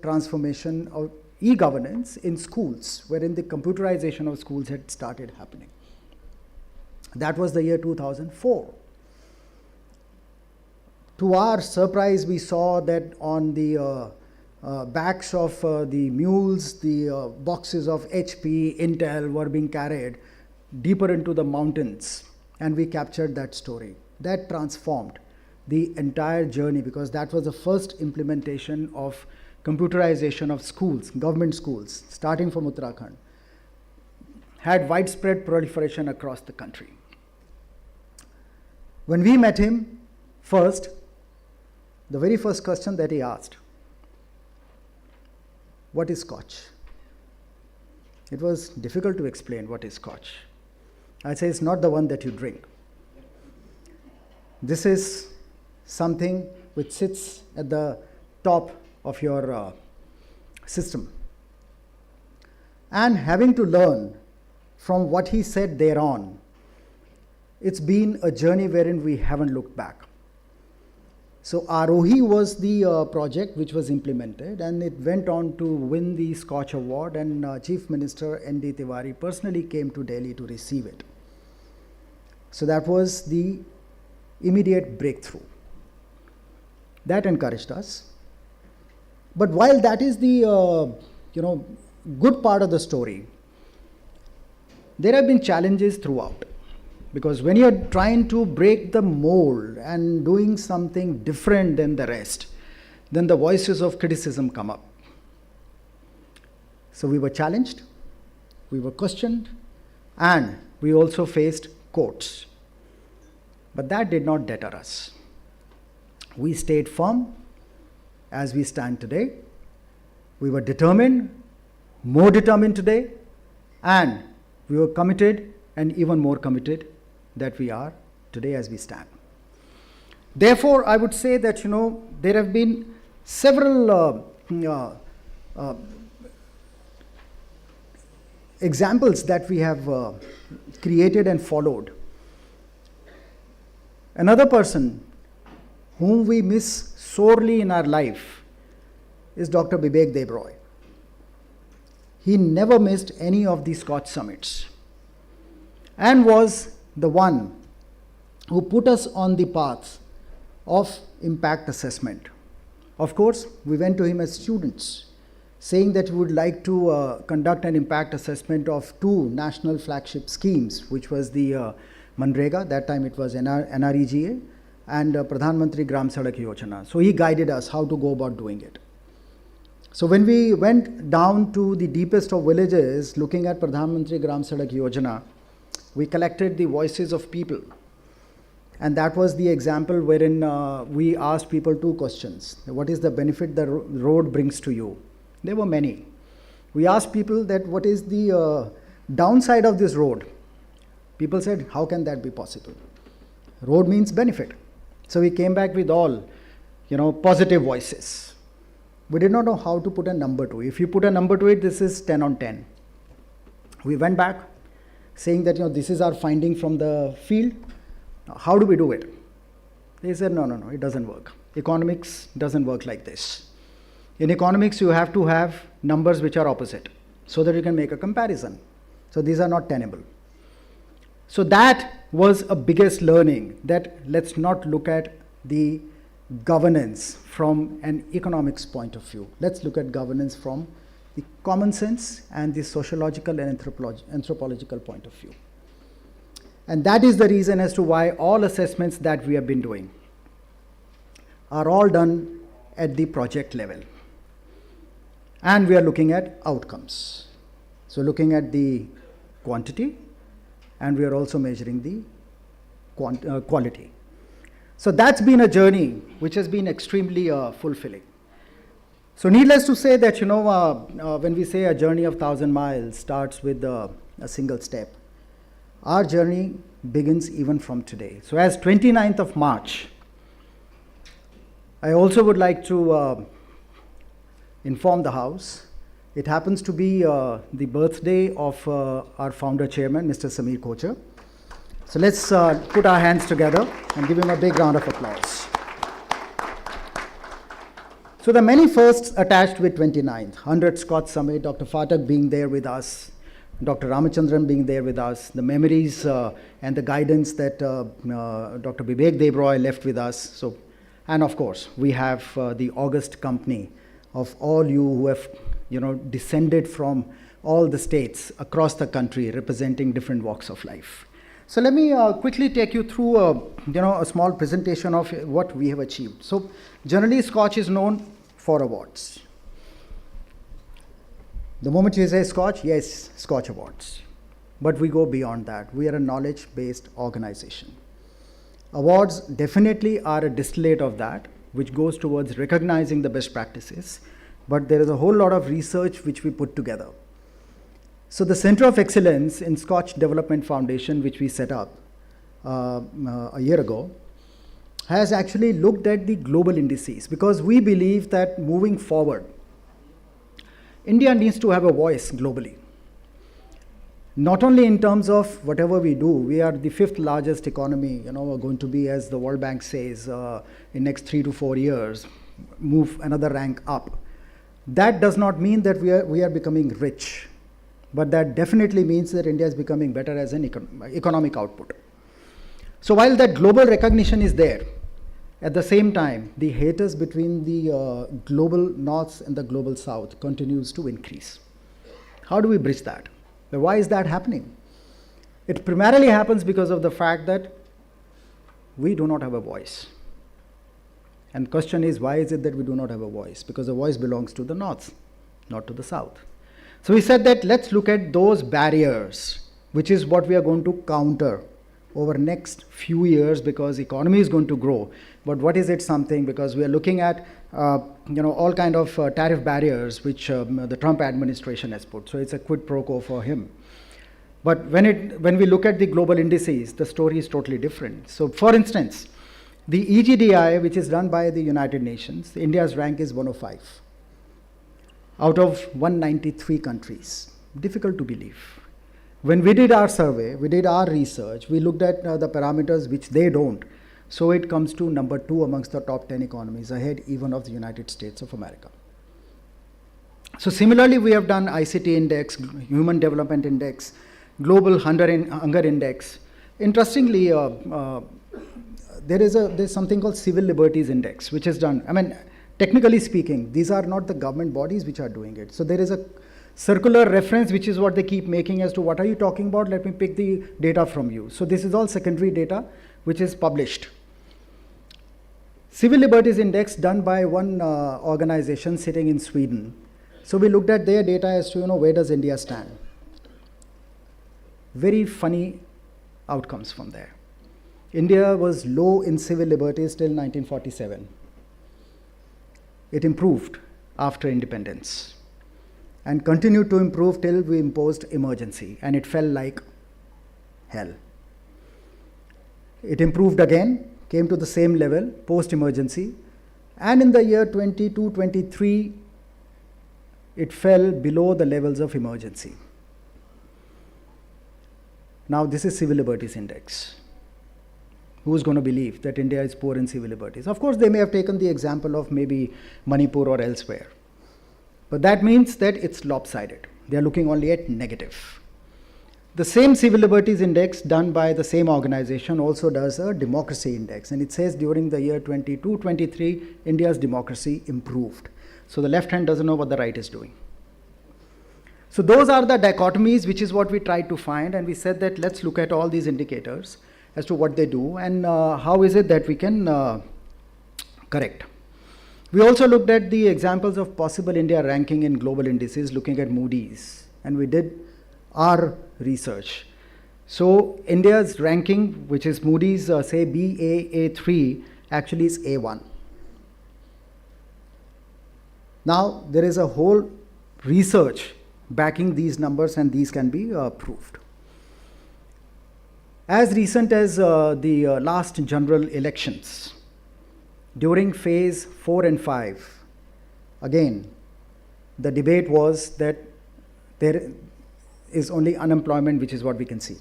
transformation of e-governance in schools, wherein the computerization of schools had started happening. That was the year 2004. To our surprise, we saw that on the backs of the mules, the boxes of HP, Intel were being carried deeper into the mountains, and we captured that story. That transformed the entire journey, because that was the first implementation of computerization of schools, government schools, starting from Uttarakhand, had widespread proliferation across the country. When we met him first, the very first question that he asked, what is Scotch? It was difficult to explain what is Scotch. I say it's not the one that you drink. This is something which sits at the top of your system. And having to learn from what he said thereon, it's been a journey wherein we haven't looked back. So Arohi was the project which was implemented, and it went on to win the Scotch Award, and Chief Minister N.D. Tiwari personally came to Delhi to receive it. So that was the immediate breakthrough. That encouraged us. But while that is the good part of the story, there have been challenges throughout. Because when you're trying to break the mold and doing something different than the rest, then the voices of criticism come up. So we were challenged, we were questioned, and we also faced courts. But that did not deter us. We stayed firm as we stand today. We were determined, more determined today, and we were committed, and even more committed that we are today as we stand. Therefore, I would say that there have been several examples that we have created and followed. Another person whom we miss sorely in our life is Dr. Bibek Debroy. He never missed any of the Scotch summits and was the one who put us on the path of impact assessment. Of course, we went to him as students, saying that we would like to conduct an impact assessment of two national flagship schemes, which was the Manrega, that time it was NREGA, and Pradhan Mantri Gram Sadak Yojana. So he guided us how to go about doing it. So when we went down to the deepest of villages, looking at Pradhan Mantri Gram Sadak Yojana, we collected the voices of people. And that was the example wherein we asked people two questions. What is the benefit the road brings to you? There were many. We asked people that what is the downside of this road? People said, how can that be possible? Road means benefit. So we came back with all, positive voices. We did not know how to put a number to it. If you put a number to it, this is 10 on 10. We went back saying that, this is our finding from the field. How do we do it? They said, no, it doesn't work. Economics doesn't work like this. In economics, you have to have numbers which are opposite so that you can make a comparison. So these are not tenable. So that was a biggest learning, that let's not look at the governance from an economics point of view. Let's look at governance from the common sense and the sociological and anthropological point of view. And that is the reason as to why all assessments that we have been doing are all done at the project level. And we are looking at outcomes. So looking at the quantity, and we are also measuring the quality. So that's been a journey which has been extremely fulfilling. So needless to say that, when we say a journey of 1,000 miles starts with a single step, our journey begins even from today. So as 29th of March, I also would like to inform the House. It happens to be the birthday of our founder chairman, Mr. Sameer Kochar. So let's put our hands together and give him a big round of applause. So the many firsts attached with 29th, 100th Scotch Summit, Dr. Phatak being there with us, Dr. Ramachandran being there with us, the memories and the guidance that Dr. Bibek Debroy left with us. So, and of course, we have the august company of all you who have, descended from all the states across the country representing different walks of life. So let me quickly take you through a small presentation of what we have achieved. So generally Scotch is known for awards. The moment you say Scotch, yes, Scotch Awards. But we go beyond that. We are a knowledge-based organization. Awards definitely are a distillate of that, which goes towards recognizing the best practices. But there is a whole lot of research which we put together. So the Center of Excellence in Scotch Development Foundation, which we set up a year ago, has actually looked at the global indices, because we believe that moving forward, India needs to have a voice globally. Not only in terms of whatever we do, we are the 5th largest economy, we're going to be, as the World Bank says, in next 3 to 4 years, move another rank up. That does not mean that we are becoming rich. But that definitely means that India is becoming better as an economic output. So while that global recognition is there, at the same time, the haters between the global north and the global south continues to increase. How do we bridge that? Why is that happening? It primarily happens because of the fact that we do not have a voice. And the question is, why is it that we do not have a voice? Because the voice belongs to the north, not to the south. So we said that let's look at those barriers, which is what we are going to counter over next few years, because economy is going to grow. But what is it something? Because we are looking at all kind of tariff barriers which the Trump administration has put. So it's a quid pro quo for him. But when we look at the global indices, the story is totally different. So for instance, the EGDI, which is done by the United Nations, India's rank is 105. Out of 193 countries. Difficult to believe. When we did our survey, we did our research, we looked at the parameters which they don't. So it comes to number 2 amongst the top 10 economies, ahead even of the United States of America. So similarly, we have done ICT Index, Human Development Index, Global Hunger Index. Interestingly, there's something called Civil Liberties Index, which is done. Technically speaking, these are not the government bodies which are doing it. So there is a circular reference, which is what they keep making as to what are you talking about? Let me pick the data from you. So this is all secondary data, which is published. Civil Liberties Index done by one organization sitting in Sweden. So we looked at their data as to, where does India stand? Very funny outcomes from there. India was low in civil liberties till 1947. It improved after independence and continued to improve till we imposed emergency, and it fell like hell. It improved again, came to the same level post-emergency, and in the year 22-23, it fell below the levels of emergency. Now this is Civil Liberties Index. Who's going to believe that India is poor in civil liberties? Of course, they may have taken the example of maybe Manipur or elsewhere. But that means that it's lopsided. They are looking only at negative. The same Civil Liberties Index done by the same organization also does a democracy index. And it says during the year 22-23, India's democracy improved. So the left hand doesn't know what the right is doing. So those are the dichotomies, which is what we tried to find. And we said that let's look at all these indicators as to what they do and how is it that we can correct. We also looked at the examples of possible India ranking in global indices, looking at Moody's, and we did our research. So India's ranking, which is Moody's, say Baa3, actually is A1. Now there is a whole research backing these numbers, and these can be proved. As recent as the last general elections, during phase 4 and 5, again, the debate was that there is only unemployment, which is what we can see.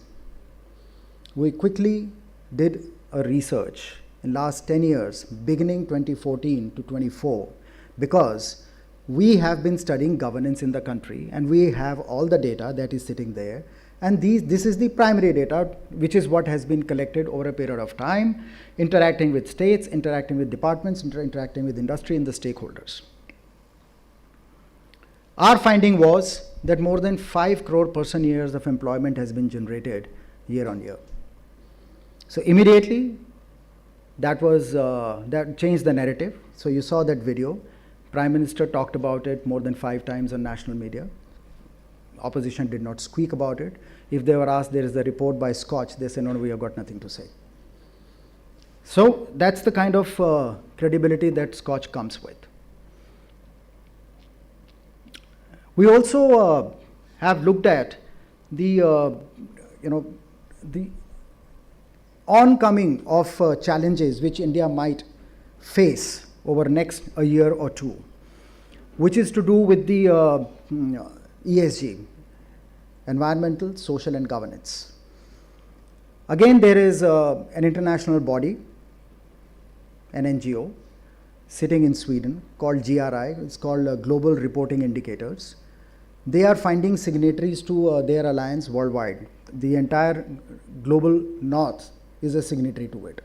We quickly did a research in last 10 years, beginning 2014 to 24, because we have been studying governance in the country and we have all the data that is sitting there, and this is the primary data, which is what has been collected over a period of time, interacting with states, interacting with departments, interacting with industry and the stakeholders. Our finding was that more than 5 crore person years of employment has been generated year on year. So immediately, that changed the narrative. So you saw that video. Prime Minister talked about it more than 5 times on national media. Opposition did not squeak about it. If they were asked, there is a report by SKOCH, they say, no, we have got nothing to say. So that's the kind of credibility that SKOCH comes with. We also have looked at the oncoming of challenges which India might face over next a year or two, which is to do with the ESG, environmental, social and governance. Again, there is an international body, an NGO, sitting in Sweden called GRI. It's called Global Reporting Indicators. They are finding signatories to their alliance worldwide. The entire global north is a signatory to it.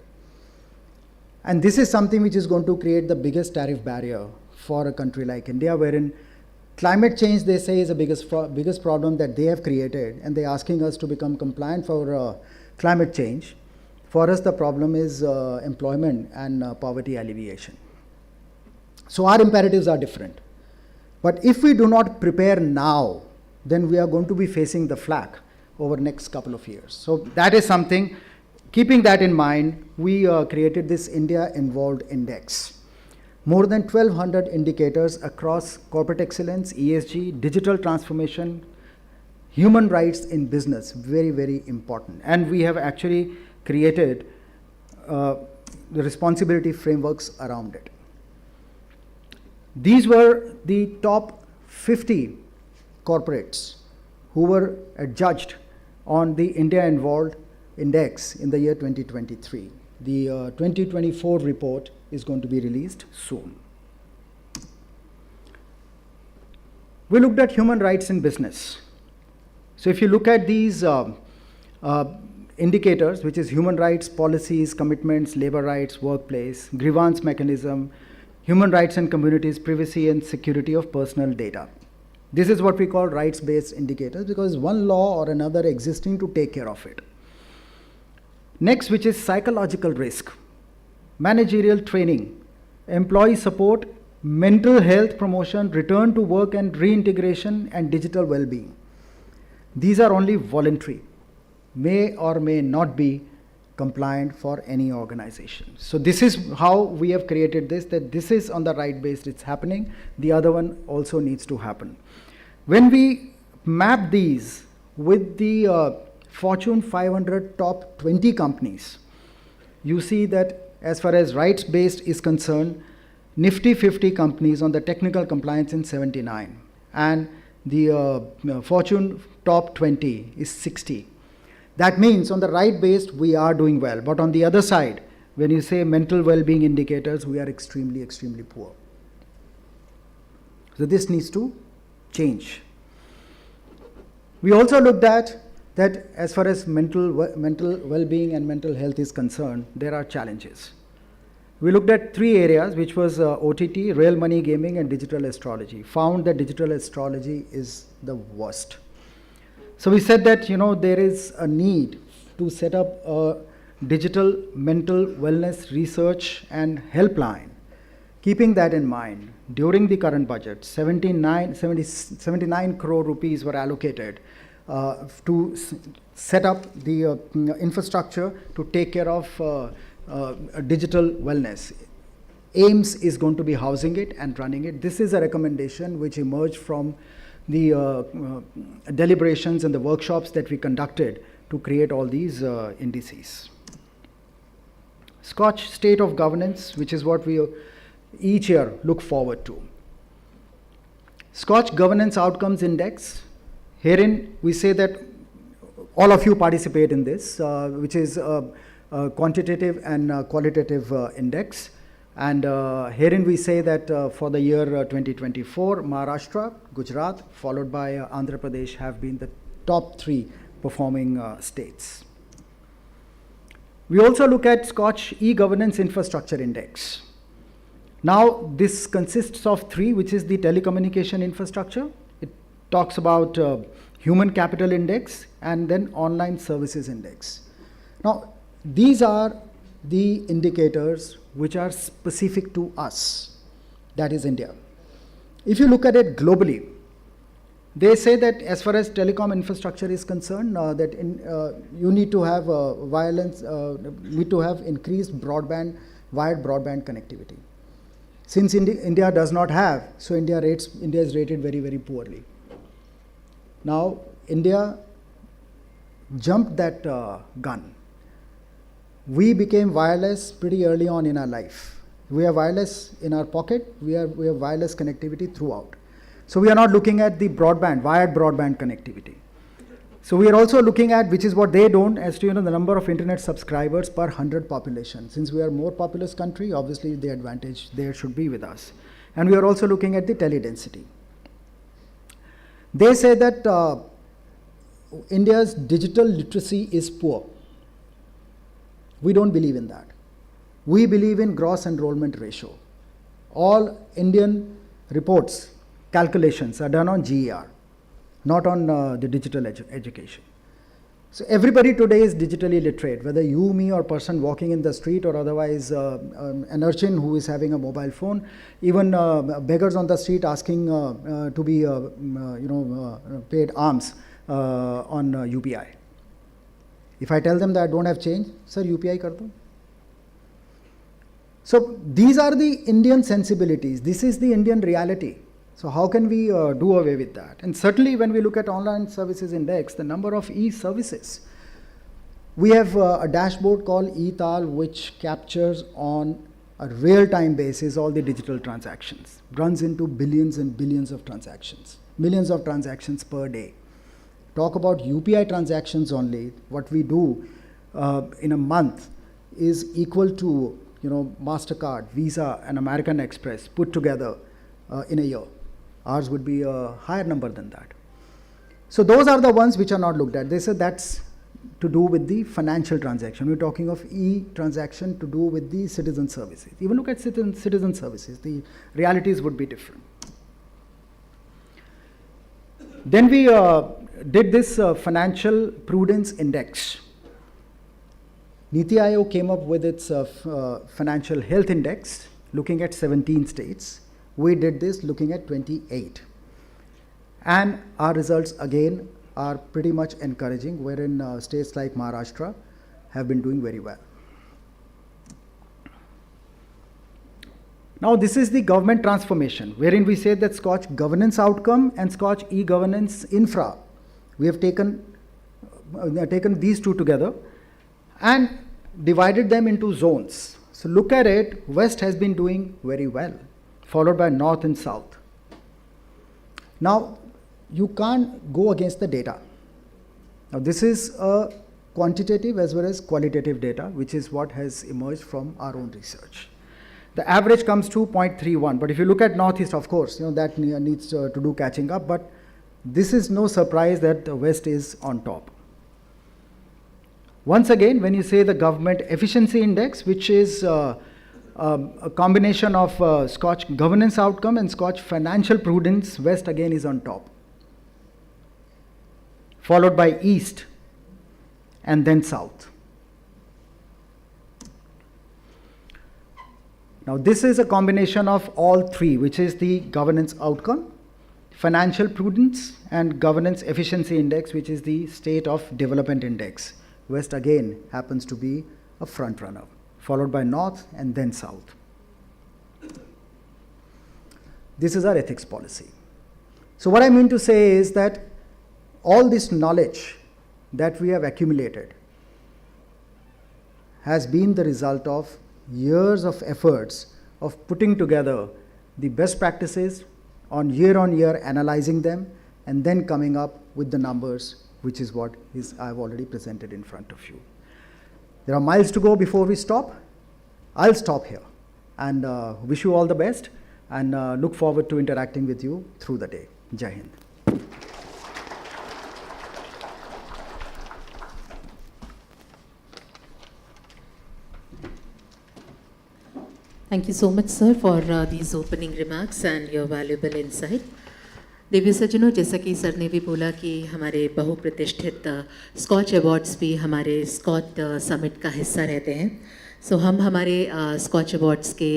And this is something which is going to create the biggest tariff barrier for a country like India, wherein climate change, they say, is the biggest problem that they have created, and they're asking us to become compliant for climate change. For us, the problem is employment and poverty alleviation. So our imperatives are different. But if we do not prepare now, then we are going to be facing the flak over the next couple of years. So that is something. Keeping that in mind, we created this India Involved Index. More than 1,200 indicators across corporate excellence, ESG, digital transformation, human rights in business, very, very important. And we have actually created the responsibility frameworks around it. These were the top 50 corporates who were judged on the India Involved Index in the year 2023. The 2024 report is going to be released soon. We looked at human rights in business. So if you look at these indicators, which is human rights policies, commitments, labor rights, workplace, grievance mechanism, human rights and communities, privacy and security of personal data. This is what we call rights-based indicators, because one law or another existing to take care of it. Next, which is psychological risk, managerial training, employee support, mental health promotion, return to work and reintegration, and digital well-being. These are only voluntary, may or may not be compliant for any organization. So this is how we have created this, that this is on the right base, it's happening. The other one also needs to happen. When we map these with the Fortune 500 top 20 companies, you see that as far as rights-based is concerned, Nifty 50 companies on the technical compliance in 79, and the Fortune top 20 is 60. That means on the right-based, we are doing well. But on the other side, when you say mental well-being indicators, we are extremely, extremely poor. So this needs to change. We also looked at that as far as mental well-being and mental health is concerned, there are challenges. We looked at 3 areas, which was OTT, real money gaming, and digital astrology. Found that digital astrology is the worst. So we said that, there is a need to set up a digital mental wellness research and helpline. Keeping that in mind, during the current budget, 79 crore rupees were allocated to set up the infrastructure to take care of digital wellness. AIMS is going to be housing it and running it. This is a recommendation which emerged from the deliberations and the workshops that we conducted to create all these indices. SKOCH State of Governance, which is what we each year look forward to. SKOCH Governance Outcomes Index. Herein we say that all of you participate in this, which is a quantitative and qualitative index. And herein we say that for the year 2024, Maharashtra, Gujarat, followed by Andhra Pradesh have been the top 3 performing states. We also look at SKOCH E-Governance Infrastructure Index. Now, this consists of 3, which is the telecommunication infrastructure. It talks about human capital index and then online services index. Now, these are the indicators which are specific to us, that is India. If you look at it globally, they say that as far as telecom infrastructure is concerned, that you need to have increased broadband, wired broadband connectivity. Since India does not have, so India is rated very, very poorly. Now, India jumped that gun. We became wireless pretty early on in our life. We have wireless in our pocket. We have wireless connectivity throughout. So we are not looking at the broadband, wired broadband connectivity. So we are also looking at, which is what they don't, as to the number of internet subscribers per 100 population. Since we are a more populous country, obviously the advantage there should be with us. And we are also looking at the tele-density. They say that India's digital literacy is poor. We don't believe in that. We believe in gross enrollment ratio. All Indian reports, calculations are done on GER, not on the digital education. So everybody today is digitally literate, whether you, me, or person walking in the street, or otherwise an urchin who is having a mobile phone, even beggars on the street asking to be paid alms on UPI. If I tell them that I don't have change, sir, UPI kar do. So these are the Indian sensibilities. This is the Indian reality. So how can we do away with that? And certainly when we look at online services index, the number of e-services, we have a dashboard called eTal, which captures on a real-time basis all the digital transactions, runs into billions and billions of transactions, millions of transactions per day. Talk about UPI transactions only, what we do in a month is equal to MasterCard, Visa, and American Express put together in a year. Ours would be a higher number than that. So those are the ones which are not looked at. They say that's to do with the financial transaction. We're talking of e-transaction to do with the citizen services. Even look at citizen services, the realities would be different. Then we did this financial prudence index. Niti Aayog came up with its financial health index, looking at 17 states. We did this looking at 28. And our results again are pretty much encouraging, wherein states like Maharashtra have been doing very well. Now this is the government transformation, wherein we say that SKOCH governance outcome and SKOCH e-governance infra, we have taken these two together and divided them into zones. So look at it, West has been doing very well, followed by North and South. Now, you can't go against the data. Now, this is a quantitative as well as qualitative data, which is what has emerged from our own research. The average comes to 0.31, but if you look at Northeast, of course, that needs to do catching up, but this is no surprise that the West is on top. Once again, when you say the government efficiency index, which is a combination of SKOCH governance outcome and SKOCH financial prudence, West again is on top, followed by East and then South. Now this is a combination of all three, which is the governance outcome, financial prudence, and governance efficiency index, which is the state of development index. West again happens to be a front runner, followed by North and then South. This is our ethics policy. So what I mean to say is that all this knowledge that we have accumulated has been the result of years of efforts of putting together the best practices on year analyzing them and then coming up with the numbers, which is what I've already presented in front of you. There are miles to go before we stop. I'll stop here. and wish you all the best, and look forward to interacting with you through the day. Jai Hind. Thank you so much, sir, for these opening remarks and your valuable insight. देवी सज्जनों, जैसा कि sir ने भी बोला कि हमारे बहुप्रतिष्ठित scotch awards भी हमारे स्कॉच समिट का हिस्सा रहते हैं. सो हम हमारे स्कॉच अवार्ड्स के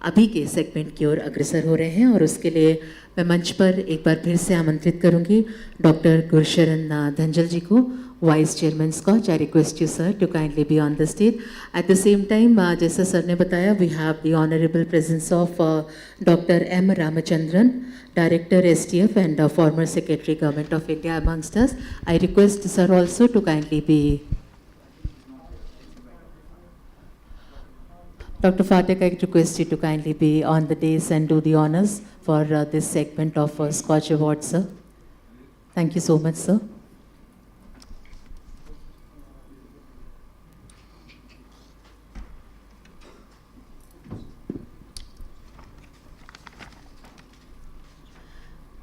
अभी के सेगमेंट की ओर अग्रसर हो रहे हैं, और उसके लिए मैं मंच पर एक बार फिर से आमंत्रित करूंगी डॉक्टर गुरशरण धंजल जी को, vice chairman SKOCH. I request you sir to kindly be on the stage. At the same time, जैसा सर ने बताया, we have the honourable presence of doctor M Ramachandran, Director STF and former Secretary Government of India amongst us. I request sir also to kindly be. Dr. Phatak, I request you to kindly be on the dais and do the honors for this segment of Scotch Award, sir. Thank you so much, sir.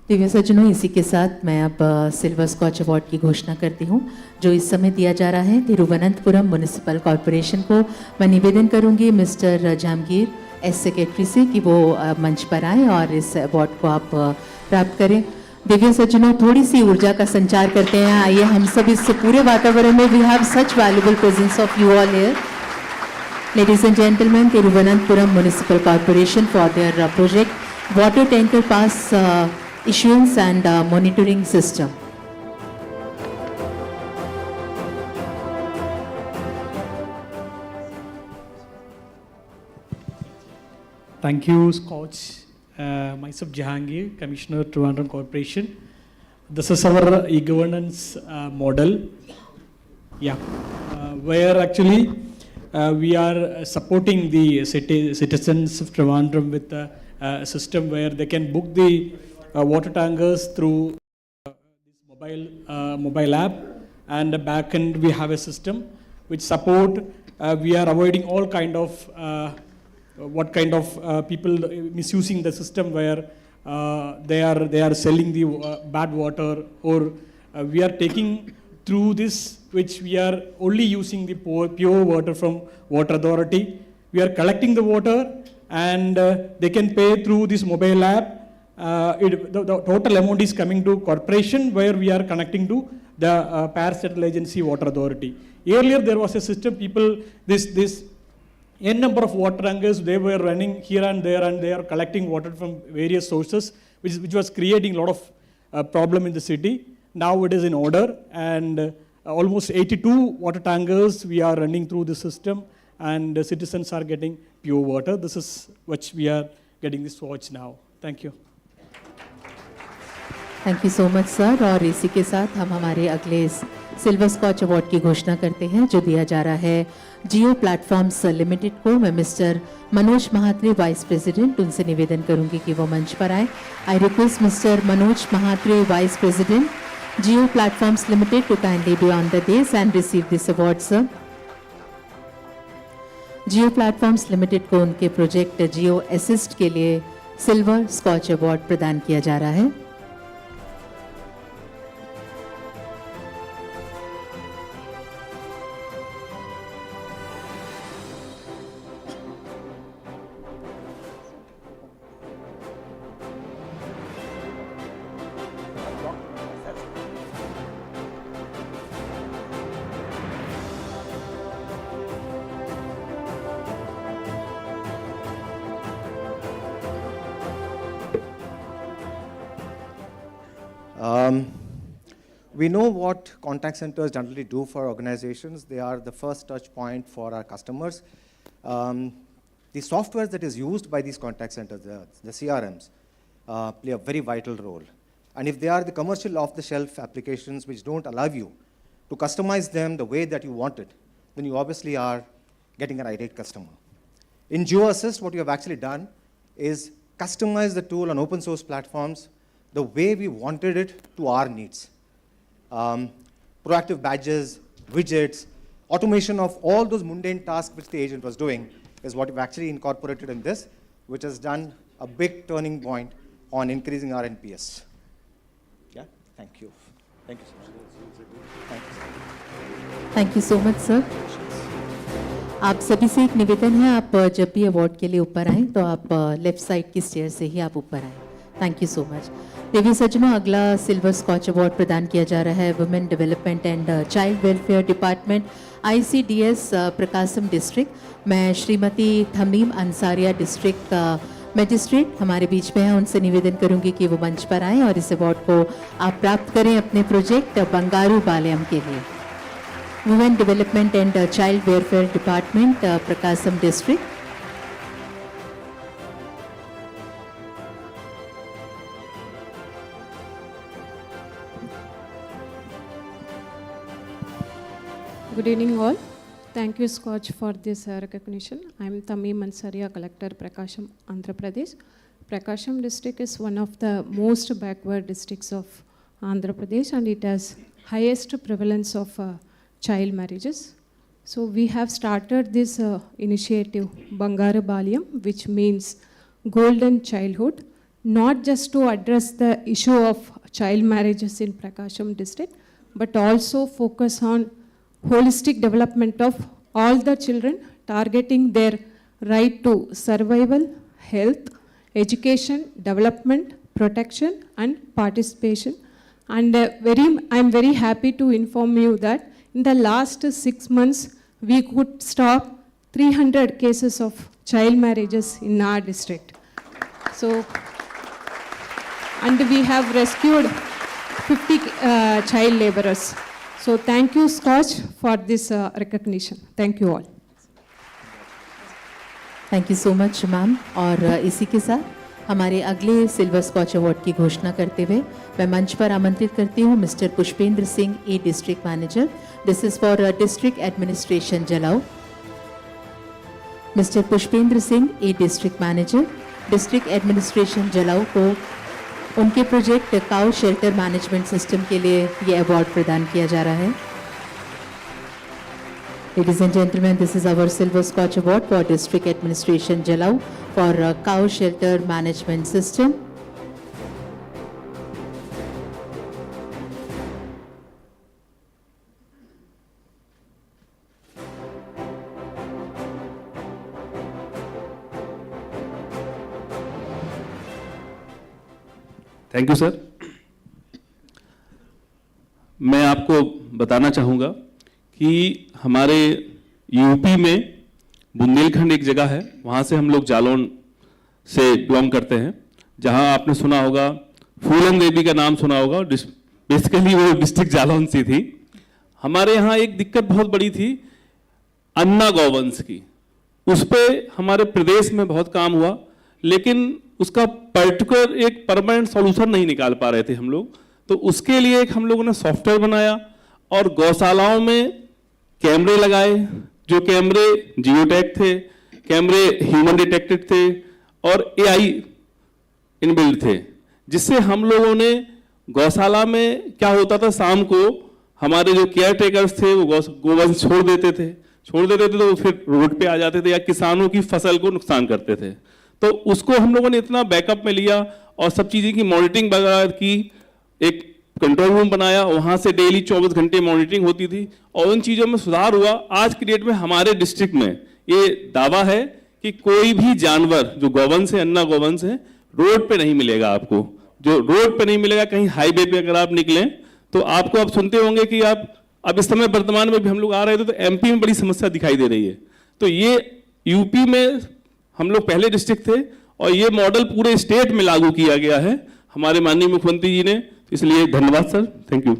Divya सज्जनों, इसी के साथ मैं अब silver scotch award की घोषणा करती हूँ, जो इस समय दिया जा रहा है तिरुवनंतपुरम म्युनिसिपल कॉरपोरेशन को. मैं निवेदन करूँगी मिस्टर जहांगीर एस सेक्रेटरी से कि वो मंच पर आएँ और इस अवार्ड को आप प्राप्त करें. दिव्य सज्जनों, थोड़ी सी ऊर्जा का संचार करते हैं. आइए हम सब इस पूरे वातावरण में, we have such valuable presence of you all here. Ladies and gentleman, Thiruvananthapuram municipal corporation for their project water tanker pass issuance and monitoring system. Thank you, Scotch. Myself Jahangir, Commissioner, Trivandrum Corporation. This is our e-governance model. Yeah, where actually we are supporting the citizens of Trivandrum with a system where they can book the water tankers through this mobile app, and back end we have a system which support. We are avoiding all kind of people misusing the system, where they are selling the bad water, or we are taking through this, which we are only using the pure water from water authority. We are collecting the water, and they can pay through this mobile app. The total amount is coming to corporation, where we are connecting to the Paris Central Agency Water Authority. Earlier there was a system, this n number of water tankers, they were running here and there, and they are collecting water from various sources, which was creating a lot of problem in the city. Now it is in order, and almost 82 water tankers we are running through the system, and the citizens are getting pure water. This is what we are getting this watch now. Thank you. Thank you so much sir. और इसी के साथ हम हमारे अगले silver scotch award की घोषणा करते हैं, जो दिया जा रहा है जियो प्लेटफॉर्म्स लिमिटेड को. मैं mister Manoj Mhatre, vice president, उनसे निवेदन करूंगी कि वो मंच पर आए. I request mister Manoj Mhatre, vice president, Jio platforms limited, to kindly be on the dais and receive this award sir. Jio platforms limited को उनके प्रोजेक्ट जियो असिस्ट के लिए सिल्वर स्कॉच अवार्ड प्रदान किया जा रहा है. We know what contact centers generally do for organizations. They are the first touch point for our customers. The software that is used by these contact centers, the CRMs, play a very vital role. And if they are the commercial off-the-shelf applications which don't allow you to customize them the way that you want it, then you obviously are getting an irate customer. In GeoAssist, what you have actually done is customize the tool on open source platforms the way we wanted it to our needs. Proactive badges, widgets, automation of all those mundane tasks which the agent was doing is what we've actually incorporated in this, which has done a big turning point on increasing our NPS. Yeah, thank you. Thank you so much. Thank you, sir. Thank you so much sir. आप सभी से एक निवेदन है, आप जब भी award के लिए ऊपर आएँ तो आप लेफ्ट साइड की स्टेयर से ही आप ऊपर आएँ. Thank you so much. देवी सज्जनों, अगला सिल्वर स्कॉच अवार्ड प्रदान किया जा रहा है women development and child welfare department ICDS Prakasam district. मैं श्रीमती थमीम अंसारिया डिस्ट्रिक्ट मजिस्ट्रेट हमारे बीच में है, उनसे निवेदन करूंगी कि वो मंच पर आएँ और इस अवार्ड को आप प्राप्त करें अपने प्रोजेक्ट बंगारू बालयम के लिए. Women development and child welfare department Prakasam district. Good evening all. Thank you SKOCH for this recognition. I am Tamim Ansaria, Collector Prakasham, Andhra Pradesh. Prakasham district is one of the most backward districts of Andhra Pradesh and it has highest prevalence of child marriages. So we have started this initiative Bangaru Balyam, which means golden childhood, not just to address the issue of child marriages in Prakasham district, but also focus on holistic development of all the children, targeting their right to survival, health, education, development, protection and participation. And I'm very happy to inform you that in the last 6 months, we could stop 300 cases of child marriages in our district. So, and we have rescued 50 child laborers. So thank you SKOCH for this recognition. Thank you all. Thank you so much ma'am. और इसी के साथ हमारे अगले silver scotch award की घोषणा करते हुए मैं मंच पर आमंत्रित करती हूँ mister Pushpendra Singh a district manager. This is for district administration जलाओ. Mister Pushpendra Singh a district manager, district administration जलाओ को उनके project cow shelter management system के लिए ये अवार्ड प्रदान किया जा रहा है. Ladies and gentlemen, this is our Silver Scotch Award for District Administration Jalau for Cow Shelter Management System. Thank you sir. मैं आपको बताना चाहूँगा कि हमारे यूपी में बुंदेलखंड एक जगह है, वहाँ से हम लोग जालौन से बिलोंग करते हैं, जहाँ आपने सुना होगा फूलन देवी का नाम सुना होगा. बेसिकली वो डिस्ट्रिक्ट जालौन से थी. हमारे यहाँ एक दिक्कत बहुत बड़ी थी अन्ना गौवंश की. उस पर हमारे प्रदेश में बहुत काम हुआ, लेकिन उसका पर्टिकुलर एक परमानेंट सॉल्यूशन नहीं निकाल पा रहे थे हम लोग. तो उसके लिए एक हम लोगों ने सॉफ्टवेयर बनाया और गौशालाओं में कैमरे लगाए. जो कैमरे जियोटैग थे, कैमरे ह्यूमन डिटेक्टेड थे और AI इनबिल्ट थे, जिससे हम लोगों ने गौशाला में क्या होता था, शाम को हमारे जो केयर टेकर्स थे वो गोवंश छोड़ देते थे तो वो फिर रोड पे आ जाते थे या किसानों की फसल को नुकसान करते थे. तो उसको हम लोगों ने इतना बैकअप में लिया और सब चीज़ें की मॉनिटरिंग वगैरह की. एक कंट्रोल रूम बनाया, वहाँ से डेली 24 घंटे मॉनिटरिंग होती थी और उन चीज़ों में सुधार हुआ. आज की डेट में हमारे डिस्ट्रिक्ट में ये दावा है कि कोई भी जानवर जो गौवंश है, अन्ना गौवंश है, रोड पे नहीं मिलेगा आपको. जो रोड पे नहीं मिलेगा, कहीं हाईवे पे अगर आप निकलें तो आपको आप सुनते होंगे कि आप अब इस समय वर्तमान में भी हम लोग आ रहे थे तो MP में बड़ी समस्या दिखाई दे रही है. तो ये यूपी में हम लोग पहले डिस्ट्रिक्ट थे और ये मॉडल पूरे स्टेट में लागू किया गया है हमारे माननीय मुख्यमंत्री जी ने. इसलिए धन्यवाद sir. Thank you.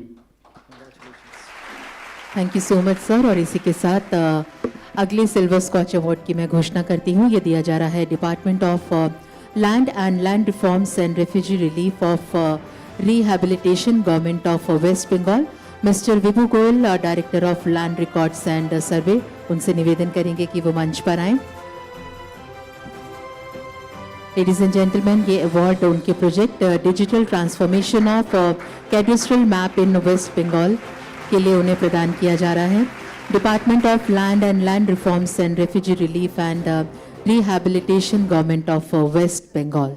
Thank you so much sir. और इसी के साथ अगले सिल्वर स्कॉच अवार्ड की मैं घोषणा करती हूँ. ये दिया जा रहा है department of land and land reforms and refugee relief of rehabilitation government of waste Bengal. Mister Vibhu Goyal, director of land records and survey, उनसे निवेदन करेंगे कि वो मंच पर आएँ. लेडीज एंड जेंटलमैन, ये अवार्ड उनके project digital transformation of cadastral map in West Bengal के लिए उन्हें प्रदान किया जा रहा है. Department of Land and Land Reforms and Refugee Relief and Rehabilitation, Government of West Bengal.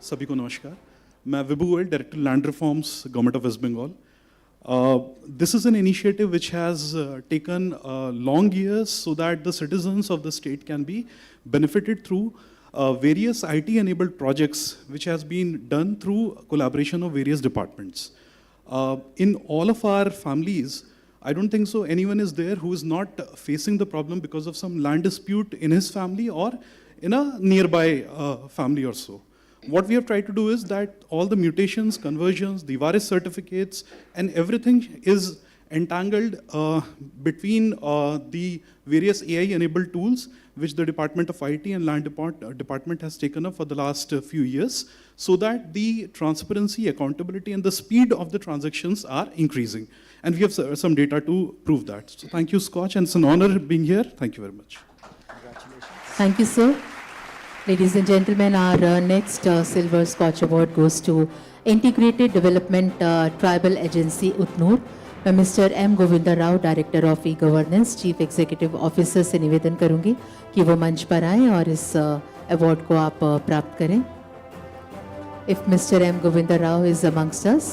सभी को नमस्कार मैं Vibhu Goyal director land reforms government of waste Bengal this is an initiative which has taken long years so that the citizens of the state can be benefited through various IT enabled projects which has been done through collaboration of various departments. In all of our families, I don't think so anyone is there who is not facing the problem because of some land dispute in his family or in a nearby family or so. What we have tried to do is that all the mutations, conversions, the Varis certificates, and everything is entangled between the various AI-enabled tools which the Department of IT and Land Department has taken up for the last few years, so that the transparency, accountability, and the speed of the transactions are increasing. And we have some data to prove that. So thank you, Scotch, and it's an honor being here. Thank you very much. Thank you, sir. Ladies and gentlemen, our next Silver Scotch Award goes to Integrated Development Tribal Agency, Utnur, by Mr. M. Govinda Rao, Director of E-Governance, Chief Executive Officer से निवेदन करूंगी कि वो मंच पर आएं और इस अवार्ड को आप प्राप्त करें. If Mr. M. Govinda Rao is amongst us.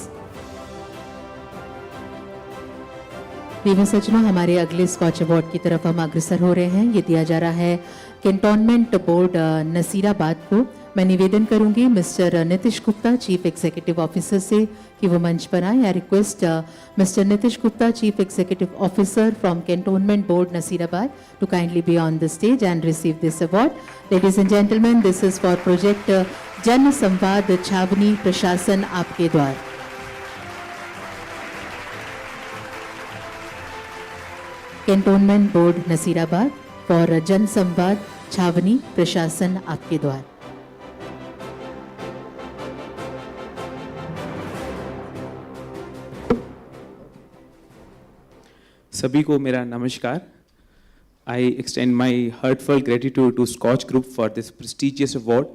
प्रिय सज्जनों, हमारे अगले स्कॉच अवार्ड की तरफ हम अग्रसर हो रहे हैं. ये दिया जा रहा है कैंटोनमेंट बोर्ड नसीराबाद को. मैं निवेदन करूंगी mister Nitish Gupta, chief executive officer से कि वो मंच पर आए. I request mister Nitish Gupta, chief executive officer from cantonment board Nasirabad, to kindly be on the stage and receive this award. Ladies and gentleman, this is for project Jan Samvad छावनी प्रशासन आपके द्वार. कैंटोनमेंट बोर्ड नसीराबाद फॉर जन संवाद छावनी प्रशासन आपके द्वार. सभी को मेरा नमस्कार. I extend my heartfelt gratitude to SKOCH Group for this prestigious award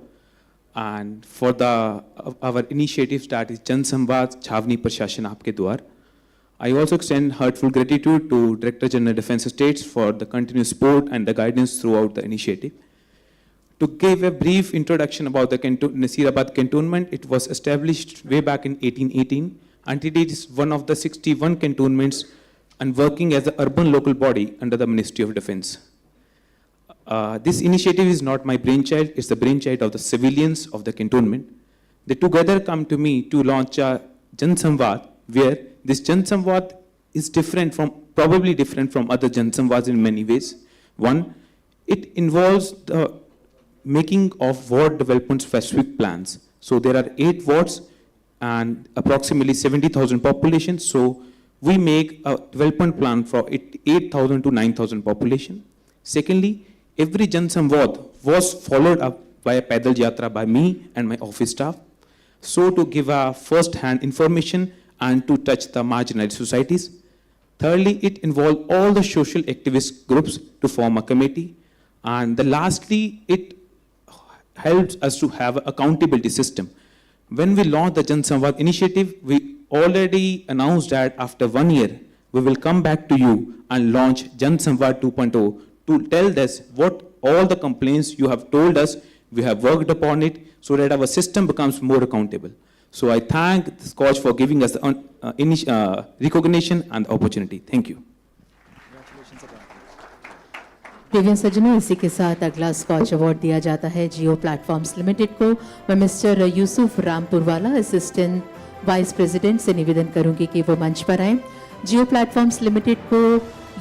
and for our initiatives that is Jan Samvad Chhavni Prashashan Aapke Dwar. I also extend heartful gratitude to Director General Defence Estates for the continuous support and the guidance throughout the initiative. To give a brief introduction about the Nasirabad cantonment, it was established way back in 1818, and it is one of the 61 cantonments and working as an urban local body under the Ministry of Defence. This initiative is not my brainchild, it's the brainchild of the civilians of the cantonment. They together come to me to launch a Jan Samvad, where this Jan Samvad is probably different from other Jan Samvads in many ways. One, it involves the making of ward development specific plans. So there are 8 wards and approximately 70,000 population. So we make a development plan for 8,000 to 9,000 population. Secondly, every Jan Samvad was followed up by a Paidal Yatra by me and my office staff. So to give a first-hand information and to touch the marginalized societies. Thirdly, it involved all the social activist groups to form a committee. And lastly, it helps us to have an accountability system. When we launched the Jan Samvad initiative, we already announced that after 1 year, we will come back to you and launch Jan Samvad 2.0 to tell us what all the complaints you have told us, we have worked upon it so that our system becomes more accountable. So I thank SKOCH for giving us the recognition and opportunity. Thank you. प्रिय सज्जनों, इसी के साथ अगला scotch award दिया जाता है जियो platforms limited को. मैं mister Yusuf Rampurwala, assistant vice president से निवेदन करूंगी कि वो मंच पर आए. जियो प्लेटफॉर्म्स लिमिटेड को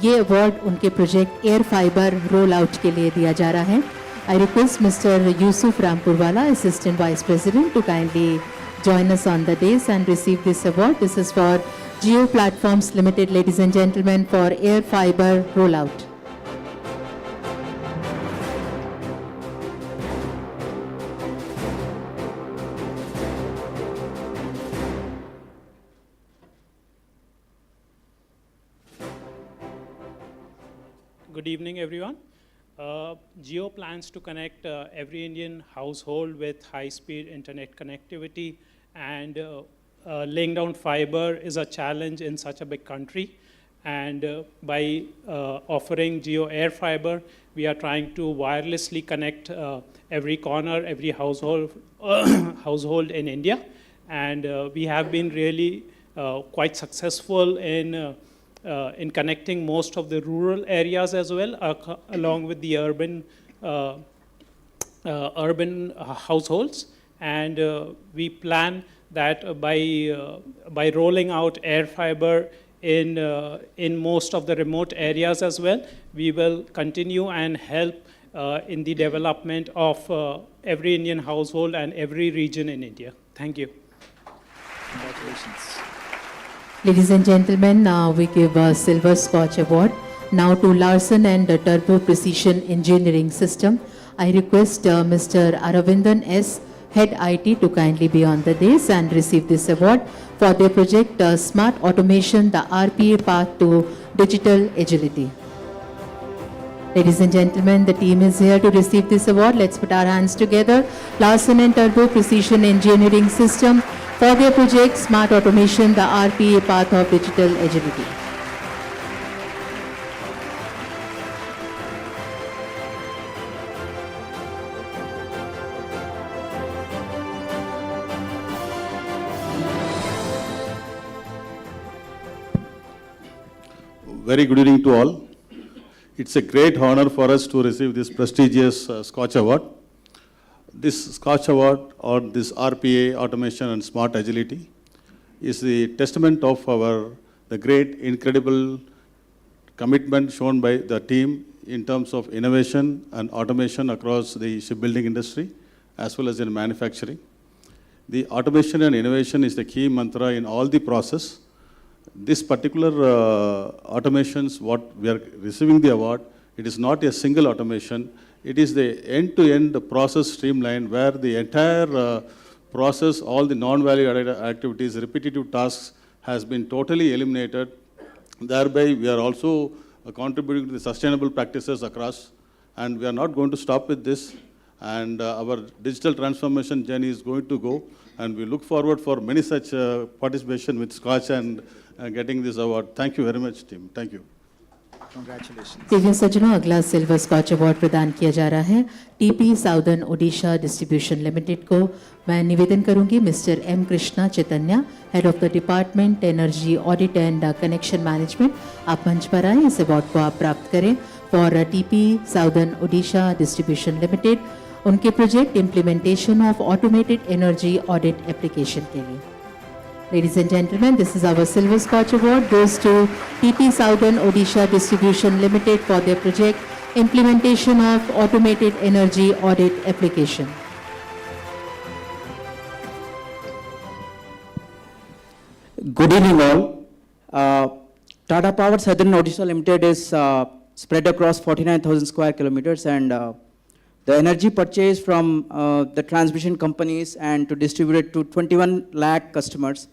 ये अवार्ड उनके project air fiber roll out के लिए दिया जा रहा है. I request mister Yusuf Rampurwala, assistant vice president, to kindly join us on the dais and receive this award. This is for Jio Platforms Limited, ladies and gentlemen, for air fiber rollout. Good evening, everyone. Jio plans to connect every Indian household with high-speed internet connectivity, and laying down fiber is a challenge in such a big country. And by offering Jio Air Fiber, we are trying to wirelessly connect every corner, every household, household in India. And we have been really quite successful in connecting most of the rural areas as well, along with the urban households. And we plan that by rolling out air fiber in most of the remote areas as well, we will continue and help in the development of every Indian household and every region in India. Thank you. Congratulations. Ladies and gentlemen, we give a Silver Scotch Award now to Larsen and Turbo Precision Engineering System. I request Mr. Aravindan S., Head IT, to kindly be on the dais and receive this award for their project Smart Automation, the RPA Path to Digital Agility. Ladies and gentlemen, the team is here to receive this award. Let's put our hands together. Larsen and Turbo Precision Engineering System for their project Smart Automation, the RPA Path of Digital Agility. Very good evening to all. It's a great honor for us to receive this prestigious SKOCH Award. This SKOCH Award, or this RPA, Automation and Smart Agility, is the testament of the great, incredible commitment shown by the team in terms of innovation and automation across the shipbuilding industry, as well as in manufacturing. The automation and innovation is the key mantra in all the process. This particular automations, what we are receiving the award, it is not a single automation. It is the end-to-end process streamline where the entire process, all the non-value added activities, repetitive tasks has been totally eliminated. Thereby, we are also contributing to the sustainable practices across, and we are not going to stop with this. And our digital transformation journey is going to go, and we look forward for many such participation with SKOCH and getting this award. Thank you very much, team. Thank you. Congratulations. प्रिय सज्जनों, अगला silver scotch award प्रदान किया जा रहा है TP southern Odisha distribution limited को। मैं निवेदन करूंगी mister M Krishna Chaitanya, head of the department energy audit and connection management, आप मंच पर आए, इस अवार्ड को आप प्राप्त करें for TP southern Odisha distribution limited, उनके project implementation of automated energy audit application के लिए। Ladies and gentlemen, this is our Silver Scotch Award goes to TP Southern Odisha Distribution Limited for their project implementation of automated energy audit application. Good evening all. Tata Power Southern Odisha Limited is spread across 49,000 square kilometers, and the energy purchase from the transmission companies and to distribute it to 21 lakh customers.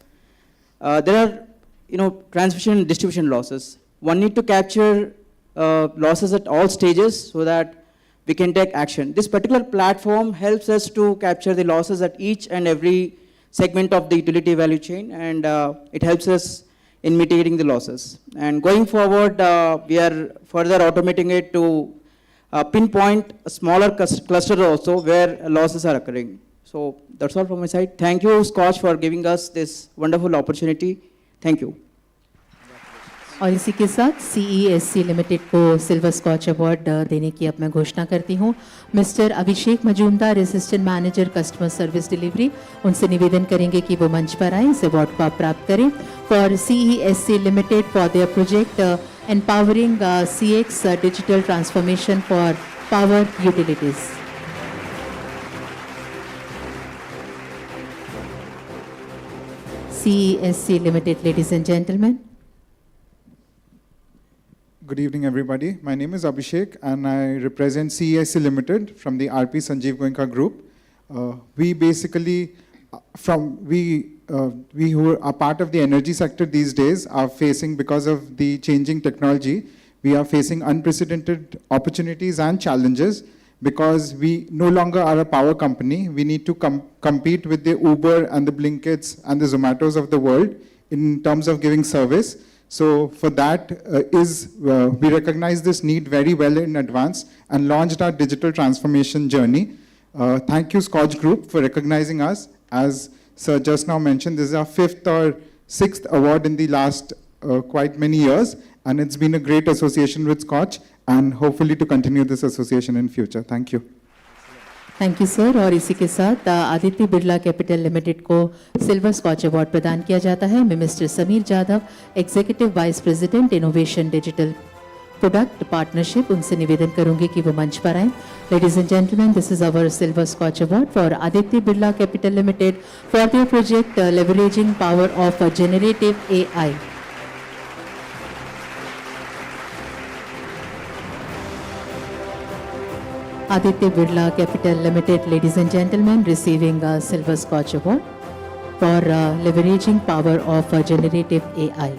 There are, transmission and distribution losses. One need to capture losses at all stages so that we can take action. This particular platform helps us to capture the losses at each and every segment of the utility value chain, and it helps us in mitigating the losses. And going forward, we are further automating it to pinpoint a smaller cluster also where losses are occurring. So that's all from my side. Thank you, SKOCH, for giving us this wonderful opportunity. Thank you. और इसी के साथ CESC limited को silver scotch award देने की अब मैं घोषणा करती हूँ। Mister Abhishek Majumdar, assistant manager customer service delivery, उनसे निवेदन करेंगे कि वो मंच पर आए, इस अवार्ड को आप प्राप्त करें for CESC limited for their project empowering CX digital transformation for power utilities. CESC Limited, ladies and gentlemen. Good evening, everybody. My name is Abhishek, and I represent CESC Limited from the RP Sanjeev Goenka Group. We basically, we who are part of the energy sector these days are facing, because of the changing technology, we are facing unprecedented opportunities and challenges because we no longer are a power company. We need to compete with the Uber and the Blinkits and the Zomatos of the world in terms of giving service. So for that we recognize this need very well in advance and launched our digital transformation journey. Thank you, SKOCH Group, for recognizing us. As Sir just now mentioned, this is our 5th or 6th award in the last quite many years, and it's been a great association with SKOCH, and hopefully to continue this association in future. Thank you. Thank you sir. और इसी के साथ Aditya Birla capital limited को silver scotch award प्रदान किया जाता है। मैं mister Sameer Jadhav, executive vice president innovation digital product partnership, उनसे निवेदन करूंगी कि वो मंच पर आएं। Ladies and gentleman, this is our silver scotch award for Aditya Birla capital limited for their project leveraging power of generative AI. Aditya Birla Capital Limited, ladies and gentlemen, receiving a Silver Scotch Award for leveraging power of generative AI.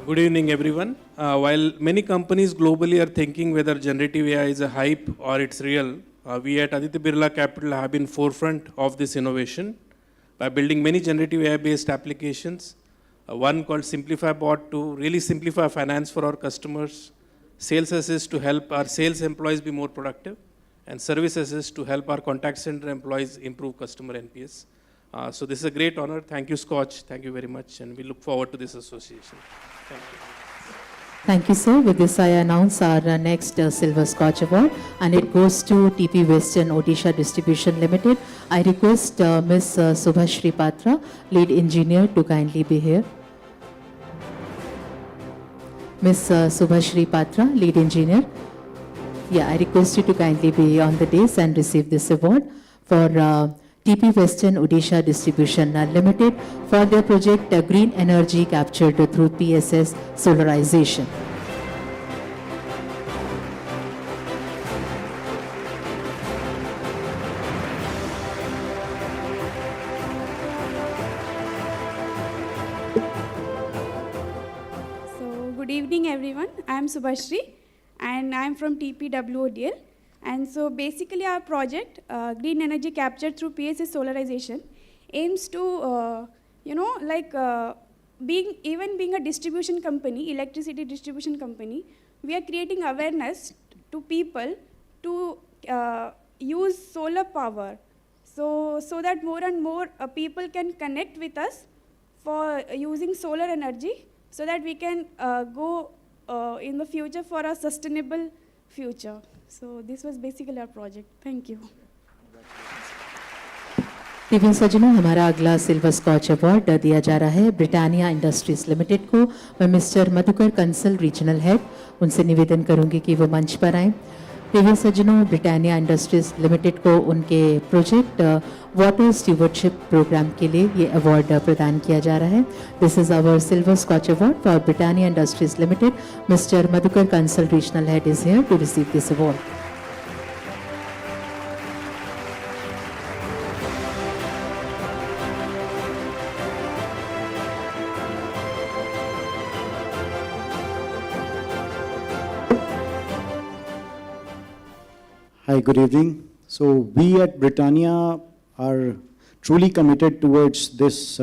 Good evening, everyone. While many companies globally are thinking whether generative AI is a hype or it's real, we at Aditya Birla Capital have been forefront of this innovation by building many generative AI-based applications. One called Simplify Bot to really simplify finance for our customers. Sales Assist to help our sales employees be more productive, and Service Assist to help our contact center employees improve customer NPS. So this is a great honor. Thank you, SKOCH. Thank you very much, and we look forward to this association. Thank you. Thank you, sir. With this, I announce our next Silver Scotch Award, and it goes to TP Western Odisha Distribution Limited. I request Ms. Subhashri Patra, Lead Engineer, to kindly be here. Ms. Subhashri Patra, Lead Engineer. Yeah, I request you to kindly be on the dais and receive this award for TP Western Odisha Distribution Limited for their project Green Energy Captured through PSS Solarization. Good evening, everyone. I am Subhashri, and I am from TPWODL. And so basically our project, Green Energy Captured through PSS Solarization, aims to, being a distribution company, electricity distribution company, we are creating awareness to people to use solar power. So that more and more people can connect with us for using solar energy, so that we can go in the future for a sustainable future. So this was basically our project. Thank you. Divya सज्जनों, हमारा अगला silver scotch award दिया जा रहा है Britannia industries limited को। मैं mister Madhukar Kansal regional head, उनसे निवेदन करूंगी कि वो मंच पर आएँ। दिव्य सज्जनों, ब्रिटानिया इंडस्ट्रीज लिमिटेड को उनके प्रोजेक्ट वाटर स्टीवर्डशिप प्रोग्राम के लिए ये अवार्ड प्रदान किया जा रहा है। This is our silver scotch award for Britannia industries limited. Mister Madhukar Kansal regional head is here to receive this award. Hi, good evening. So we at Britannia are truly committed towards this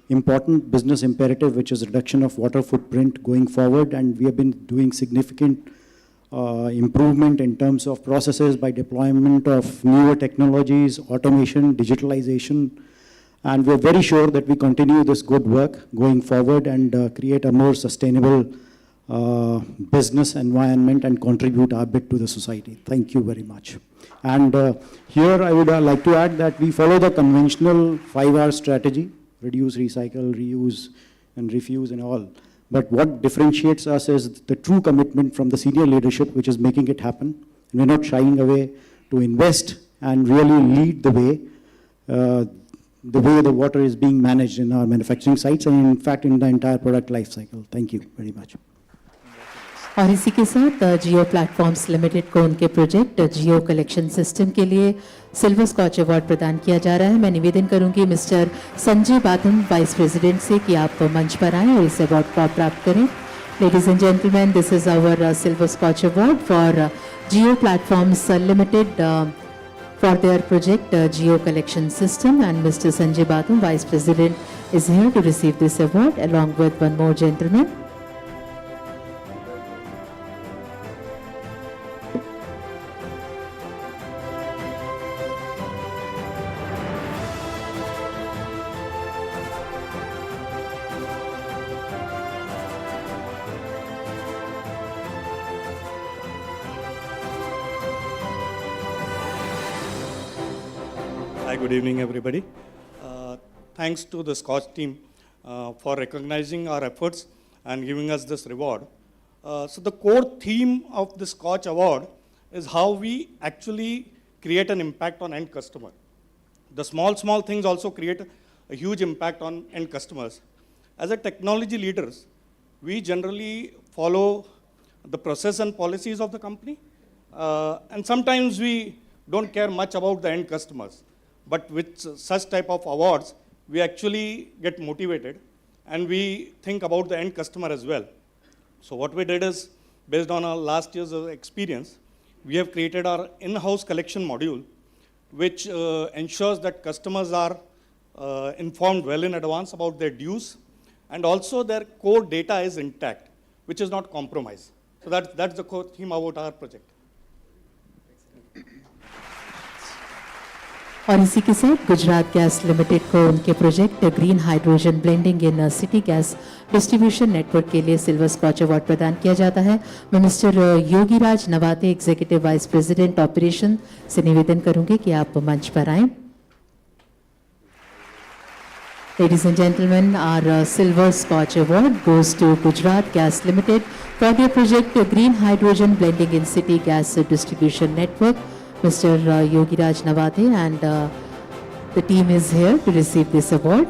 important business imperative, which is reduction of water footprint going forward, and we have been doing significant improvement in terms of processes by deployment of newer technologies, automation, digitalization, and we're very sure that we continue this good work going forward and create a more sustainable business environment and contribute our bit to the society. Thank you very much. And here I would like to add that we follow the conventional 5R strategy: reduce, recycle, reuse, and refuse and all. But what differentiates us is the true commitment from the senior leadership, which is making it happen. And we're not shying away to invest and really lead the way the water is being managed in our manufacturing sites and in fact in the entire product life cycle. Thank you very much. और इसी के साथ जियो platforms limited को उनके project जियो collection system के लिए silver scotch award प्रदान किया जा रहा है। मैं निवेदन करूंगी mister Sanjay Batham, vice president से, कि आप मंच पर आएं और इस अवार्ड को प्राप्त करें। Ladies and gentlemen, this is our Silver Scotch Award for Geo Platforms Limited for their project Geo Collection System, and Mr. Sanjay Batum, Vice President, is here to receive this award along with one more gentleman. Hi, good evening, everybody. Thanks to the SKOCH team for recognizing our efforts and giving us this reward. So the core theme of the SKOCH Award is how we actually create an impact on end customer. The small things also create a huge impact on end customers. As a technology leaders, we generally follow the process and policies of the company, and sometimes we don't care much about the end customers. But with such type of awards, we actually get motivated and we think about the end customer as well. So what we did is, based on our last year's experience, we have created our in-house collection module, which ensures that customers are informed well in advance about their dues, and also their core data is intact, which is not compromised. So that's the core theme about our project. और इसी के साथ Gujarat gas limited को उनके project green hydrogen blending इन city gas distribution network के लिए silver scotch award प्रदान किया जाता है। मैं mister Yogiraj Nawate, executive vice president operation, से निवेदन करूंगी कि आप मंच पर आएं। Ladies and gentlemen, our Silver Scotch Award goes to Gujarat Gas Limited for their project Green Hydrogen Blending in City Gas Distribution Network. Mr. Yogiraj Navate and the team is here to receive this award.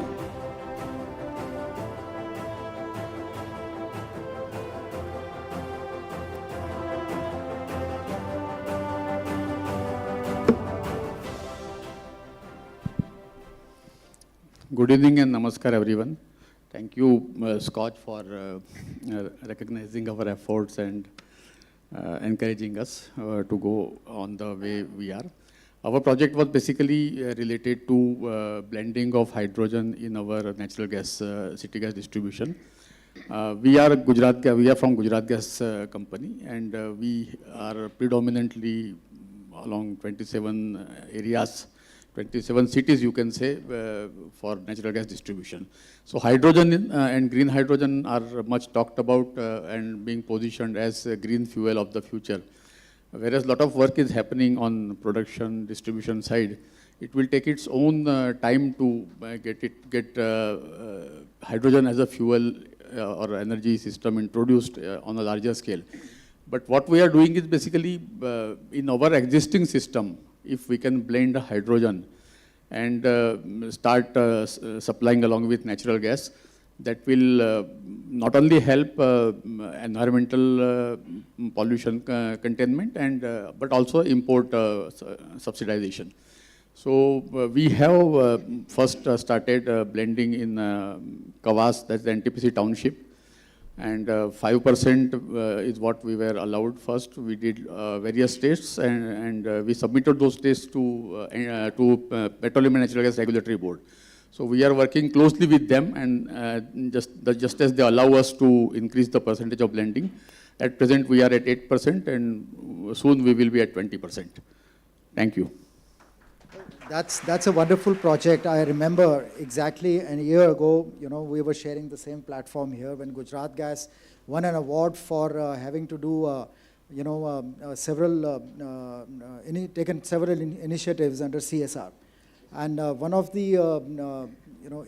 Good evening and namaskar everyone. Thank you Scotch for recognizing our efforts and encouraging us to go on the way we are. Our project was basically related to blending of hydrogen in our natural gas, city gas distribution. We are from Gujarat Gas company, and we are predominantly along 27 areas, 27 cities you can say, for natural gas distribution. So hydrogen and green hydrogen are much talked about and being positioned as a green fuel of the future. Whereas a lot of work is happening on production, distribution side, it will take its own time to get hydrogen as a fuel or energy system introduced on a larger scale. But what we are doing is basically in our existing system, if we can blend hydrogen and start supplying along with natural gas, that will not only help environmental pollution containment and but also import subsidization. So we have first started blending in Kawas, that's the NTPC township, and 5% is what we were allowed first. We did various tests and we submitted those tests to Petroleum and Natural Gas Regulatory Board. So we are working closely with them, and just as they allow us to increase the percentage of blending. At present we are at 8% and soon we will be at 20%. Thank you. That's a wonderful project. I remember exactly a year ago, we were sharing the same platform here when Gujarat Gas won an award for having to do, taken several initiatives under CSR. And one of the,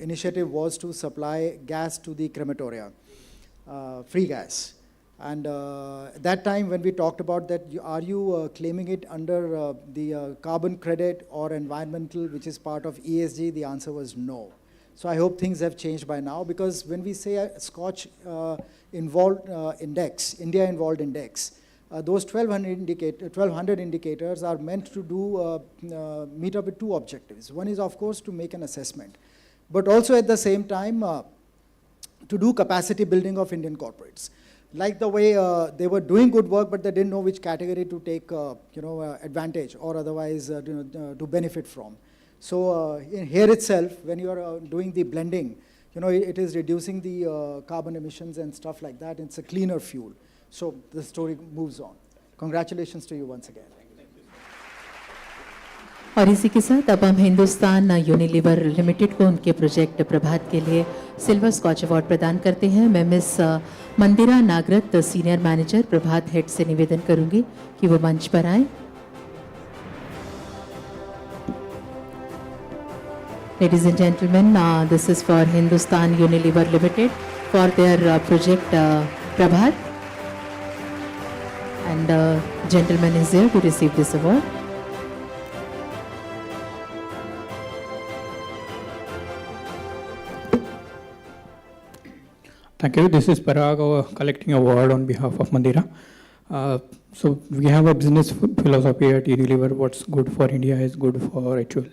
initiative was to supply gas to the crematoria, free gas. And that time when we talked about that, are you claiming it under the carbon credit or environmental, which is part of ESG? The answer was no. So I hope things have changed by now, because when we say a Scotch involved index, India involved index, those 1200 indicators are meant to do meet up with two objectives. One is, of course, to make an assessment, but also at the same time to do capacity building of Indian corporates. like the way they were doing good work, but they didn't know which category to take, advantage or otherwise to benefit from. So here itself, when you are doing the blending, it is reducing the carbon emissions and stuff like that. It's a cleaner fuel. So the story moves on. Congratulations to you once again. और इसी के साथ अब हम Hindustan Unilever limited को उनके project प्रभात के लिए सिल्वर स्कॉच अवार्ड प्रदान करते हैं। मैं मिस मंदिरा नागरत सीनियर मैनेजर प्रभात हेड से निवेदन करूंगी कि वो मंच पर आए। Ladies and gentlemen, this is for Hindustan Unilever Limited for their project Prabhat, and gentleman is here to receive this award. Thank you. This is Parag collecting award on behalf of Mandira. So we have a business philosophy at Unilever. What's good for India is good for HUL.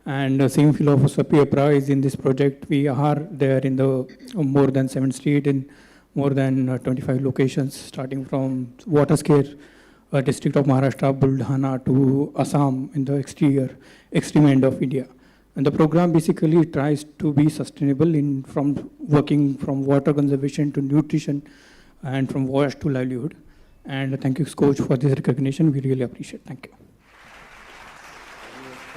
And the same philosophy applies in this project. We are there in the more than 7 states in more than 25 locations, starting from water-scarce district of Maharashtra, Buldhana to Assam in the extreme end of India. And the program basically tries to be sustainable from working from water conservation to nutrition and from wash to livelihood. And thank you, SKOCH, for this recognition. We really appreciate it. Thank you.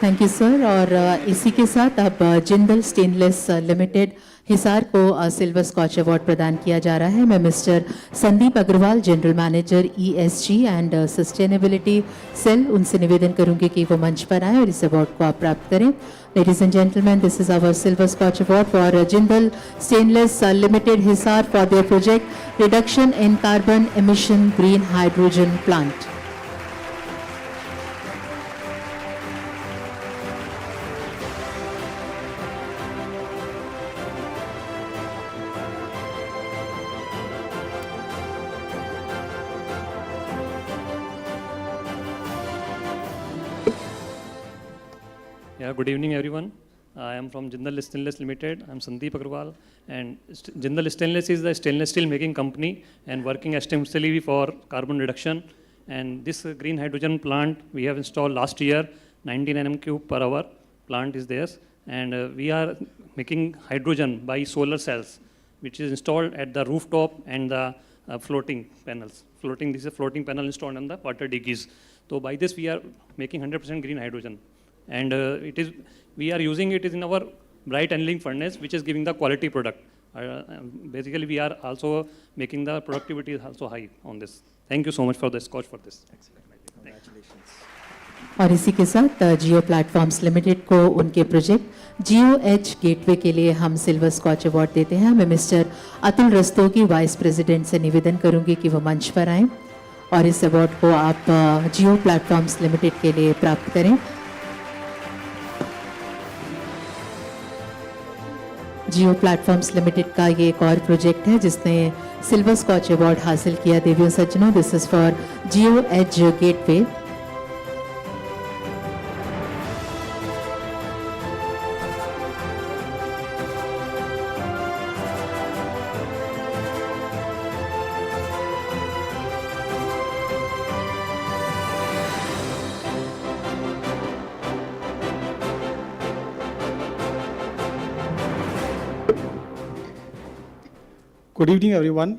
Thank you sir. और इसी के साथ अब Jindal stainless limited Hisar को silver scotch award प्रदान किया जा रहा है। मैं mister Sandeep Agarwal general manager ESG and sustainability cell उनसे निवेदन करूंगी कि वो मंच पर आए और इस अवार्ड को आप प्राप्त करें। Ladies and gentlemen, this is our Silver Scotch Award for Jindal Stainless Limited Hisar for their project Reduction in Carbon Emission Green Hydrogen Plant. Yeah, good evening, everyone. I am from Jindal Stainless Limited. I'm Sandeep Agarwal, and Jindal Stainless is the stainless steel making company and working extensively for carbon reduction. And this green hydrogen plant we have installed last year, 19 nm cube per hour plant is theirs, and we are making hydrogen by solar cells, which is installed at the rooftop and the floating panels. This is a floating panel installed on the water degrees. So by this we are making 100% green hydrogen. And we are using it in our bright annealing furnace, which is giving the quality product. Basically, we are also making the productivity also high on this. Thank you so much for the Scotch for this. Congratulations. और इसी के साथ जियो platforms limited को उनके project जियो edge gateway के लिए हम silver scotch award देते हैं। मैं mister Atul Rastogi vice president से निवेदन करूंगी कि वो मंच पर आएँ और इस अवार्ड को आप जियो प्लेटफॉर्म्स लिमिटेड के लिए प्राप्त करें। जियो प्लेटफॉर्म्स लिमिटेड का ये एक और प्रोजेक्ट है जिसने सिल्वर स्कॉच अवार्ड हासिल किया। देवियों सज्जनों, this is for Jio edge gateway. Good evening, everyone.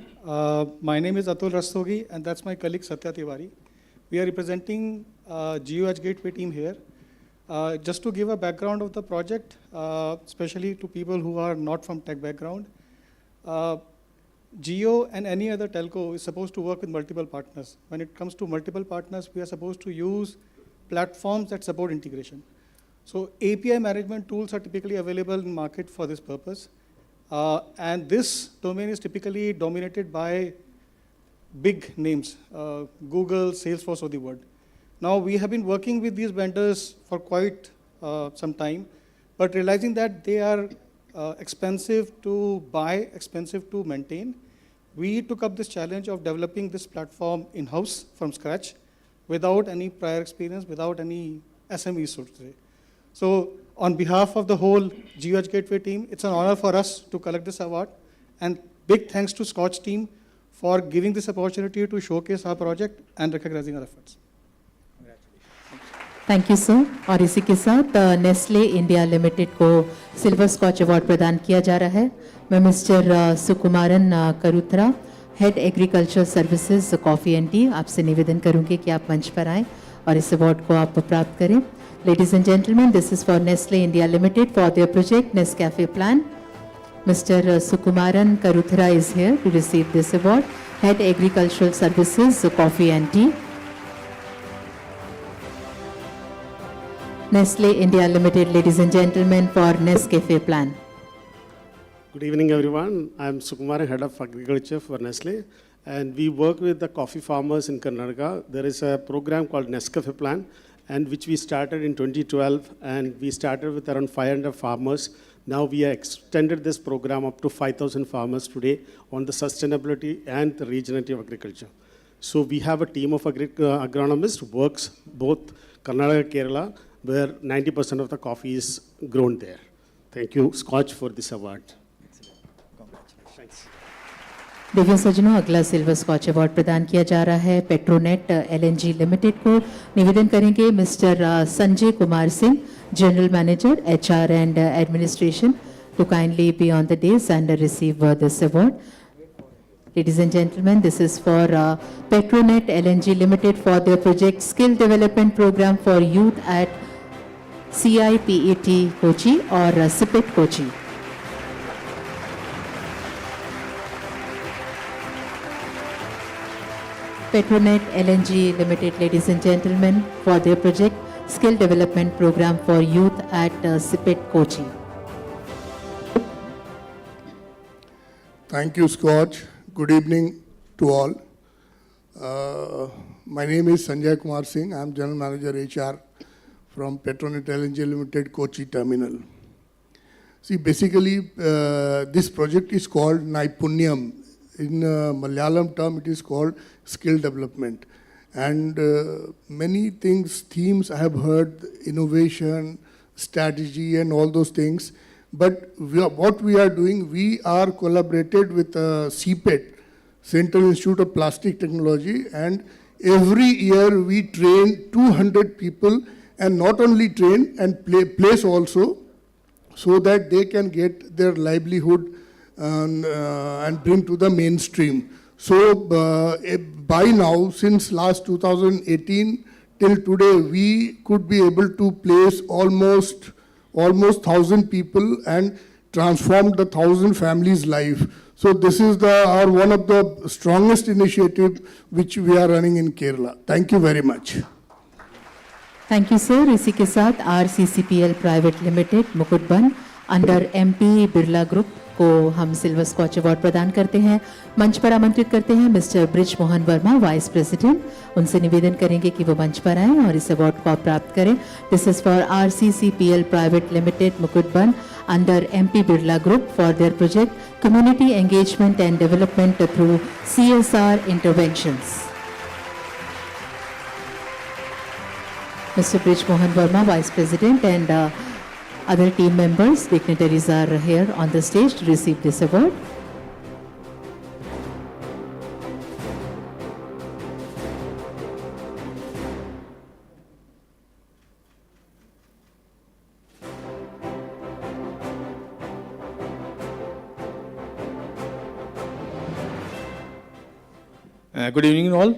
My name is Atul Rastogi, and that's my colleague Satya Tiwari. We are representing Geo Edge Gateway team here. Just to give a background of the project, especially to people who are not from tech background, Geo and any other telco is supposed to work with multiple partners. When it comes to multiple partners, we are supposed to use platforms that support integration. So API management tools are typically available in market for this purpose. And this domain is typically dominated by big names, Google, Salesforce of the world. Now, we have been working with these vendors for quite some time, but realizing that they are expensive to buy, expensive to maintain, we took up this challenge of developing this platform in-house from scratch without any prior experience, without any SME, so to say. So on behalf of the whole GeoEdge Gateway team, it's an honor for us to collect this award. And big thanks to SKOCH team for giving this opportunity to showcase our project and recognizing our efforts. Thank you sir. और इसी के साथ Nestle India limited को silver scotch award प्रदान किया जा रहा है। मैं mister Sukumaran Karuthara, head agriculture services coffee and tea, आपसे निवेदन करूंगी कि आप मंच पर आएँ और इस अवार्ड को आप प्राप्त करें। Ladies and gentleman, this is for Nestle India limited for their project Nescafe plan. Mister Sukumaran Karuthara is here to receive this award, head agricultural services coffee and tea. Nestle India Limited, ladies and gentlemen, for Nescafe plan. Good evening, everyone. I'm Sukumar, Head of Agriculture for Nestle, and we work with the coffee farmers in Karnataka. There is a program called Nescafe Plan, and which we started in 2012, and we started with around 500 farmers. Now we have extended this program up to 5,000 farmers today on the sustainability and the regenerative agriculture. So we have a team of agronomists who works both Karnataka, Kerala, where 90% of the coffee is grown there. Thank you, Scotch, for this award. Divya सज्जनों, अगला silver scotch award प्रदान किया जा रहा है Petronet LNG limited को। निवेदन करेंगे mister Sanjay Kumar Singh, general manager HR and administration, to kindly be on the dais and receive this award. Ladies and gentlemen, this is for Petronet LNG Limited for their project skill development program for youth at CIPET Kochi or CIPET Kochi. Petronet LNG Limited, ladies and gentlemen, for their project skill development program for youth at CIPET Kochi. Thank you, Scotch. Good evening to all. My name is Sanjay Kumar Singh. I am General Manager HR from Petronet LNG Limited Kochi Terminal. See, basically, this project is called Naipunyam. In Malayalam term, it is called skill development. And many things, themes I have heard, innovation, strategy, and all those things. But what we are doing, we are collaborated with CPET, Central Institute of Plastic Technology, and every year we train 200 people, and not only train and place also, so that they can get their livelihood and bring to the mainstream. So by now, since last 2018 till today, we could be able to place almost 1,000 people and transform the 1,000 families' life. So this is one of the strongest initiative which we are running in Kerala. Thank you very much. Thank you, sir. इसी के साथ RCCPL Private Limited Mukutban under MP Birla group को हम silver scotch award प्रदान करते हैं। मंच पर आमंत्रित करते हैं mister bridge Mohan Verma, vice president. उनसे निवेदन करेंगे कि वो मंच पर आएं और इस अवार्ड को आप प्राप्त करें। This is for RCCPL private limited Mukutban under MP Birla group for their project community engagement and development through CSR interventions. Mr. Brij Mohan Verma, Vice President, and other team members, dignitaries are here on the stage to receive this award. Good evening all,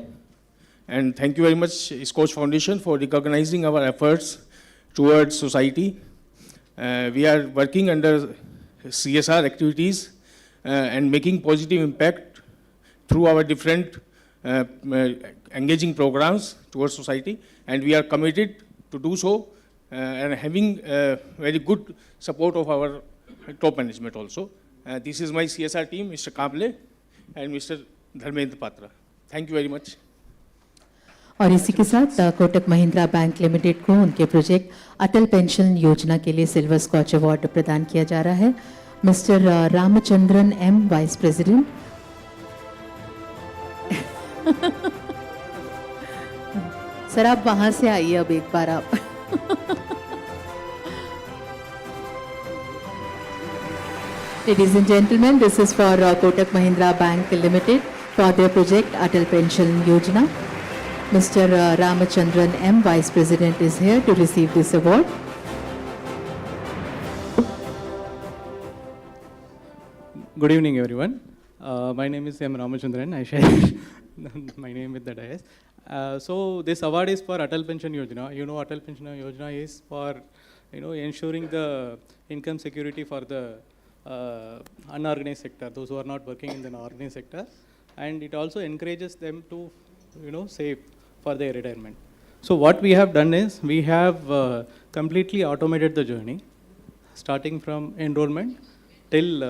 and thank you very much SKOCH Foundation for recognizing our efforts towards society. We are working under CSR activities and making positive impact through our different engaging programs towards society, and we are committed to do so and having very good support of our top management also. This is my CSR team, Mr. Kable and Mr. Dharmendra Patra. Thank you very much. और इसी के साथ Kotak Mahindra bank limited को उनके project अटल pension योजना के लिए silver scotch award प्रदान किया जा रहा है। Mister Ramachandran M, vice president. Sir आप वहां से आइए अब एक बार आप। Ladies and gentlemen, this is for Kotak Mahindra Bank Limited for their project Atal Pension Yojana. Mr. Ramachandran M, Vice President, is here to receive this award. Good evening, everyone. My name is M. Ramachandran. I share my name with the dais. So this award is for Atal Pension Yojana. You know, Atal Pension Yojana is for ensuring the income security for the unorganized sector, those who are not working in the organized sector, and it also encourages them to save for their retirement. So what we have done is we have completely automated the journey, starting from enrollment till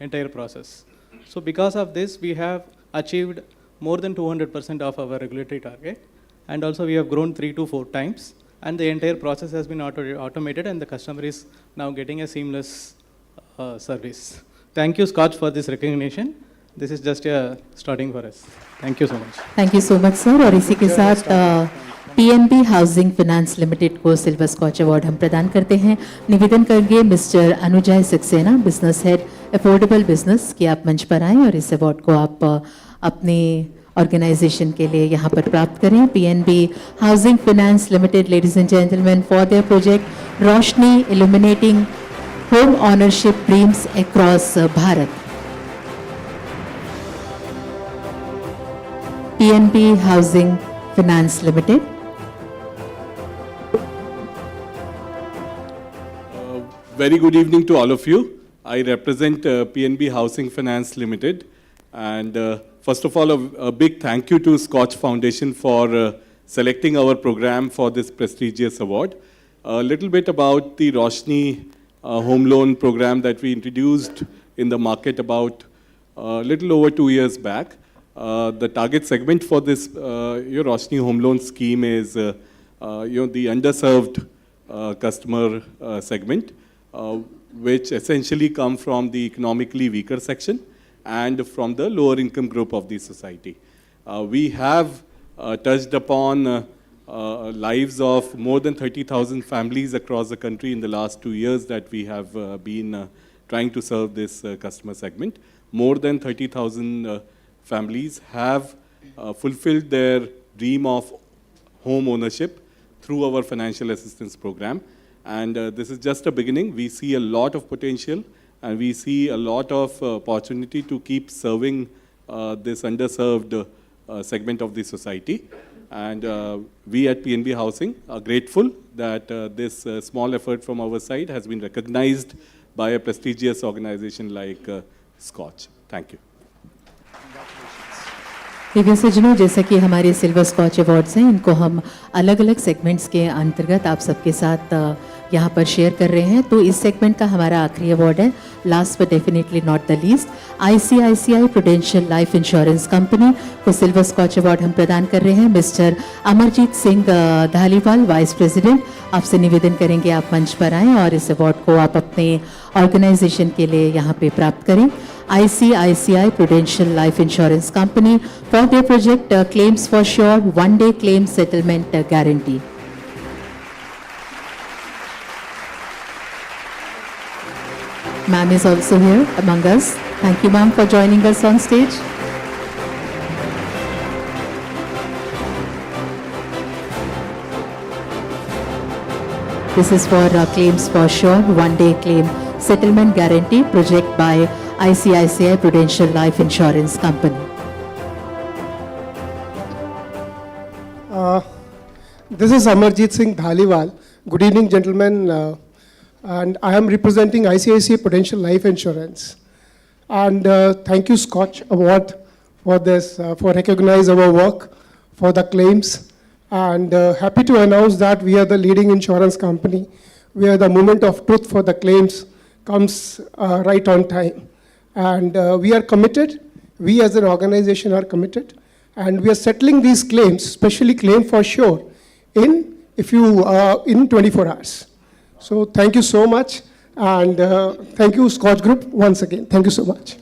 entire process. So because of this, we have achieved more than 200% of our regulatory target, and also we have grown 3 to 4 times, and the entire process has been automated, and the customer is now getting a seamless service. Thank you, Scotch, for this recognition. This is just a starting for us. Thank you so much. Thank you so much, sir. और इसी के साथ PNB housing finance limited को silver scotch award हम प्रदान करते हैं. निवेदन करेंगे mister Anujay Saxena, business head affordable business, कि आप मंच पर आएं और इस अवार्ड को आप अपने ऑर्गेनाइजेशन के लिए यहाँ पर प्राप्त करें. PNB housing finance limited, ladies and gentleman, for their project Roshni illuminating home ownership dreams across Bharat. PNB Housing Finance Limited. Very good evening to all of you. I represent PNB Housing Finance Limited, and first of all, a big thank you to SKOCH Foundation for selecting our program for this prestigious award. A little bit about the Roshni home loan program that we introduced in the market about a little over 2 years back. The target segment for this your Roshni home loan scheme is the underserved customer segment, which essentially come from the economically weaker section and from the lower income group of the society. We have touched upon lives of more than 30,000 families across the country in the last 2 years that we have been trying to serve this customer segment. More than 30,000 families have fulfilled their dream of home ownership through our financial assistance program. And this is just a beginning. We see a lot of potential, and we see a lot of opportunity to keep serving this underserved segment of the society. And we at PNB Housing are grateful that this small effort from our side has been recognized by a prestigious organization like SKOCH. Thank you. प्रिय सज्जनों, जैसा कि हमारे silver scotch awards हैं, इनको हम अलग अलग सेगमेंट्स के अंतर्गत आप सबके साथ यहाँ पर शेयर कर रहे हैं. तो इस सेगमेंट का हमारा आखिरी अवार्ड है, last but definitely not the least, ICICI prudential life insurance company को सिल्वर स्कॉच अवार्ड हम प्रदान कर रहे हैं. Mister Amarjeet Singh Dhaliwal, vice president, आपसे निवेदन करेंगे आप मंच पर आएँ और इस अवार्ड को आप अपने ऑर्गेनाइजेशन के लिए यहाँ पे प्राप्त करें. ICICI Prudential Life Insurance Company for their project Claims for Sure One-Day Claim Settlement Guarantee. Ma'am is also here among us. Thank you, ma'am, for joining us on stage. This is for Claims for Sure One-Day Claim Settlement Guarantee project by ICICI Prudential Life Insurance Company. This is Amarjit Singh Dhaliwal. Good evening, gentlemen. And I am representing ICICI Prudential Life Insurance. And thank you, SKOCH Award, for this, for recognize our work for the claims. And happy to announce that we are the leading insurance company where the moment of truth for the claims comes right on time. And we are committed, we as an organization are committed, and we are settling these claims, especially claim for sure, in 24 hours. So thank you so much, and thank you SKOCH Group once again. Thank you so much.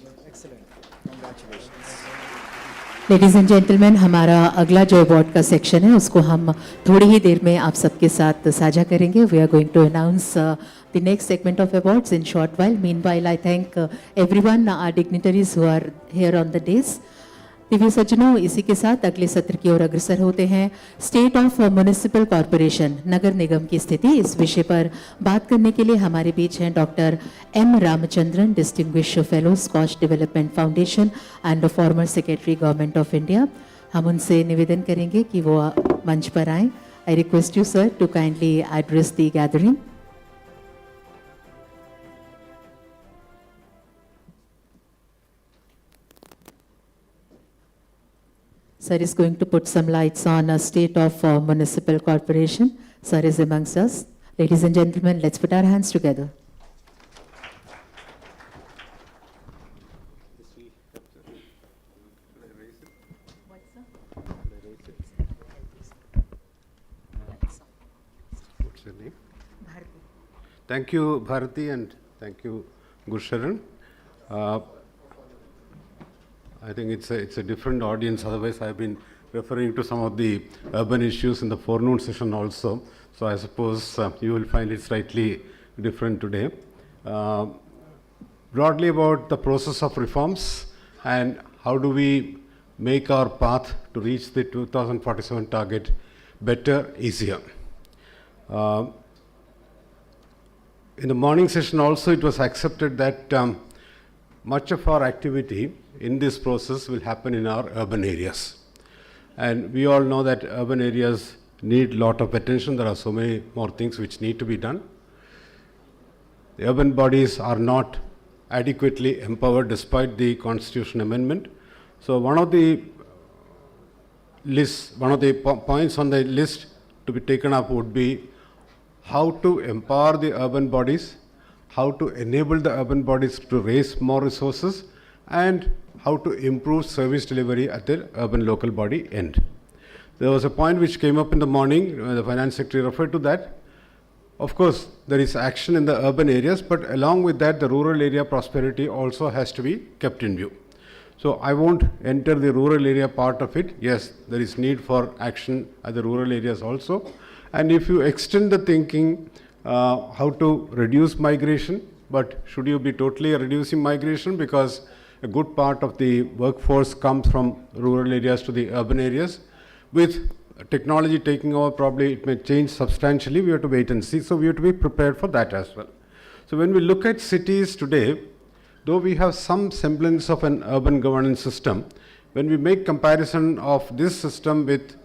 Ladies and gentleman, हमारा अगला जो award का section है उसको हम थोड़ी ही देर में आप सबके साथ साझा करेंगे. We are going to announce the next segment of awards in short while. Meanwhile, I thank everyone, our dignitaries who are here on the dais. Divya सज्जनों, इसी के साथ अगले सत्र की ओर अग्रसर होते हैं। स्टेट ऑफ म्युनिसिपल कॉरपोरेशन, नगर निगम की स्थिति, इस विषय पर बात करने के लिए हमारे बीच हैं doctor M Ramachandran, distinguished fellow, Skoch development foundation and former secretary government of India. हम उनसे निवेदन करेंगे कि वो मंच पर आएं। I request you sir to kindly address the gathering. Sir is going to put some lights on a state of municipal corporation. Sir is amongst us. Ladies and gentlemen, let's put our hands together. What's your name? Bharati. Thank you, Bharati, and thank you, Gursharan. I think it's a different audience. Otherwise, I've been referring to some of the urban issues in the forenoon session also. So I suppose you will find it slightly different today. Broadly about the process of reforms and how do we make our path to reach the 2047 target better, easier. In the morning session also, it was accepted that much of our activity in this process will happen in our urban areas. And we all know that urban areas need a lot of attention. There are so many more things which need to be done. The urban bodies are not adequately empowered despite the Constitution Amendment. So one of the points on the list to be taken up would be how to empower the urban bodies, how to enable the urban bodies to raise more resources, and how to improve service delivery at the urban local body end. There was a point which came up in the morning, the Finance Secretary referred to that. Of course, there is action in the urban areas, but along with that, the rural area prosperity also has to be kept in view. So I won't enter the rural area part of it. Yes, there is need for action at the rural areas also. And if you extend the thinking, how to reduce migration, but should you be totally reducing migration, because a good part of the workforce comes from rural areas to the urban areas. With technology taking over, probably it may change substantially. We have to wait and see. So we have to be prepared for that as well. So when we look at cities today, though we have some semblance of an urban governance system, when we make comparison of this system with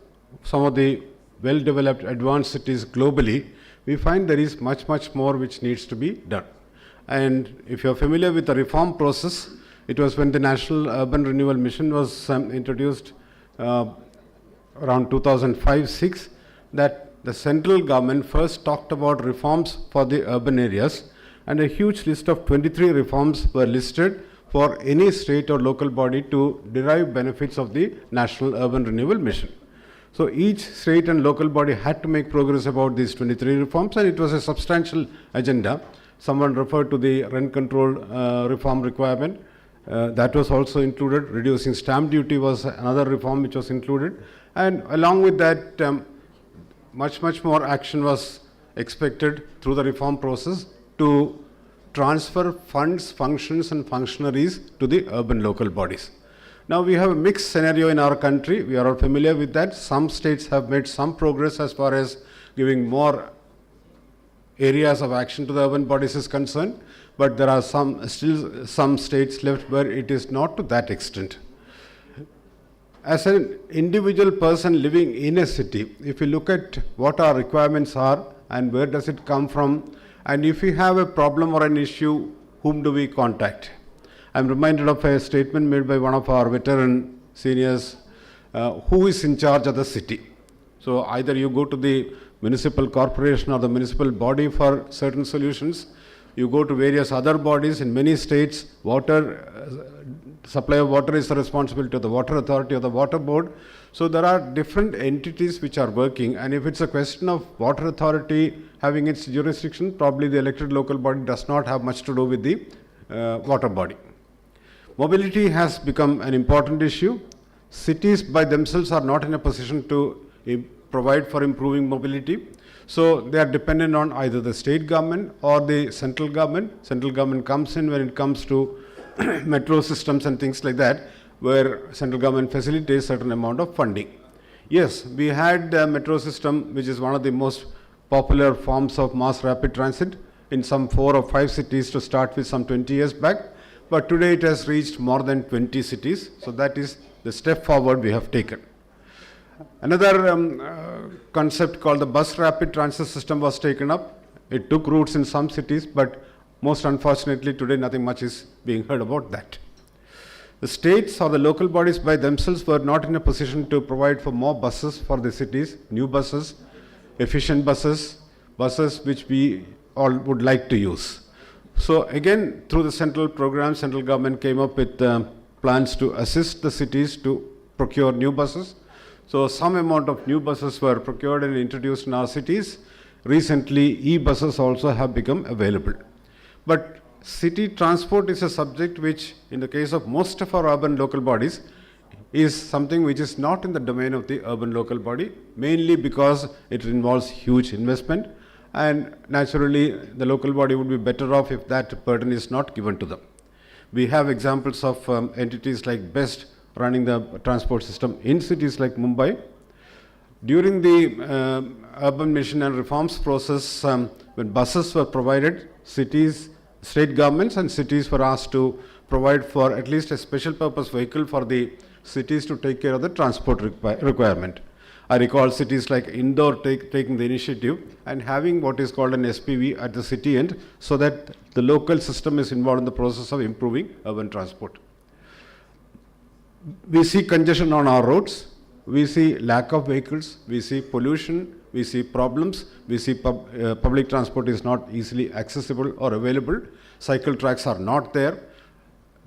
some of the well-developed advanced cities globally, we find there is much, much more which needs to be done. And if you're familiar with the reform process, it was when the National Urban Renewal Mission was introduced around 2005-06 that the central government first talked about reforms for the urban areas, and a huge list of 23 reforms were listed for any state or local body to derive benefits of the National Urban Renewal Mission. So each state and local body had to make progress about these 23 reforms, and it was a substantial agenda. Someone referred to the rent control reform requirement. That was also included. Reducing stamp duty was another reform which was included. And along with that, much more action was expected through the reform process to transfer funds, functions and functionaries to the urban local bodies. Now we have a mixed scenario in our country. We are all familiar with that. Some states have made some progress as far as giving more areas of action to the urban bodies is concerned, but there are still some states left where it is not to that extent. As an individual person living in a city, if you look at what our requirements are and where does it come from, and if we have a problem or an issue, whom do we contact? I'm reminded of a statement made by one of our veteran seniors, who is in charge of the city. So either you go to the municipal corporation or the municipal body for certain solutions, you go to various other bodies. In many states, supply of water is the responsibility of the water authority or the water board. So there are different entities which are working, and if it's a question of water authority having its jurisdiction, probably the elected local body does not have much to do with the water body. Mobility has become an important issue. Cities by themselves are not in a position to provide for improving mobility. So they are dependent on either the state government or the central government. Central government comes in when it comes to metro systems and things like that. where central government facilitates certain amount of funding. Yes, we had the metro system, which is one of the most popular forms of mass rapid transit in some 4 or 5 cities to start with some 20 years back, but today it has reached more than 20 cities, so that is the step forward we have taken. Another concept called the bus rapid transit system was taken up. It took roots in some cities, but most unfortunately today nothing much is being heard about that. The states or the local bodies by themselves were not in a position to provide for more buses for the cities, new buses, efficient buses, buses which we all would like to use. So again, through the central program, central government came up with plans to assist the cities to procure new buses. So some amount of new buses were procured and introduced in our cities. Recently, e-buses also have become available. But city transport is a subject which, in the case of most of our urban local bodies, is something which is not in the domain of the urban local body, mainly because it involves huge investment, and naturally the local body would be better off if that burden is not given to them. We have examples of entities like BEST running the transport system in cities like Mumbai. During the urban mission and reforms process, when buses were provided, cities, state governments and cities were asked to provide for at least a special purpose vehicle for the cities to take care of the transport requirement. I recall cities like Indore taking the initiative and having what is called an SPV at the city end, so that the local system is involved in the process of improving urban transport. We see congestion on our roads, we see lack of vehicles, we see pollution, we see problems, we see public transport is not easily accessible or available, cycle tracks are not there.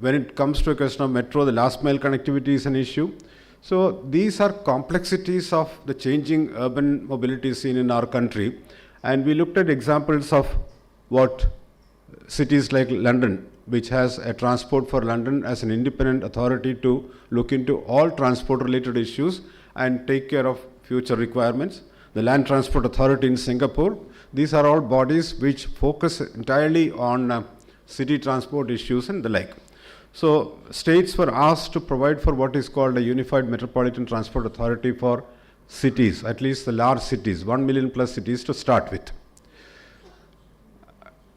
When it comes to a question of metro, the last mile connectivity is an issue. So these are complexities of the changing urban mobility scene in our country, and we looked at examples of what cities like London, which has a Transport for London as an independent authority to look into all transport related issues and take care of future requirements. The Land Transport Authority in Singapore, these are all bodies which focus entirely on city transport issues and the like. So states were asked to provide for what is called a Unified Metropolitan Transport Authority for cities, at least the large cities, 1 million plus cities to start with.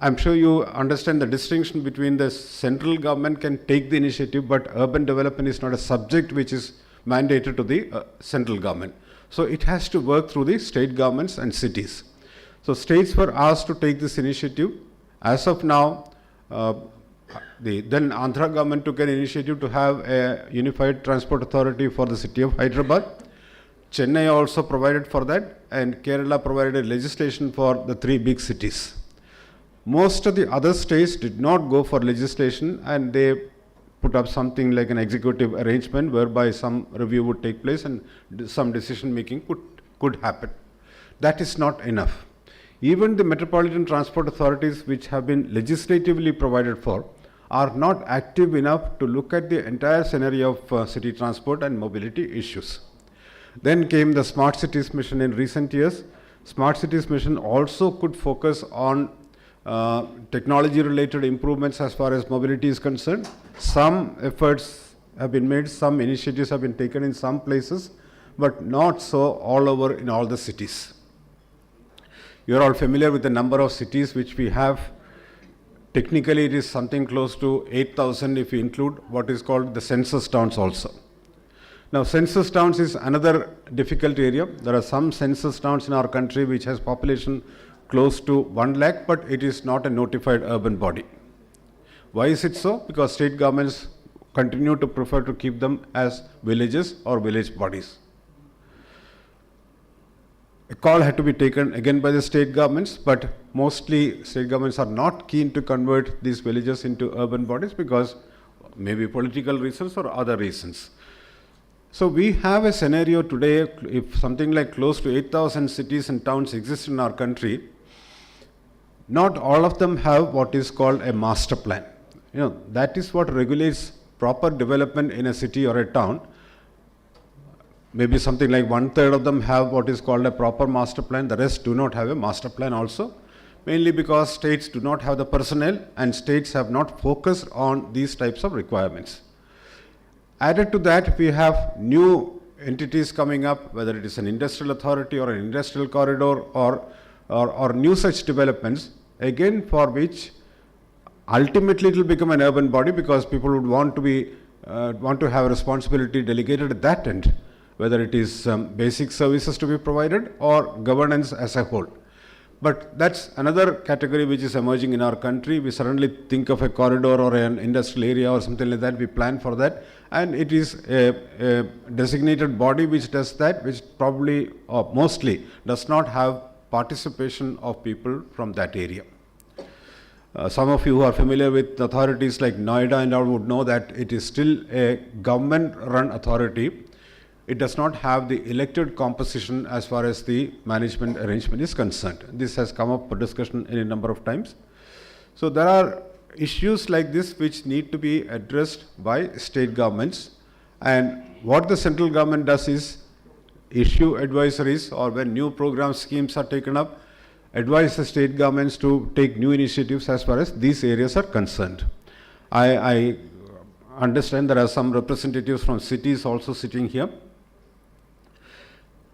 I'm sure you understand the distinction between the central government can take the initiative, but urban development is not a subject which is mandated to the central government. So it has to work through the state governments and cities. So states were asked to take this initiative. As of now, the then Andhra government took an initiative to have a unified transport authority for the city of Hyderabad. Chennai also provided for that, and Kerala provided legislation for the 3 big cities. Most of the other states did not go for legislation, and they put up something like an executive arrangement whereby some review would take place and some decision making could happen. That is not enough. Even the metropolitan transport authorities, which have been legislatively provided for, are not active enough to look at the entire scenario of city transport and mobility issues. Then came the Smart Cities Mission in recent years. Smart Cities Mission also could focus on technology related improvements as far as mobility is concerned. Some efforts have been made, some initiatives have been taken in some places, but not so all over in all the cities. You are all familiar with the number of cities which we have. Technically it is something close to 8,000 if you include what is called the census towns also. Now census towns is another difficult area. There are some census towns in our country which has population close to 1 lakh, but it is not a notified urban body. Why is it so? Because state governments continue to prefer to keep them as villages or village bodies. A call had to be taken again by the state governments, but mostly state governments are not keen to convert these villages into urban bodies because maybe political reasons or other reasons. So we have a scenario today, if something like close to 8,000 cities and towns exist in our country, not all of them have what is called a master plan. You know, that is what regulates proper development in a city or a town. Maybe something like 1/3 of them have what is called a proper master plan, the rest do not have a master plan also, mainly because states do not have the personnel and states have not focused on these types of requirements. Added to that, we have new entities coming up, whether it is an industrial authority or an industrial corridor or new such developments, again for which ultimately it will become an urban body because people would want to have a responsibility delegated at that end, whether it is basic services to be provided or governance as a whole. But that's another category which is emerging in our country. We suddenly think of a corridor or an industrial area or something like that. We plan for that. And it is a designated body which does that, which probably or mostly does not have participation of people from that area. Some of you who are familiar with authorities like Noida and all would know that it is still a government-run authority. It does not have the elected composition as far as the management arrangement is concerned. This has come up for discussion any number of times. So there are issues like this which need to be addressed by state governments, and what the central government does is issue advisories, or when new program schemes are taken up, advise the state governments to take new initiatives as far as these areas are concerned. I understand there are some representatives from cities also sitting here.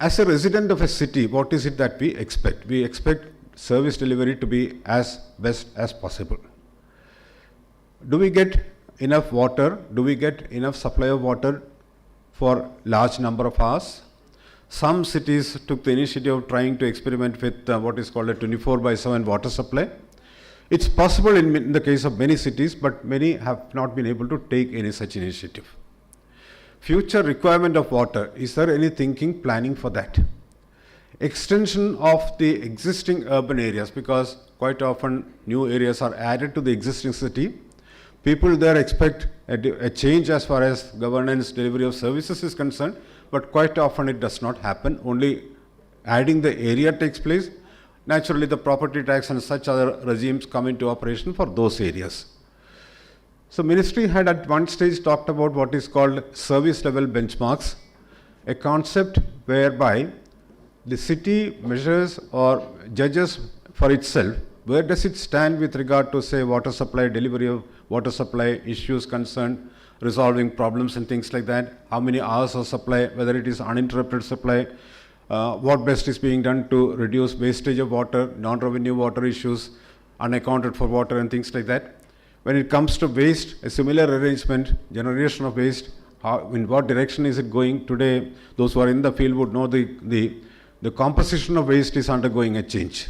As a resident of a city, what is it that we expect? We expect service delivery to be as best as possible. Do we get enough water? Do we get enough supply of water for large number of hours? Some cities took the initiative of trying to experiment with what is called a 24/7 water supply. It's possible in the case of many cities, but many have not been able to take any such initiative. Future requirement of water, is there any thinking, planning for that? Extension of the existing urban areas, because quite often new areas are added to the existing city. People there expect a change as far as governance, delivery of services is concerned, but quite often it does not happen. Only adding the area takes place. Naturally, the property tax and such other regimes come into operation for those areas. So ministry had at one stage talked about what is called service level benchmarks, a concept whereby the city measures or judges for itself where does it stand with regard to, say, water supply, delivery of water supply, issues concerned, resolving problems and things like that, how many hours of supply, whether it is uninterrupted supply, what best is being done to reduce wastage of water, non-revenue water issues, unaccounted for water and things like that. When it comes to waste, a similar arrangement, generation of waste, in what direction is it going? Today, those who are in the field would know the composition of waste is undergoing a change.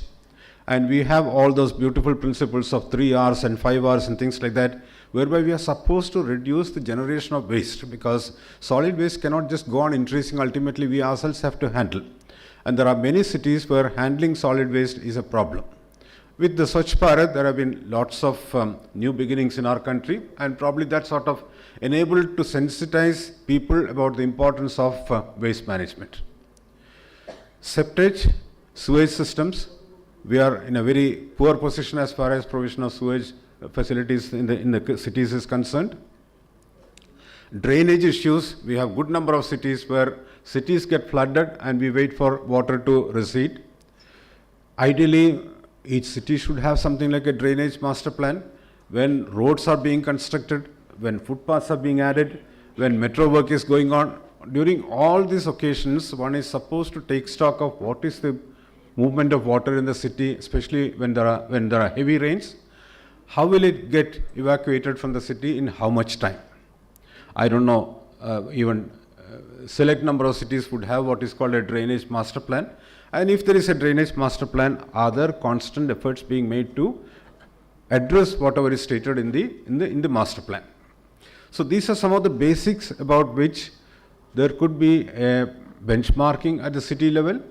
And we have all those beautiful principles of 3 Rs and 5 Rs and things like that, whereby we are supposed to reduce the generation of waste, because solid waste cannot just go on increasing. Ultimately, we ourselves have to handle. And there are many cities where handling solid waste is a problem. With the Swachh Bharat, there have been lots of new beginnings in our country, and probably that sort of enabled to sensitize people about the importance of waste management. Septage, sewage systems, we are in a very poor position as far as provision of sewage facilities in the cities is concerned. Drainage issues, we have good number of cities where cities get flooded and we wait for water to recede. Ideally, each city should have something like a drainage master plan. When roads are being constructed, when footpaths are being added, when metro work is going on, during all these occasions, one is supposed to take stock of what is the movement of water in the city, especially when there are heavy rains. How will it get evacuated from the city in how much time? I don't know, even select number of cities would have what is called a drainage master plan. And if there is a drainage master plan, are there constant efforts being made to address whatever is stated in the master plan? So these are some of the basics about which there could be a benchmarking at the city level,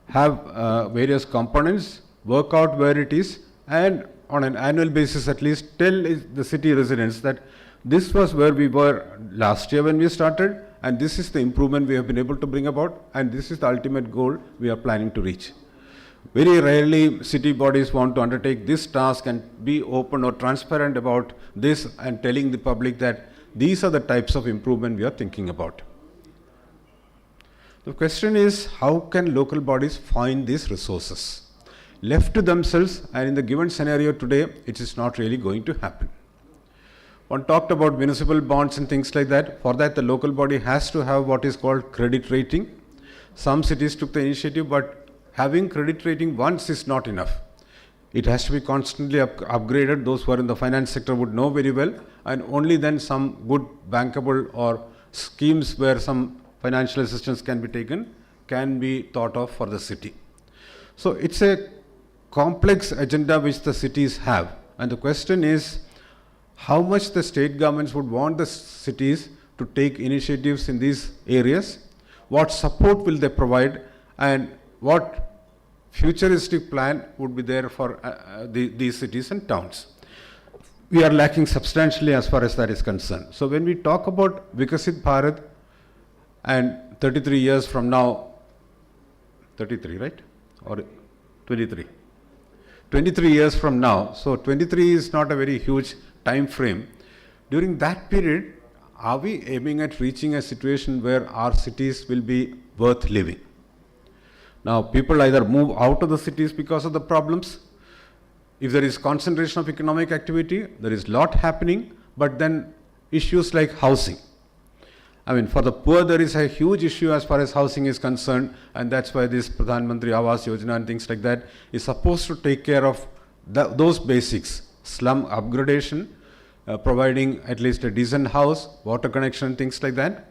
have various components, work out where it is, and on an annual basis at least tell the city residents that this was where we were last year when we started, and this is the improvement we have been able to bring about, and this is the ultimate goal we are planning to reach. Very rarely city bodies want to undertake this task and be open or transparent about this and telling the public that these are the types of improvement we are thinking about. The question is, how can local bodies find these resources? Left to themselves, and in the given scenario today, it is not really going to happen. One talked about municipal bonds and things like that. For that, the local body has to have what is called credit rating. Some cities took the initiative, but having credit rating once is not enough. It has to be constantly upgraded. Those who are in the finance sector would know very well, and only then some good bankable or schemes where some financial assistance can be taken can be thought of for the city. So it's a complex agenda which the cities have, and the question is how much the state governments would want the cities to take initiatives in these areas, what support will they provide, and what futuristic plan would be there for these cities and towns. We are lacking substantially as far as that is concerned. So when we talk about Vikasit Bharat and 33 years from now, 33, right? Or 23? 23 years from now, so 23 is not a very huge time frame. During that period, are we aiming at reaching a situation where our cities will be worth living? Now, people either move out of the cities because of the problems. If there is concentration of economic activity, there is a lot happening, but then issues like housing. I mean, for the poor, there is a huge issue as far as housing is concerned, and that's why this Pradhan Mantri Awas Yojana and things like that is supposed to take care of those basics, slum upgradation, providing at least a decent house, water connection, things like that.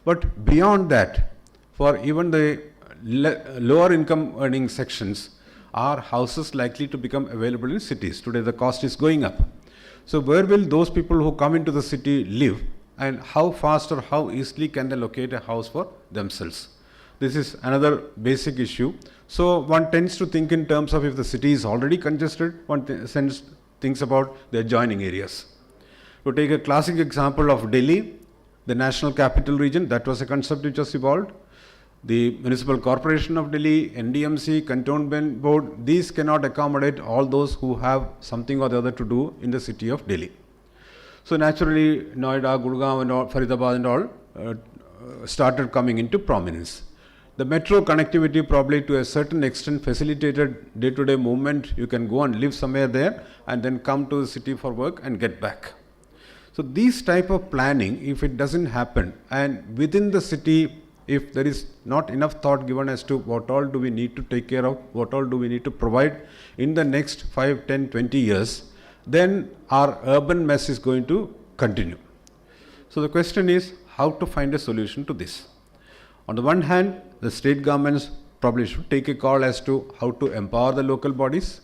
But beyond that, for even the lower income earning sections, are houses likely to become available in cities? Today the cost is going up. So where will those people who come into the city live, and how fast or how easily can they locate a house for themselves? This is another basic issue. So one tends to think in terms of if the city is already congested, one thinks about the adjoining areas. To take a classic example of Delhi, the national capital region, that was a concept which was evolved. The Municipal Corporation of Delhi, NDMC, Cantonment Board, these cannot accommodate all those who have something or the other to do in the city of Delhi. So naturally, Noida, Gurgaon and all, Faridabad and all started coming into prominence. The metro connectivity probably to a certain extent facilitated day-to-day movement. You can go and live somewhere there and then come to the city for work and get back. So these type of planning, if it doesn't happen, and within the city, if there is not enough thought given as to what all do we need to take care of, what all do we need to provide in the next 5, 10, 20 years, then our urban mess is going to continue. So the question is how to find a solution to this. On the one hand, the state governments probably should take a call as to how to empower the local bodies,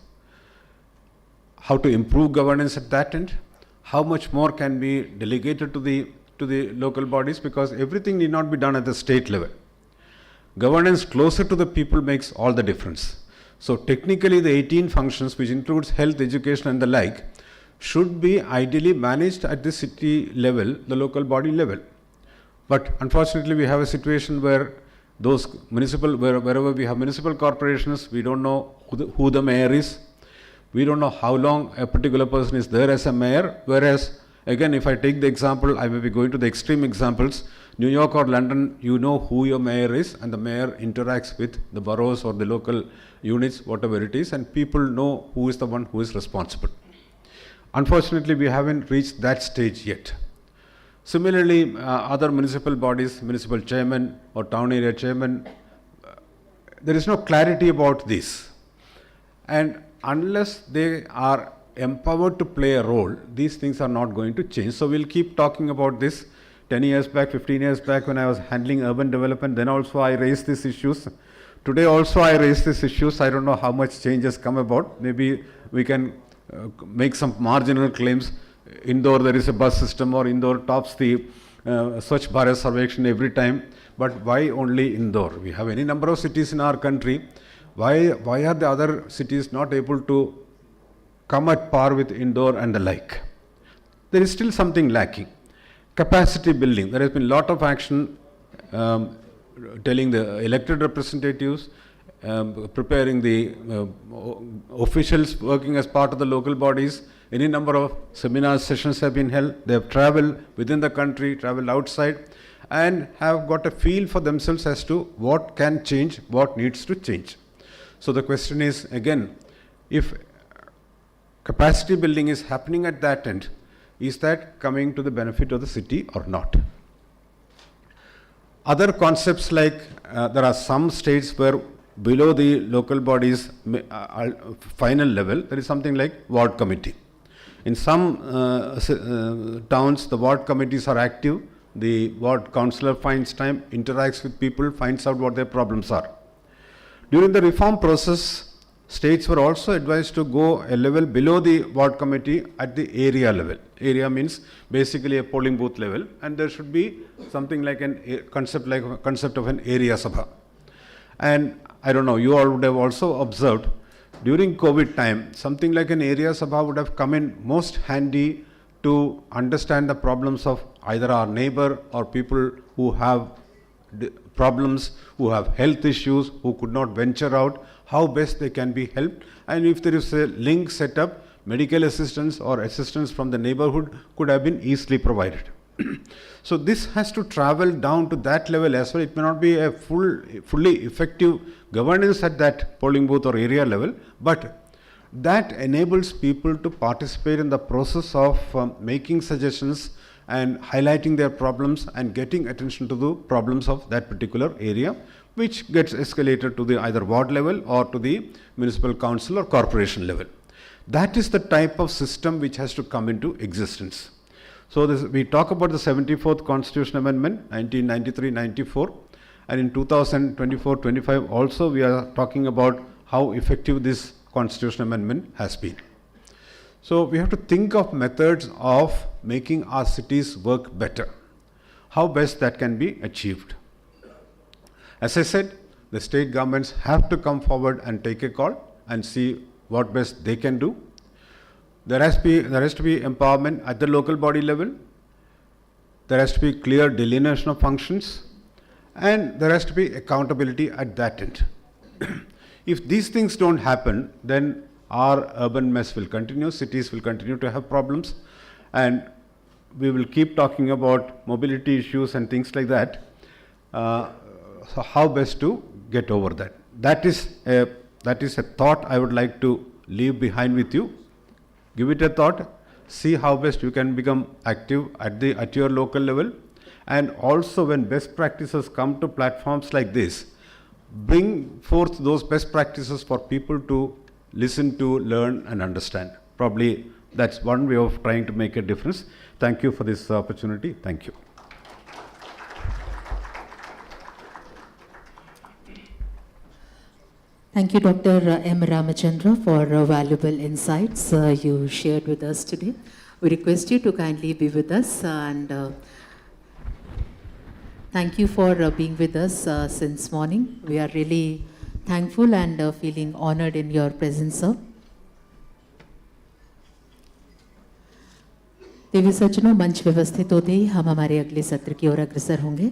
how to improve governance at that end, how much more can be delegated to the local bodies, because everything need not be done at the state level. Governance closer to the people makes all the difference. So technically the 18 functions, which includes health, education and the like, should be ideally managed at the city level, the local body level. But unfortunately we have a situation where those wherever we have municipal corporations, we don't know who the mayor is. We don't know how long a particular person is there as a mayor, whereas again, if I take the example, I may be going to the extreme examples, New York or London, you know who your mayor is, and the mayor interacts with the boroughs or the local units, whatever it is, and people know who is the one who is responsible. Unfortunately, we haven't reached that stage yet. Similarly, other municipal bodies, municipal chairman or town area chairman, there is no clarity about this. And unless they are empowered to play a role, these things are not going to change. So we'll keep talking about this. 10 years back, 15 years back, when I was handling urban development, then also I raised these issues. Today also I raised these issues. I don't know how much change has come about. Maybe we can make some marginal claims. Indore there is a bus system, or Indore tops the SKOCH Bharat Survekshan every time. But why only Indore? We have any number of cities in our country. Why are the other cities not able to come at par with Indore and the like? There is still something lacking. Capacity building. There has been a lot of action telling the elected representatives, preparing the officials working as part of the local bodies. Any number of seminar sessions have been held. They have traveled within the country, traveled outside, and have got a feel for themselves as to what can change, what needs to change. So the question is, again, if capacity building is happening at that end, is that coming to the benefit of the city or not? Other concepts like there are some states where below the local bodies final level, there is something like ward committee. In some towns, the ward committees are active. The ward councillor finds time, interacts with people, finds out what their problems are. During the reform process, states were also advised to go a level below the ward committee at the area level. Area means basically a polling booth level, and there should be something like a concept of an area sabha. And I don't know, you all would have also observed during COVID time, something like an area sabha would have come in most handy to understand the problems of either our neighbor or people who have problems, who have health issues, who could not venture out, how best they can be helped. And if there is a link set up, medical assistance or assistance from the neighborhood could have been easily provided. So this has to travel down to that level as well. It may not be a fully effective governance at that polling booth or area level, but that enables people to participate in the process of making suggestions and highlighting their problems and getting attention to the problems of that particular area, which gets escalated to the either ward level or to the municipal council or corporation level. That is the type of system which has to come into existence. So we talk about the 74th Constitution Amendment, 1993-94, and in 2024-25 also we are talking about how effective this Constitution Amendment has been. So we have to think of methods of making our cities work better. How best that can be achieved. As I said, the state governments have to come forward and take a call and see what best they can do. There has to be empowerment at the local body level. There has to be clear delineation of functions, and there has to be accountability at that end. If these things don't happen, then our urban mess will continue, cities will continue to have problems, and we will keep talking about mobility issues and things like that. So how best to get over that? That is a thought I would like to leave behind with you. Give it a thought, see how best you can become active at your local level, and also when best practices come to platforms like this, bring forth those best practices for people to listen to, learn and understand. Probably that's one way of trying to make a difference. Thank you for this opportunity. Thank you. Thank you, Dr. M. Ramachandra, for valuable insights you shared with us today. We request you to kindly be with us, and thank you for being with us since morning. We are really thankful and feeling honored in your presence, sir. देवी सज्जनों, मंच व्यवस्थित होते ही हम हमारे अगले सत्र की ओर अग्रसर होंगे.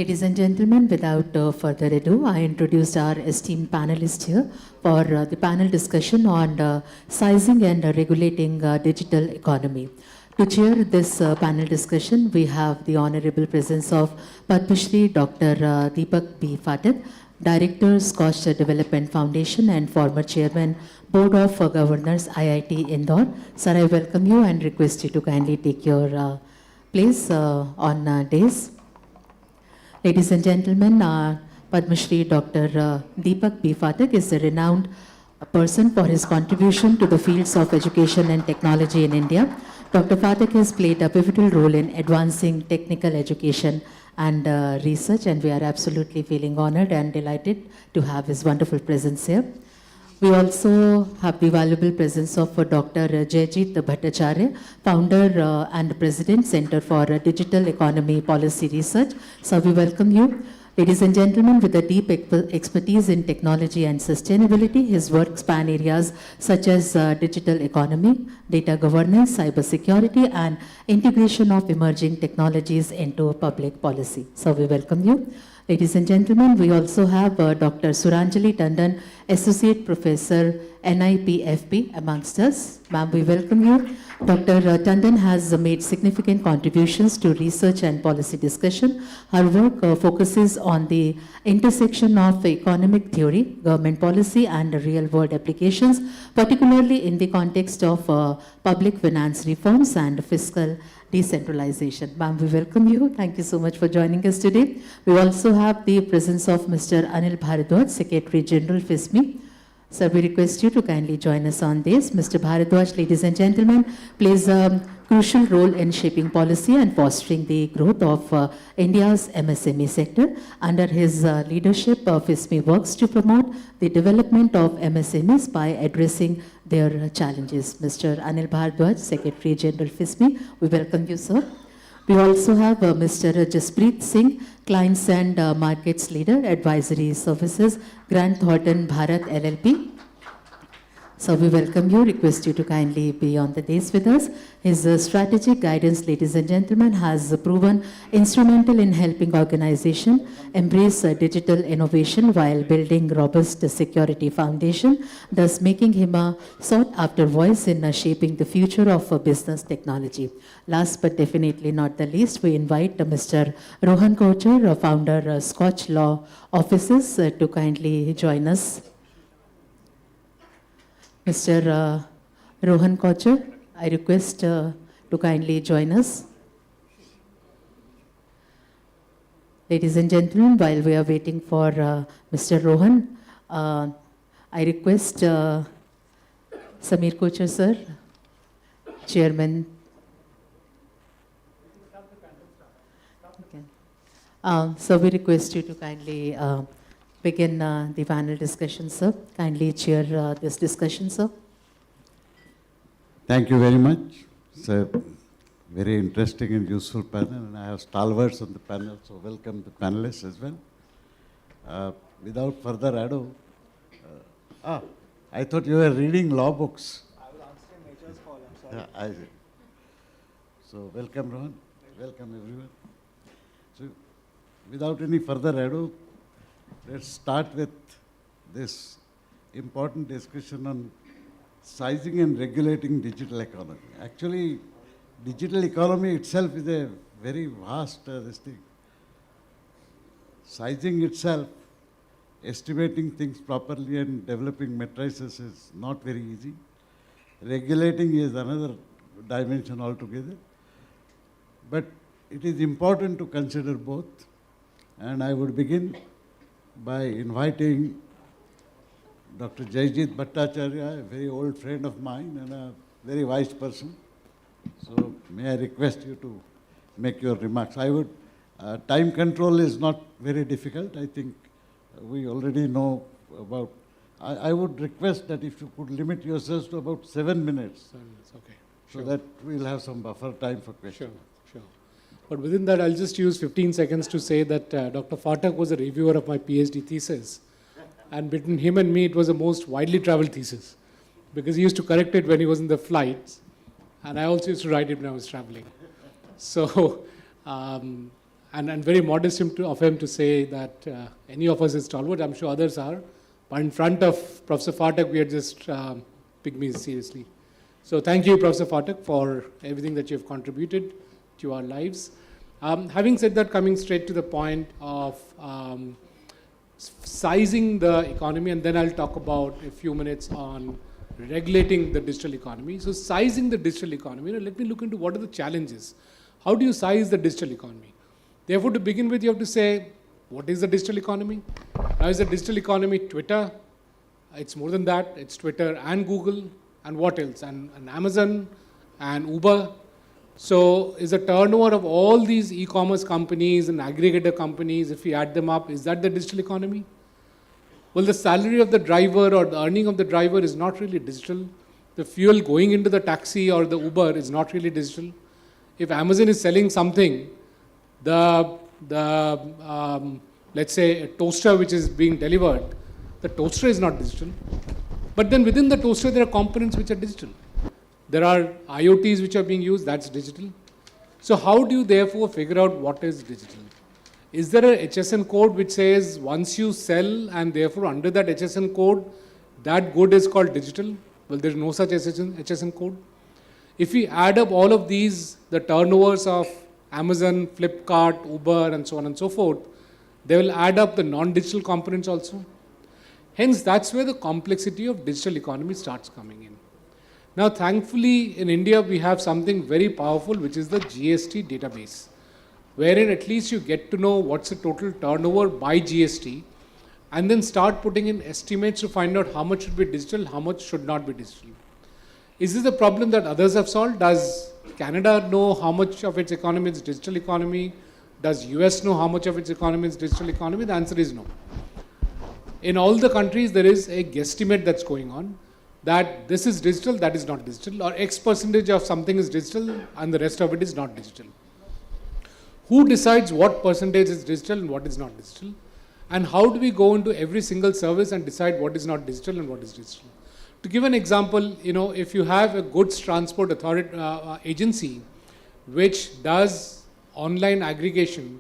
Ladies and gentlemen, without further ado, I introduced our esteemed panelists here for the panel discussion on sizing and regulating digital economy. To chair this panel discussion, we have the honorable presence of Padma Shri Dr. Deepak B. Phatak, Director, SKOCH Development Foundation and former Chairman, Board of Governors, IIT Indore. Sir, I welcome you and request you to kindly take your place on dais. Ladies and gentlemen, Padma Shri Dr. Deepak B. Phatak is a renowned person for his contribution to the fields of education and technology in India. Dr. Phatak has played a pivotal role in advancing technical education and research, and we are absolutely feeling honored and delighted to have his wonderful presence here. We also have the valuable presence of Dr. Jayjit Bhattacharya, founder and president, Center for Digital Economy Policy Research. So we welcome you. Ladies and gentlemen, with a deep expertise in technology and sustainability, his work span areas such as digital economy, data governance, cybersecurity, and integration of emerging technologies into public policy. So we welcome you. Ladies and gentlemen, we also have Dr. Suranjali Tandon, Associate Professor, NIPFP, amongst us. Ma'am, we welcome you. Dr. Tandon has made significant contributions to research and policy discussion. Her work focuses on the intersection of economic theory, government policy, and real-world applications, particularly in the context of public finance reforms and fiscal decentralization. Ma'am, we welcome you. Thank you so much for joining us today. We also have the presence of Mr. Anil Bharadwaj, Secretary General, FISME. Sir, we request you to kindly join us on this. Mr. Bharadwaj, ladies and gentlemen, plays a crucial role in shaping policy and fostering the growth of India's MSME sector. Under his leadership, FISME works to promote the development of MSMEs by addressing their challenges. Mr. Anil Bharadwaj, Secretary General, FISME, we welcome you, sir. We also have Mr. Jaspreet Singh, Clients and Markets Leader, Advisory Services, Grant Thornton Bharat LLP. So we welcome you, request you to kindly be on the dais with us. His strategic guidance, ladies and gentlemen, has proven instrumental in helping organizations embrace digital innovation while building robust security foundation, thus making him a sought-after voice in shaping the future of business technology. Last but definitely not the least, we invite Mr. Rohan Kochar, founder, SKOCH Law Offices, to kindly join us. Mr. Rohan Kochar, I request to kindly join us. Ladies and gentlemen, while we are waiting for Mr. Rohan, I request Samir Kochar, sir, Chairman. Okay. So we request you to kindly begin the panel discussion, sir. Kindly chair this discussion, sir. Thank you very much. It's a very interesting and useful panel, and I have stalwarts on the panel, so welcome the panelists as well. Without further ado, I thought you were reading law books. I was answering Major's call, I'm sorry. Yeah, I see. So welcome, Rohan. Welcome, everyone. So without any further ado, let's start with this important discussion on sizing and regulating digital economy. Actually, digital economy itself is a very vast this thing. Sizing itself, estimating things properly and developing matrices is not very easy. Regulating is another dimension altogether. But it is important to consider both. And I would begin by inviting Dr. Jayjit Bhattacharya, a very old friend of mine and a very wise person. So may I request you to make your remarks. I would, time control is not very difficult. I think we already know about, I would request that if you could limit yourselves to about 7 minutes. 7 minutes, okay. So that we'll have some buffer time for questions. Sure. But within that, I'll just use 15 seconds to say that Dr. Phatak was a reviewer of my PhD thesis. And between him and me, it was the most widely traveled thesis. Because he used to correct it when he was in the flights. And I also used to write it when I was traveling. So and very modest of him to say that any of us is stalwart. I'm sure others are. But in front of Professor Phatak, we are just pygmies, seriously. So thank you, Professor Phatak, for everything that you have contributed to our lives. Having said that, coming straight to the point of sizing the economy, and then I'll talk about a few minutes on regulating the digital economy. So sizing the digital economy, let me look into what are the challenges. How do you size the digital economy? Therefore, to begin with, you have to say, what is the digital economy? Now, is the digital economy Twitter? It's more than that. It's Twitter and Google and what else? And Amazon and Uber. So is the turnover of all these e-commerce companies and aggregator companies, if we add them up, is that the digital economy? Well, the salary of the driver or the earning of the driver is not really digital. The fuel going into the taxi or the Uber is not really digital. If Amazon is selling something, let's say a toaster which is being delivered, the toaster is not digital. But then within the toaster, there are components which are digital. There are IoTs which are being used, that's digital. So how do you therefore figure out what is digital? Is there a HSN code which says once you sell and therefore under that HSN code, that good is called digital? Well, there is no such HSN code. If we add up all of these, the turnovers of Amazon, Flipkart, Uber, and so on and so forth, they will add up the non-digital components also. Hence, that's where the complexity of digital economy starts coming in. Now, thankfully, in India, we have something very powerful, which is the GST database, wherein at least you get to know what's the total turnover by GST, and then start putting in estimates to find out how much should be digital, how much should not be digital. Is this a problem that others have solved? Does Canada know how much of its economy is digital economy? Does US know how much of its economy is digital economy? The answer is no. In all the countries, there is a guesstimate that's going on that this is digital, that is not digital, or X percentage of something is digital and the rest of it is not digital. Who decides what percentage is digital and what is not digital? And how do we go into every single service and decide what is not digital and what is digital? To give an example, if you have a goods transport authority agency which does online aggregation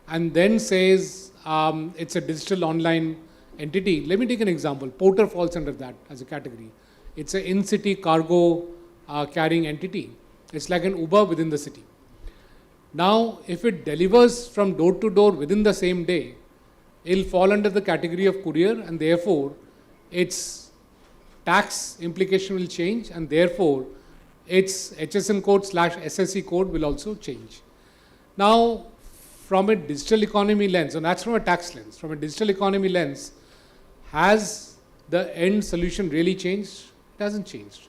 and then says it's a digital online entity, let me take an example. Porter falls under that as a category. It's an in-city cargo carrying entity. It's like an Uber within the city. Now, if it delivers from door to door within the same day, it'll fall under the category of courier, and therefore its tax implication will change, and therefore its HSN code / SSC code will also change. Now, from a digital economy lens, and that's from a tax lens, from a digital economy lens, has the end solution really changed? It hasn't changed.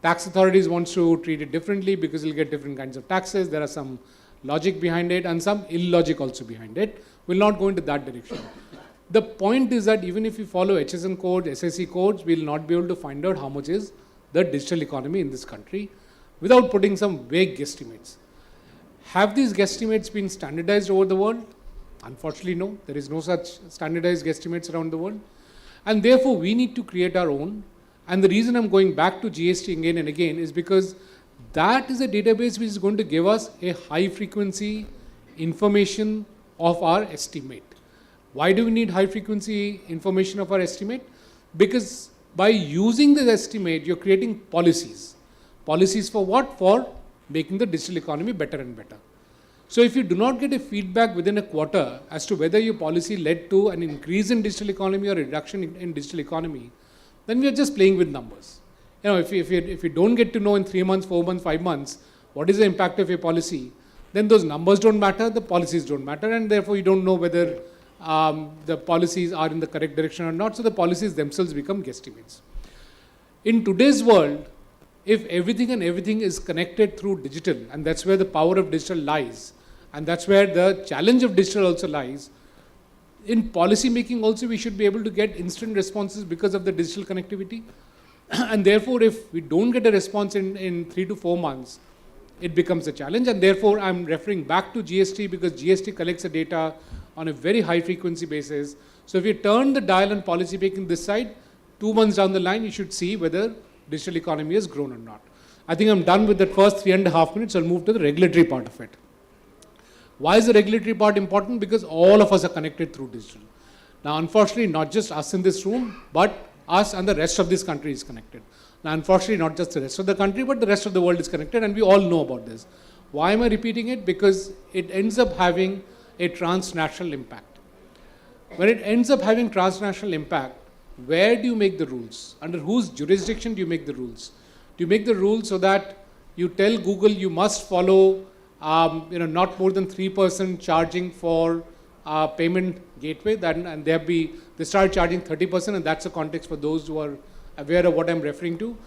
Tax authorities want to treat it differently because you'll get different kinds of taxes. There are some logic behind it and some illogic also behind it. We'll not go into that direction. The point is that even if we follow HSN code, SSC codes, we'll not be able to find out how much is the digital economy in this country without putting some vague guesstimates. Have these guesstimates been standardized over the world? Unfortunately, no. There is no such standardized guesstimates around the world. And therefore, we need to create our own. And the reason I'm going back to GST again and again is because that is a database which is going to give us a high frequency information of our estimate. Why do we need high frequency information of our estimate? Because by using this estimate, you're creating policies. Policies for what? For making the digital economy better and better. So if you do not get a feedback within a quarter as to whether your policy led to an increase in digital economy or a reduction in digital economy, then we are just playing with numbers. If you don't get to know in 3 months, 4 months, 5 months, what is the impact of your policy, then those numbers don't matter, the policies don't matter, and therefore you don't know whether the policies are in the correct direction or not, so the policies themselves become guesstimates. In today's world, if everything is connected through digital, and that's where the power of digital lies, and that's where the challenge of digital also lies, in policy making also we should be able to get instant responses because of the digital connectivity. And therefore, if we don't get a response in 3 to 4 months, it becomes a challenge. And therefore, I'm referring back to GST because GST collects the data on a very high frequency basis. So if you turn the dial on policy making this side, 2 months down the line, you should see whether digital economy has grown or not. I think I'm done with the first 3.5 minutes. I'll move to the regulatory part of it. Why is the regulatory part important? Because all of us are connected through digital. Now, unfortunately, not just us in this room, but us and the rest of this country is connected. Now, unfortunately, not just the rest of the country, but the rest of the world is connected, and we all know about this. Why am I repeating it? Because it ends up having a transnational impact. When it ends up having transnational impact, where do you make the rules? Under whose jurisdiction do you make the rules? Do you make the rules so that you tell Google you must follow not more than 3% charging for payment gateway, and they start charging 30%, and that's the context for those who are aware of what I'm referring to.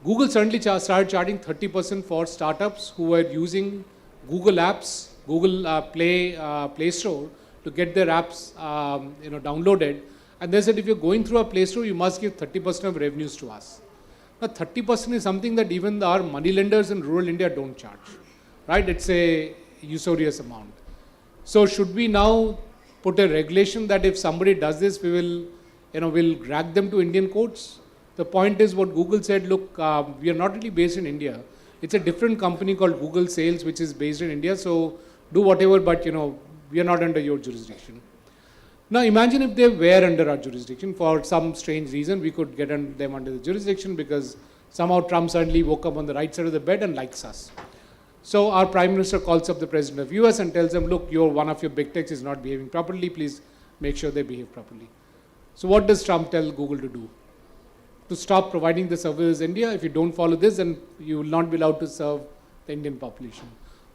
Google certainly started charging 30% for startups who were using Google Apps, Google Play Store to get their apps downloaded. And they said if you're going through a Play Store, you must give 30% of revenues to us. Now 30% is something that even our money lenders in rural India don't charge, right? It's a usurious amount. So should we now put a regulation that if somebody does this, we will, we'll drag them to Indian courts? The point is what Google said, look, we are not really based in India. It's a different company called Google Sales, which is based in India. So do whatever, but we are not under your jurisdiction. Now imagine if they were under our jurisdiction for some strange reason, we could get them under the jurisdiction because somehow Trump suddenly woke up on the right side of the bed and likes us. So our Prime Minister calls up the President of US and tells them, look, one of your big techs is not behaving properly, please make sure they behave properly. So what does Trump tell Google to do? To stop providing the services in India. If you don't follow this, then you will not be allowed to serve the Indian population.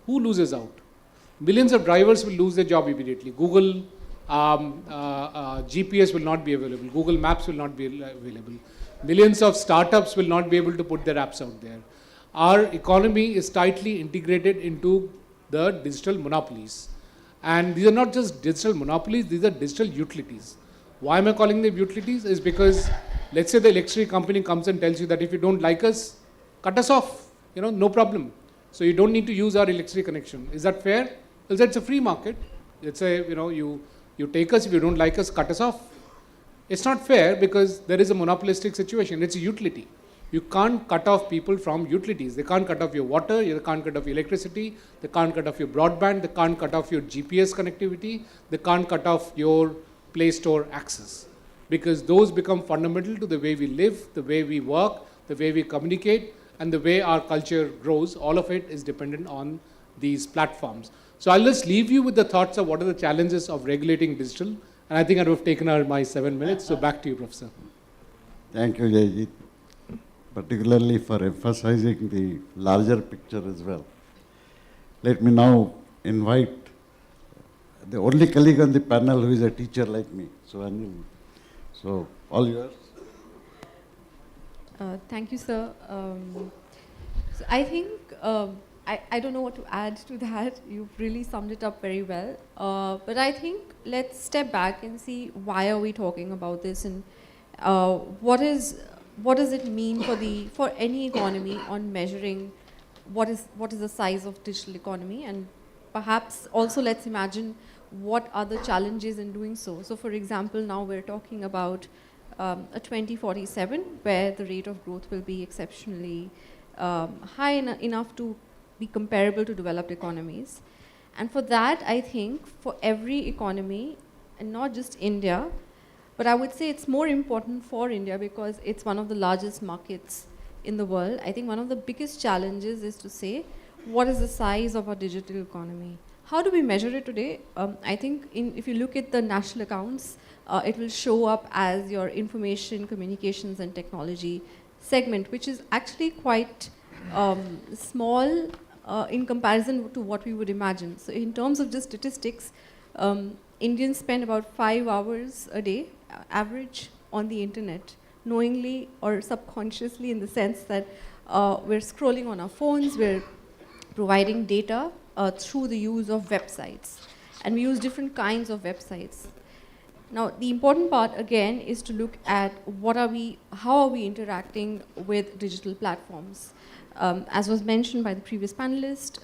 Who loses out? Millions of drivers will lose their job immediately. Google GPS will not be available. Google Maps will not be available. Millions of startups will not be able to put their apps out there. Our economy is tightly integrated into the digital monopolies. And these are not just digital monopolies, these are digital utilities. Why am I calling them utilities? Is because let's say the electricity company comes and tells you that if you don't like us, cut us off, no problem. So you don't need to use our electricity connection. Is that fair? Well, that's a free market. Let's say, you take us, if you don't like us, cut us off. It's not fair because there is a monopolistic situation. It's a utility. You can't cut off people from utilities. They can't cut off your water, they can't cut off your electricity, they can't cut off your broadband, they can't cut off your GPS connectivity, they can't cut off your Play Store access. Because those become fundamental to the way we live, the way we work, the way we communicate, and the way our culture grows. All of it is dependent on these platforms. So I'll just leave you with the thoughts of what are the challenges of regulating digital. And I think I would have taken out my 7 minutes. So back to you, Professor. Thank you, Jayjit, particularly for emphasizing the larger picture as well. Let me now invite the only colleague on the panel who is a teacher like me, so Anil. So, all yours. Thank you, sir. So I think, I don't know what to add to that. You've really summed it up very well. But I think let's step back and see why are we talking about this and what does it mean for any economy on measuring what is the size of digital economy, and perhaps also let's imagine what are the challenges in doing so. So for example, now we're talking about a 2047 where the rate of growth will be exceptionally high enough to be comparable to developed economies. And for that, I think for every economy, and not just India, but I would say it's more important for India because it's one of the largest markets in the world. I think one of the biggest challenges is to say, what is the size of our digital economy? How do we measure it today? I think if you look at the national accounts, it will show up as your information, communications and technology segment, which is actually quite small in comparison to what we would imagine. So in terms of just statistics, Indians spend about 5 hours a day, average, on the internet, knowingly or subconsciously, in the sense that we're scrolling on our phones, we're providing data through the use of websites. And we use different kinds of websites. Now, the important part, again, is to look at how are we interacting with digital platforms. As was mentioned by the previous panelist,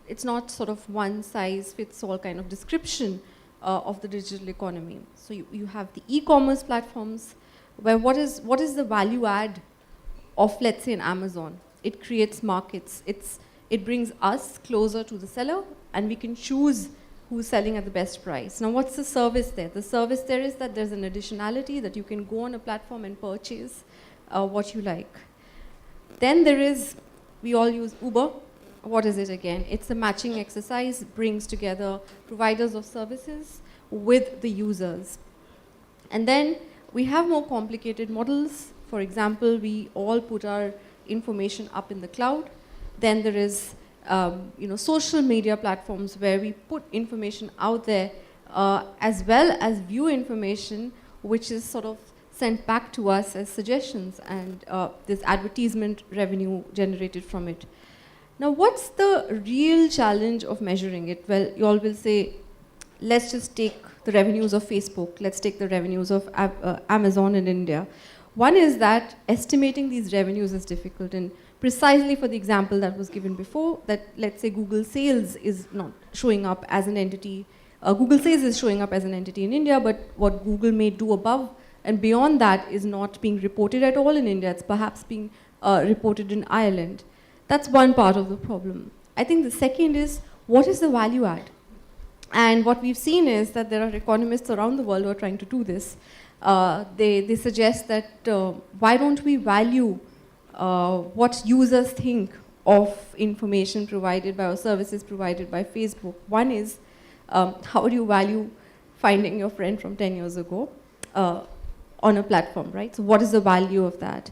it's not sort of one size fits all kind of description of the digital economy. So you have the e-commerce platforms, where what is the value add of, let's say, an Amazon? It creates markets. It brings us closer to the seller, and we can choose who's selling at the best price. Now, what's the service there? The service there is that there's an additionality that you can go on a platform and purchase what you like. Then there is, we all use Uber. What is it again? It's a matching exercise, brings together providers of services with the users. And then we have more complicated models. For example, we all put our information up in the cloud. Then there is social media platforms where we put information out there as well as view information which is sort of sent back to us as suggestions, and this advertisement revenue generated from it. Now, what's the real challenge of measuring it? Well, you all will say, let's just take the revenues of Facebook, let's take the revenues of Amazon in India. One is that estimating these revenues is difficult, and precisely for the example that was given before, that let's say Google Sales is not showing up as an entity. Google Sales is showing up as an entity in India, but what Google may do above and beyond that is not being reported at all in India. It's perhaps being reported in Ireland. That's one part of the problem. I think the second is, what is the value add? And what we've seen is that there are economists around the world who are trying to do this. They suggest that why don't we value what users think of information provided by or services provided by Facebook. One is, how do you value finding your friend from 10 years ago on a platform, right? So what is the value of that?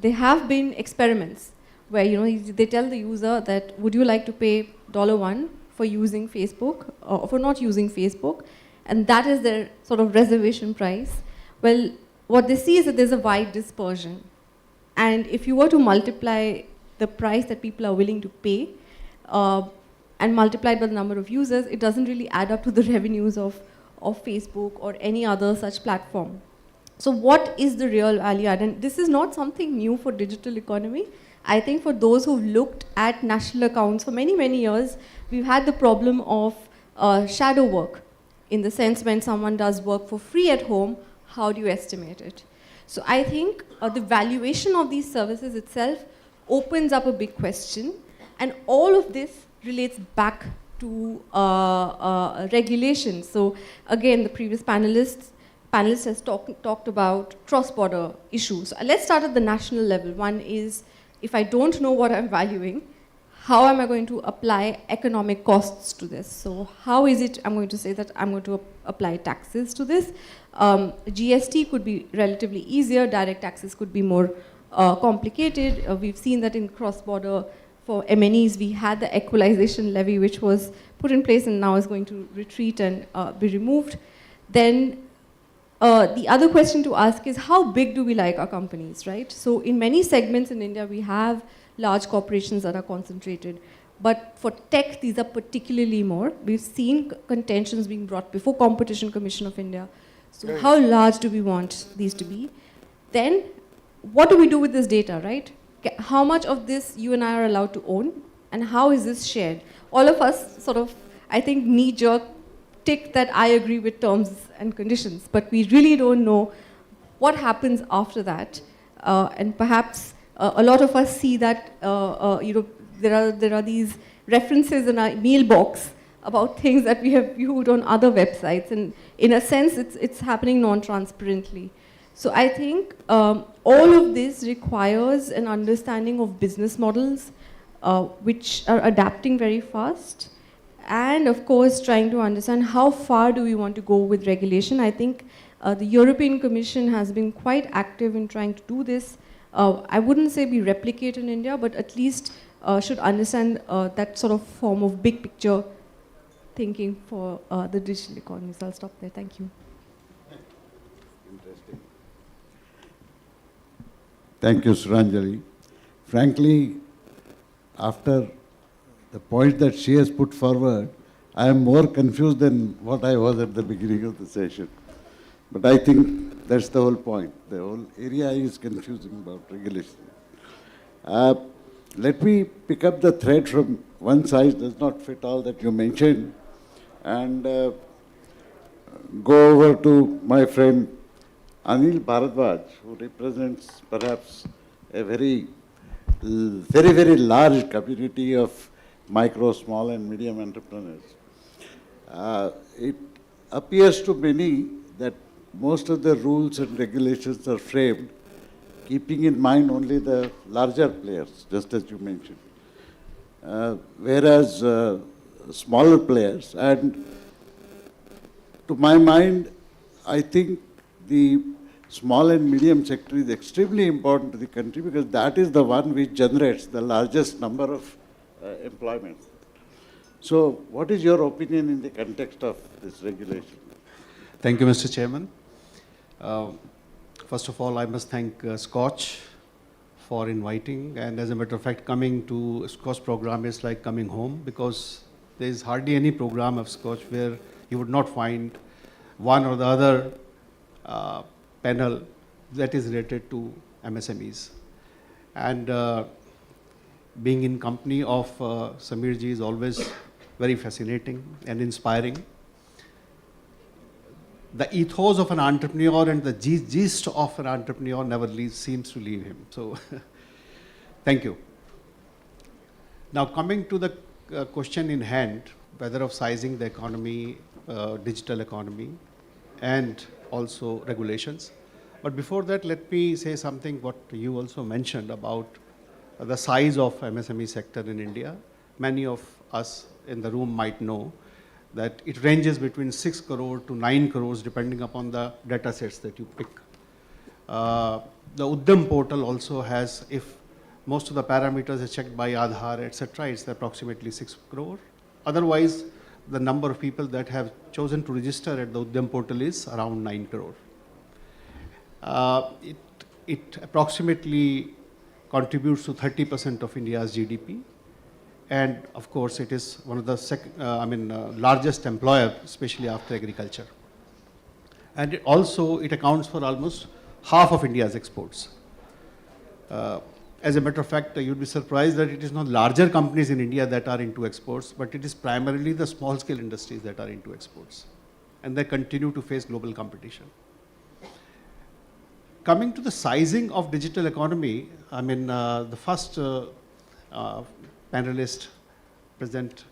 There have been experiments where they tell the user that, would you like to pay $1 for using Facebook, or for not using Facebook? And that is their sort of reservation price. Well, what they see is that there's a wide dispersion. And if you were to multiply the price that people are willing to pay and multiply it by the number of users, it doesn't really add up to the revenues of Facebook or any other such platform. So what is the real value add? And this is not something new for digital economy. I think for those who've looked at national accounts for many, many years, we've had the problem of shadow work, in the sense when someone does work for free at home, how do you estimate it? So I think the valuation of these services itself opens up a big question, and all of this relates back to regulation. So again, the previous panelist has talked about cross-border issues. So let's start at the national level. One is, if I don't know what I'm valuing, how am I going to apply economic costs to this? So how is it I'm going to say that I'm going to apply taxes to this? GST could be relatively easier, direct taxes could be more complicated. We've seen that in cross-border for MNEs, we had the equalization levy, which was put in place and now is going to retreat and be removed. Then the other question to ask is, how big do we like our companies, right? So in many segments in India, we have large corporations that are concentrated. But for tech, these are particularly more. We've seen contentions being brought before Competition Commission of India. So how large do we want these to be? Then, what do we do with this data, right? How much of this you and I are allowed to own? And how is this shared? All of us sort of, I think, knee-jerk tick that I agree with terms and conditions. But we really don't know what happens after that. And perhaps a lot of us see that there are these references in our mailbox about things that we have viewed on other websites, and in a sense, it's happening non-transparently. So I think all of this requires an understanding of business models, which are adapting very fast, and of course, trying to understand how far do we want to go with regulation. I think the European Commission has been quite active in trying to do this. I wouldn't say we replicate in India, but at least should understand that sort of form of big picture thinking for the digital economy. So I'll stop there. Thank you. Interesting. Thank you, Suranjali. Frankly, after the point that she has put forward, I am more confused than what I was at the beginning of the session. But I think that's the whole point. The whole area is confusing about regulation. Let me pick up the thread from one size does not fit all that you mentioned, and go over to my friend Anil Bharadwaj, who represents perhaps a very very, very large community of micro, small and medium entrepreneurs. It appears to many that most of the rules and regulations are framed keeping in mind only the larger players, just as you mentioned. Whereas smaller players, and to my mind, I think the small and medium sector is extremely important to the country because that is the one which generates the largest number of employment. So what is your opinion in the context of this regulation? Thank you, Mr. Chairman. First of all, I must thank SKOCH for inviting, and as a matter of fact, coming to SKOCH program is like coming home because there is hardly any program of SKOCH where you would not find one or the other panel that is related to MSMEs. And being in company of Samir ji is always very fascinating and inspiring. The ethos of an entrepreneur and the gist of an entrepreneur never seems to leave him. So, thank you. Now, coming to the question in hand, whether of sizing the economy, digital economy, and also regulations. But before that, let me say something what you also mentioned about the size of MSME sector in India. Many of us in the room might know that it ranges between 6 crore to 9 crores depending upon the data sets that you pick. The Udyam portal also has, if most of the parameters are checked by Aadhaar, etc., it's approximately 6 crore. Otherwise, the number of people that have chosen to register at the Udyam portal is around 9 crore. It approximately contributes to 30% of India's GDP. And of course, it is one of the largest employer, especially after agriculture. And it accounts for almost half of India's exports. As a matter of fact, you'd be surprised that it is not larger companies in India that are into exports, but it is primarily the small scale industries that are into exports. And they continue to face global competition. Coming to the sizing of digital economy, the first panelist present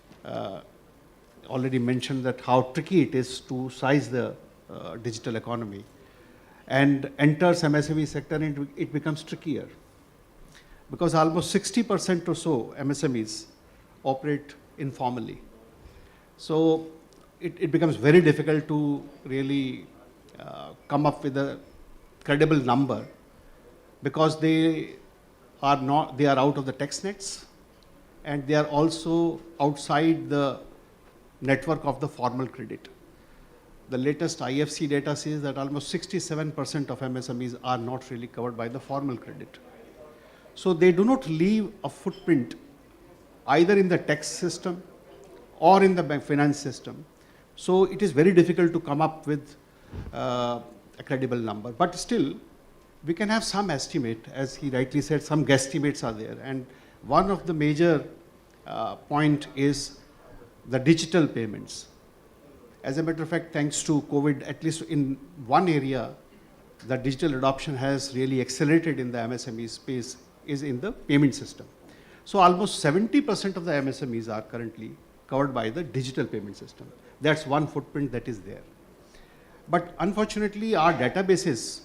already mentioned that how tricky it is to size the digital economy. And enters MSME sector and it becomes trickier. Because almost 60% or so MSMEs operate informally. So it becomes very difficult to really come up with a credible number because they are out of the tax nets and they are also outside the network of the formal credit. The latest IFC data says that almost 67% of MSMEs are not really covered by the formal credit. So they do not leave a footprint either in the tax system or in the finance system. So it is very difficult to come up with a credible number. But still, we can have some estimate, as he rightly said, some guesstimates are there. And one of the major point is the digital payments. As a matter of fact, thanks to COVID, at least in one area, the digital adoption has really accelerated in the MSME space is in the payment system. So almost 70% of the MSMEs are currently covered by the digital payment system. That's one footprint that is there. But unfortunately, our databases,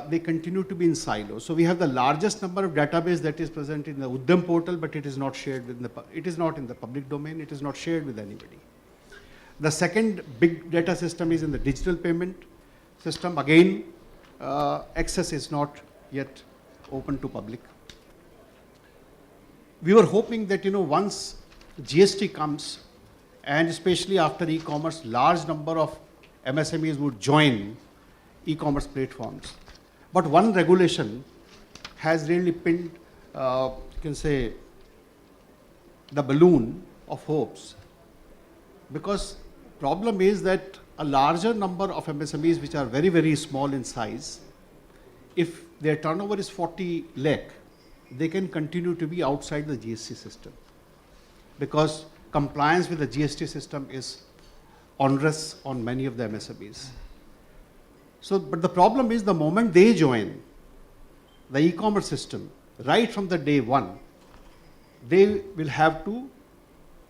they continue to be in silos. So we have the largest number of database that is present in the Udyam portal, but it is not shared with it is not in the public domain. It is not shared with anybody. The second big data system is in the digital payment system. Again, access is not yet open to public. We were hoping that once GST comes, and especially after e-commerce, large number of MSMEs would join e-commerce platforms. But one regulation has really pinned, you can say, the balloon of hopes. Because problem is that a larger number of MSMEs which are very, very small in size, if their turnover is 40 lakh, they can continue to be outside the GST system. Because compliance with the GST system is onerous on many of the MSMEs. So, but the problem is the moment they join the e-commerce system, right from the day one, they will have to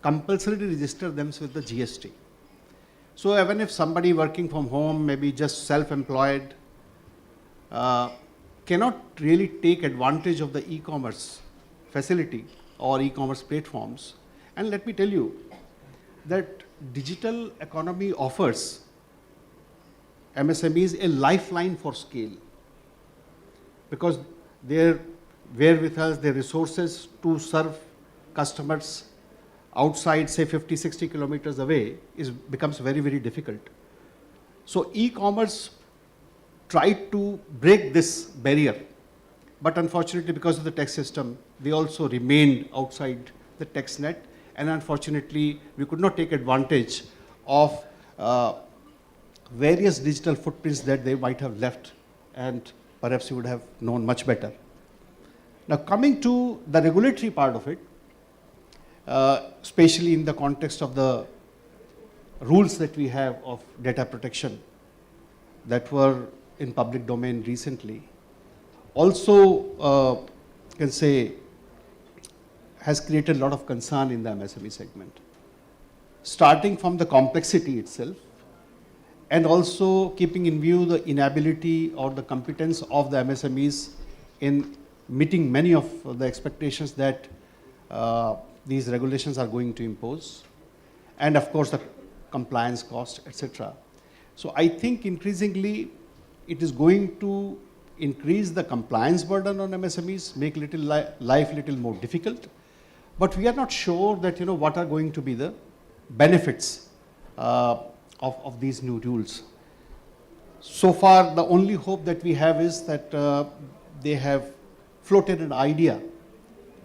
compulsorily register themselves with the GST. So even if somebody working from home, maybe just self-employed, cannot really take advantage of the e-commerce facility or e-commerce platforms. And let me tell you that digital economy offers MSMEs a lifeline for scale, because their wherewithal, their resources to serve customers outside, say 50, 60 kilometers away becomes very, very difficult. So e-commerce tried to break this barrier, but unfortunately because of the tax system, they also remained outside the tax net, and unfortunately we could not take advantage of various digital footprints that they might have left, and perhaps you would have known much better. Now coming to the regulatory part of it, especially in the context of the rules that we have of data protection that were in public domain recently, also can say has created a lot of concern in the MSME segment, starting from the complexity itself, and also keeping in view the inability or the competence of the MSMEs in meeting many of the expectations that these regulations are going to impose, and of course the compliance cost, etc. So I think increasingly it is going to increase the compliance burden on MSMEs, make life little more difficult, but we are not sure that what are going to be the benefits of these new rules. So far, the only hope that we have is that they have floated an idea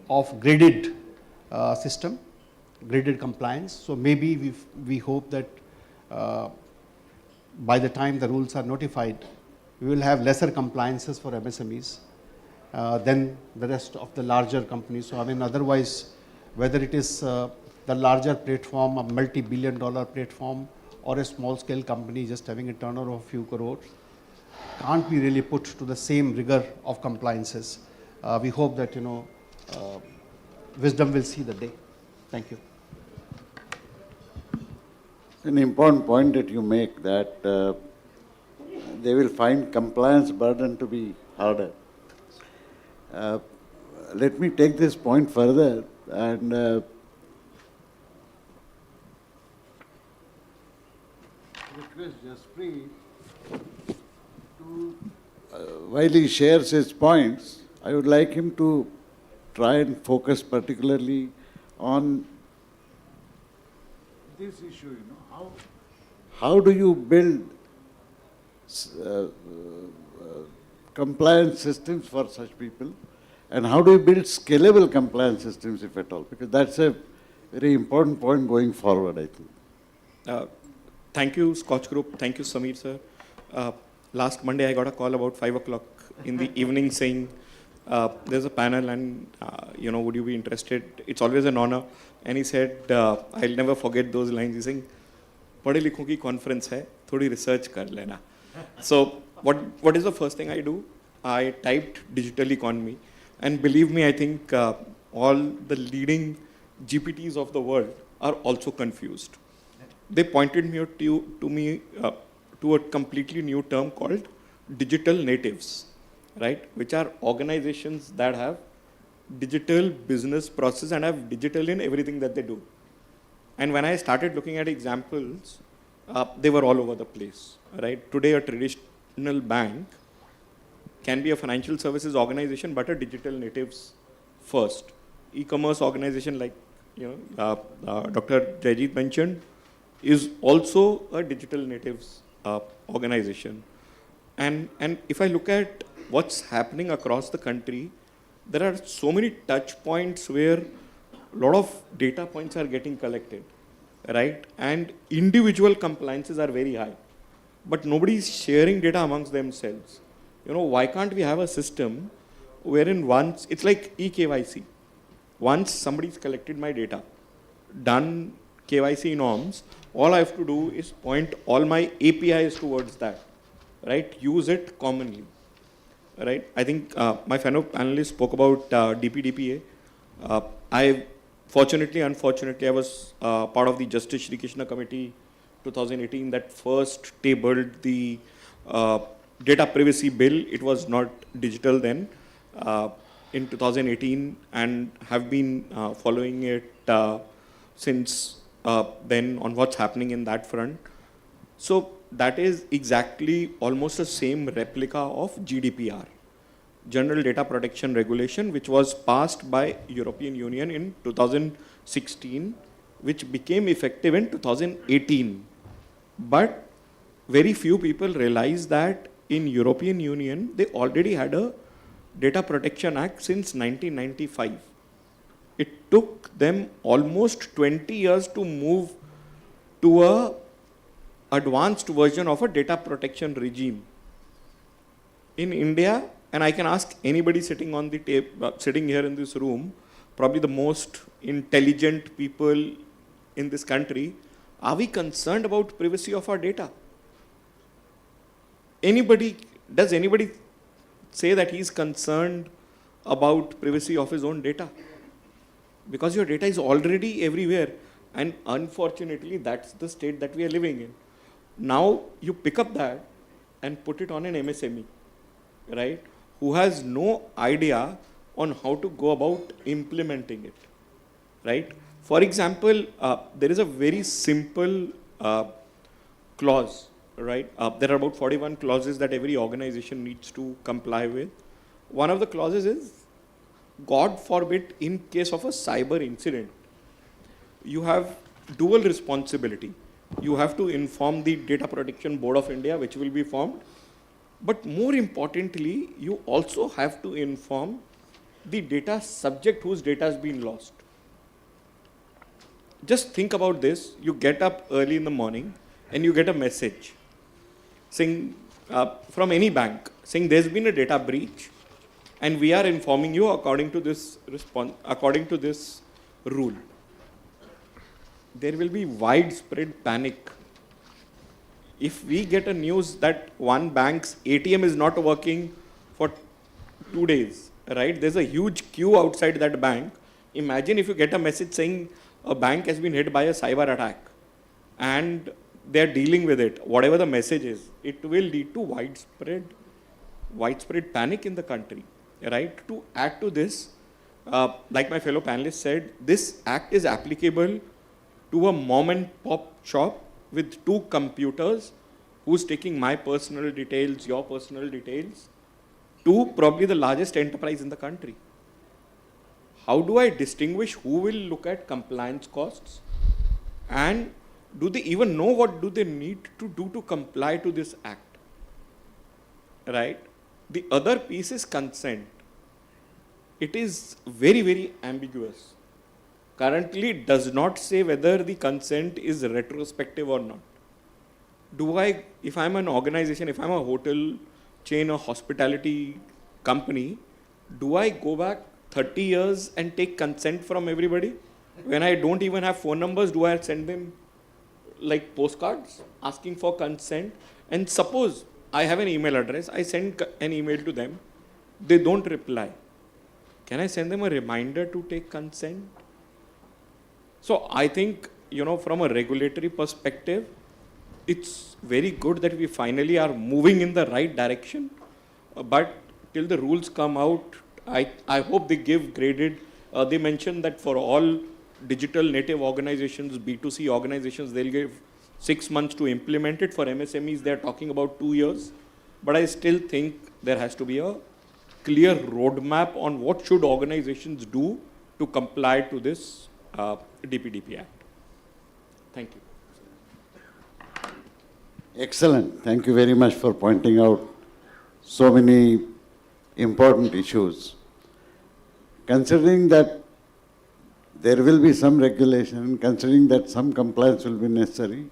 of graded system, graded compliance. So maybe we hope that by the time the rules are notified, we will have lesser compliances for MSMEs than the rest of the larger companies. So I mean, otherwise, whether it is the larger platform, a multi-billion-dollar platform, or a small-scale company just having a turnover of a few crores, can't be really put to the same rigor of compliances. We hope that wisdom will see the day. Thank you. An important point that you make, that they will find compliance burden to be harder. Let me take this point further and request Jaspreet to, while he shares his points, I would like him to try and focus particularly on this issue, how do you build compliance systems for such people, and how do you build scalable compliance systems, if at all? Because that's a very important point going forward, I think. Thank you, SKOCH Group. Thank you, Sameer, sir. Last Monday, I got a call about 5 o'clock in the evening saying, there's a panel and, would you be interested? It's always an honor. And he said, I'll never forget those lines. He's saying, पढ़े लिखों की conference है, थोड़ी research कर लेना. So what is the first thing I do? I typed digital economy, and believe me, I think all the leading GPTs of the world are also confused. They pointed me to a completely new term called digital natives, right? Which are organizations that have digital business process and have digital in everything that they do. And when I started looking at examples, they were all over the place, right? Today, a traditional bank can be a financial services organization, but a digital natives first. E-commerce organization like Dr. Jayjeet mentioned is also a digital natives organization. And if I look at what's happening across the country, there are so many touch points where a lot of data points are getting collected, right? And individual compliances are very high, but nobody is sharing data amongst themselves. Why can't we have a system wherein once, it's like eKYC. Once somebody's collected my data, done KYC norms, all I have to do is point all my APIs towards that, right? Use it commonly. right? I think my fellow panelists spoke about DPDPA. Unfortunately, I was part of the Justice Shri Krishna Committee 2018 that first tabled the data privacy bill. It was not digital then in 2018, and have been following it since then on what's happening in that front. So that is exactly almost the same replica of GDPR, General Data Protection Regulation, which was passed by European Union in 2016, which became effective in 2018. But very few people realize that in European Union, they already had a Data Protection Act since 1995. It took them almost 20 years to move to a advanced version of a data protection regime. In India, and I can ask anybody sitting on the sitting here in this room, probably the most intelligent people in this country, are we concerned about privacy of our data? Does anybody say that he's concerned about privacy of his own data? Because your data is already everywhere, and unfortunately that's the state that we are living in. Now you pick up that and put it on an MSME, right, who has no idea on how to go about implementing it, right? For example, there is a very simple clause, right? There are about 41 clauses that every organization needs to comply with. One of the clauses is, God forbid, in case of a cyber incident, you have dual responsibility. You have to inform the Data Protection Board of India, which will be formed. But more importantly, you also have to inform the data subject whose data has been lost. Just think about this. You get up early in the morning and you get a message saying, from any bank, saying there's been a data breach and we are informing you according to this rule. There will be widespread panic. If we get a news that one bank's ATM is not working for 2 days, right? There's a huge queue outside that bank. Imagine if you get a message saying a bank has been hit by a cyber attack and they're dealing with it. Whatever the message is, it will lead to widespread panic in the country, right? To add to this, like my fellow panelists said, this act is applicable to a mom and pop shop with 2 computers who's taking my personal details, your personal details, to probably the largest enterprise in the country. How do I distinguish who will look at compliance costs? And do they even know what do they need to do to comply to this act? Right? The other piece is consent. It is very, very ambiguous. Currently, it does not say whether the consent is retrospective or not. If I'm an organization, if I'm a hotel chain or hospitality company, do I go back 30 years and take consent from everybody? When I don't even have phone numbers, do I send them like postcards asking for consent? And suppose I have an email address, I send an email to them, they don't reply. Can I send them a reminder to take consent? So I think, from a regulatory perspective, it's very good that we finally are moving in the right direction. But till the rules come out, I hope they give graded. They mentioned that for all digital native organizations, B2C organizations, they'll give 6 months to implement it. For MSMEs, they're talking about 2 years. But I still think there has to be a clear roadmap on what should organizations do to comply to this DPDP Act. Thank you. Excellent. Thank you very much for pointing out so many important issues. Considering that there will be some regulation, considering that some compliance will be necessary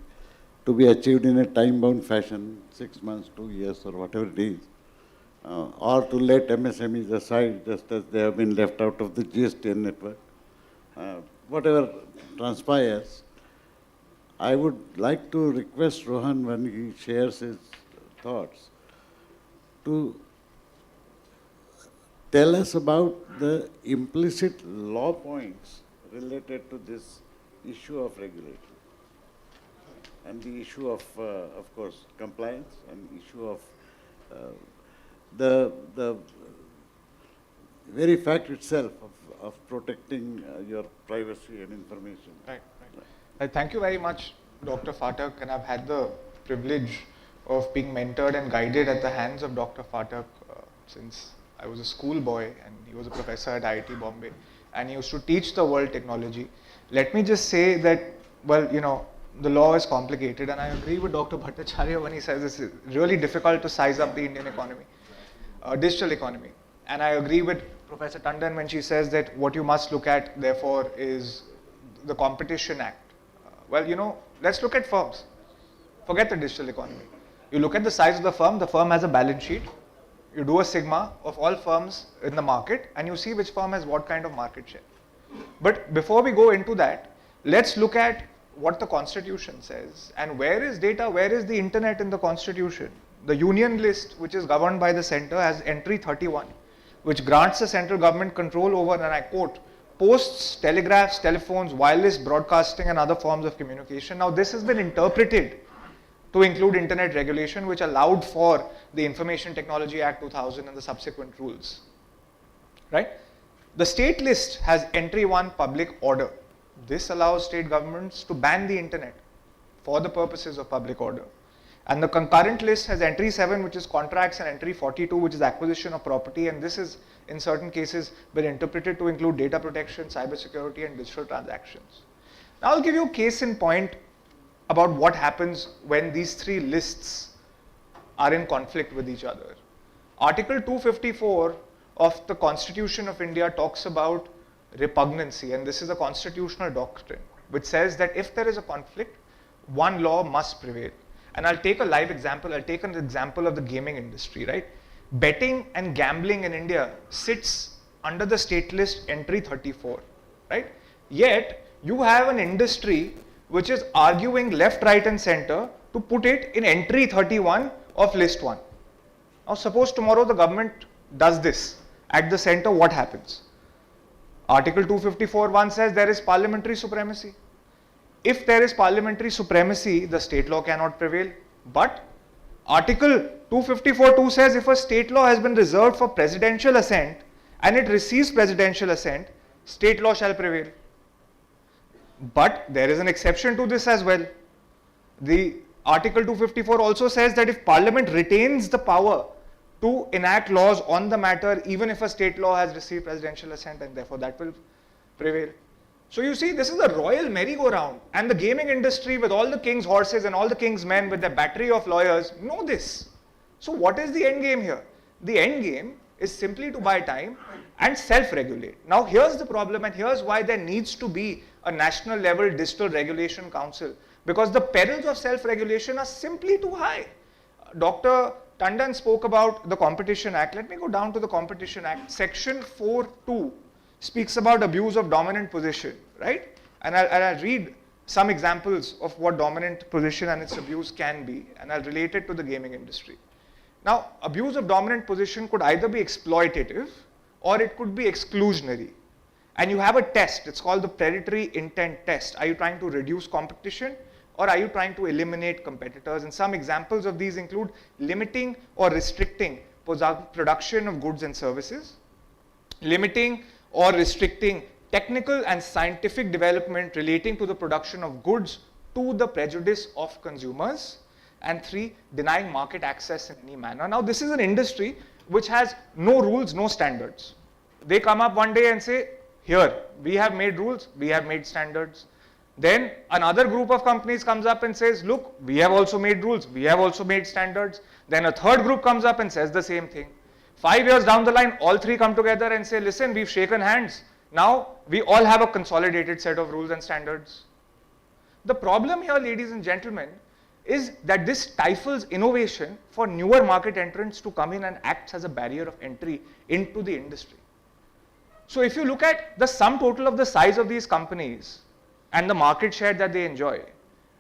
to be achieved in a time-bound fashion, 6 months, 2 years, or whatever it is, or to let MSMEs aside just as they have been left out of the GSTN network, whatever transpires, I would like to request Rohan, when he shares his thoughts, to tell us about the implicit law points related to this issue of regulation and the issue of course, compliance and issue of the very fact itself of protecting your privacy and information. Right. Thank you very much, Dr. Phatak, and I've had the privilege of being mentored and guided at the hands of Dr. Phatak since I was a schoolboy, and he was a professor at IIT Bombay, and he used to teach the world technology. Let me just say that, well, you know, the law is complicated, and I agree with Dr. Bhattacharya when he says it's really difficult to size up the Indian economy, digital economy. And I agree with Professor Tandon when she says that what you must look at, therefore, is the Competition Act. Well, you know, let's look at firms. Forget the digital economy. You look at the size of the firm has a balance sheet. You do a sigma of all firms in the market, and you see which firm has what kind of market share. But before we go into that, let's look at what the Constitution says. And where is data, where is the internet in the Constitution? The Union List, which is governed by the center, has entry 31, which grants the central government control over, and I quote, posts, telegraphs, telephones, wireless broadcasting and other forms of communication. Now this has been interpreted to include internet regulation, which allowed for the Information Technology Act 2000 and the subsequent rules, right? The state list has entry 1, public order. This allows state governments to ban the internet for the purposes of public order. And the concurrent list has entry 7, which is contracts, and entry 42, which is acquisition of property, and this is in certain cases been interpreted to include data protection, cybersecurity and digital transactions. Now I'll give you a case in point about what happens when these three lists are in conflict with each other. Article 254 of the Constitution of India talks about repugnancy, and this is a constitutional doctrine which says that if there is a conflict, one law must prevail. And I'll take a live example. I'll take an example of the gaming industry, right? Betting and gambling in India sits under the state list entry 34, right? Yet you have an industry which is arguing left, right and center to put it in entry 31 of list 1. Now suppose tomorrow the government does this at the center, what happens? Article 254(1) says there is parliamentary supremacy. If there is parliamentary supremacy, the state law cannot prevail. But Article 254(2) says if a state law has been reserved for presidential assent and it receives presidential assent, state law shall prevail. But there is an exception to this as well. The Article 254 also says that if Parliament retains the power to enact laws on the matter, even if a state law has received presidential assent, and therefore that will prevail. So you see, this is a royal merry-go-round, and the gaming industry with all the king's horses and all the king's men with their battery of lawyers know this. So what is the end game here? The end game is simply to buy time and self-regulate. Now here's the problem, and here's why there needs to be a national level digital regulation council, because the perils of self-regulation are simply too high. Dr. Tandon spoke about the Competition Act. Let me go down to the Competition Act. Section 4(2) speaks about abuse of dominant position, right? And I'll read some examples of what dominant position and its abuse can be, and I'll relate it to the gaming industry. Now, abuse of dominant position could either be exploitative or it could be exclusionary. And you have a test, it's called the predatory intent test. Are you trying to reduce competition, or are you trying to eliminate competitors? And some examples of these include limiting or restricting production of goods and services, limiting or restricting technical and scientific development relating to the production of goods to the prejudice of consumers, and 3, denying market access in any manner. Now this is an industry which has no rules, no standards. They come up one day and say, here, we have made rules, we have made standards. Then another group of companies comes up and says, look, we have also made rules, we have also made standards. Then a third group comes up and says the same thing. 5 years down the line, all three come together and say, listen, we've shaken hands. Now we all have a consolidated set of rules and standards. The problem here, ladies and gentlemen, is that this stifles innovation for newer market entrants to come in and acts as a barrier of entry into the industry. So if you look at the sum total of the size of these companies and the market share that they enjoy,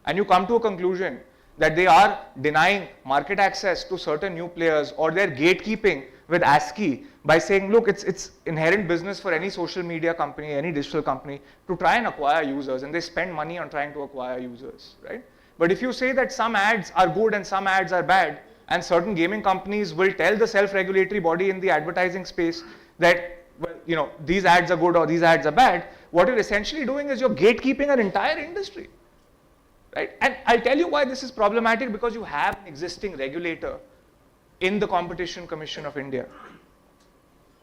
and you come to a conclusion that they are denying market access to certain new players, or they're gatekeeping with ASCII by saying, look, it's inherent business for any social media company, any digital company to try and acquire users, and they spend money on trying to acquire users, right? But if you say that some ads are good and some ads are bad, and certain gaming companies will tell the self-regulatory body in the advertising space that, well, you know, these ads are good or these ads are bad, what you're essentially doing is you're gatekeeping an entire industry, right? And I'll tell you why this is problematic, because you have an existing regulator in the Competition Commission of India,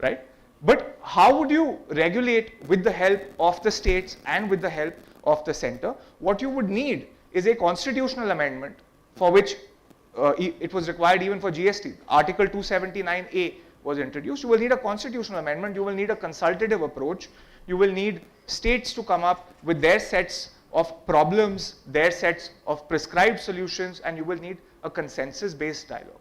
right? But how would you regulate with the help of the states and with the help of the center? What you would need is a constitutional amendment, for which it was required even for GST. Article 279A was introduced. You will need a constitutional amendment. You will need a consultative approach. You will need states to come up with their sets of problems, their sets of prescribed solutions, and you will need a consensus-based dialogue,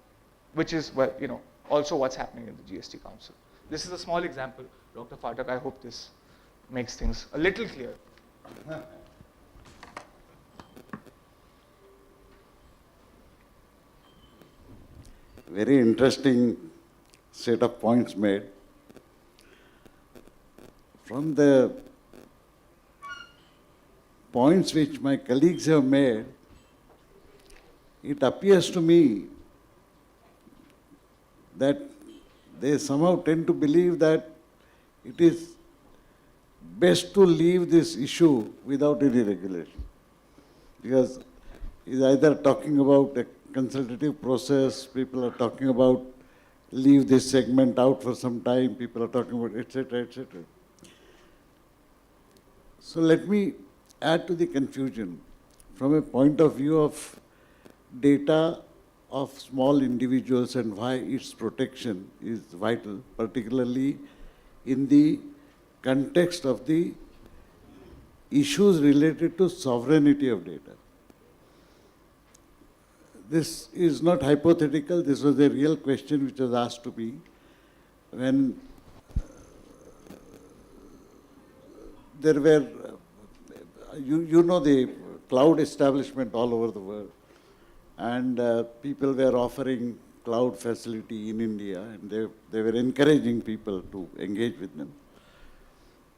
which is, well, you know, also what's happening in the GST Council. This is a small example, Dr. Phatak. I hope this makes things a little clear. Very interesting set of points made. From the points which my colleagues have made, it appears to me that they somehow tend to believe that it is best to leave this issue without any regulation. Because he's either talking about a consultative process, people are talking about leave this segment out for some time, people are talking about etc., etc. So let me add to the confusion from a point of view of data of small individuals and why its protection is vital, particularly in the context of the issues related to sovereignty of data. This is not hypothetical, this was a real question which was asked to me when there were, you know, the cloud establishment all over the world, and people were offering cloud facility in India, and they were encouraging people to engage with them.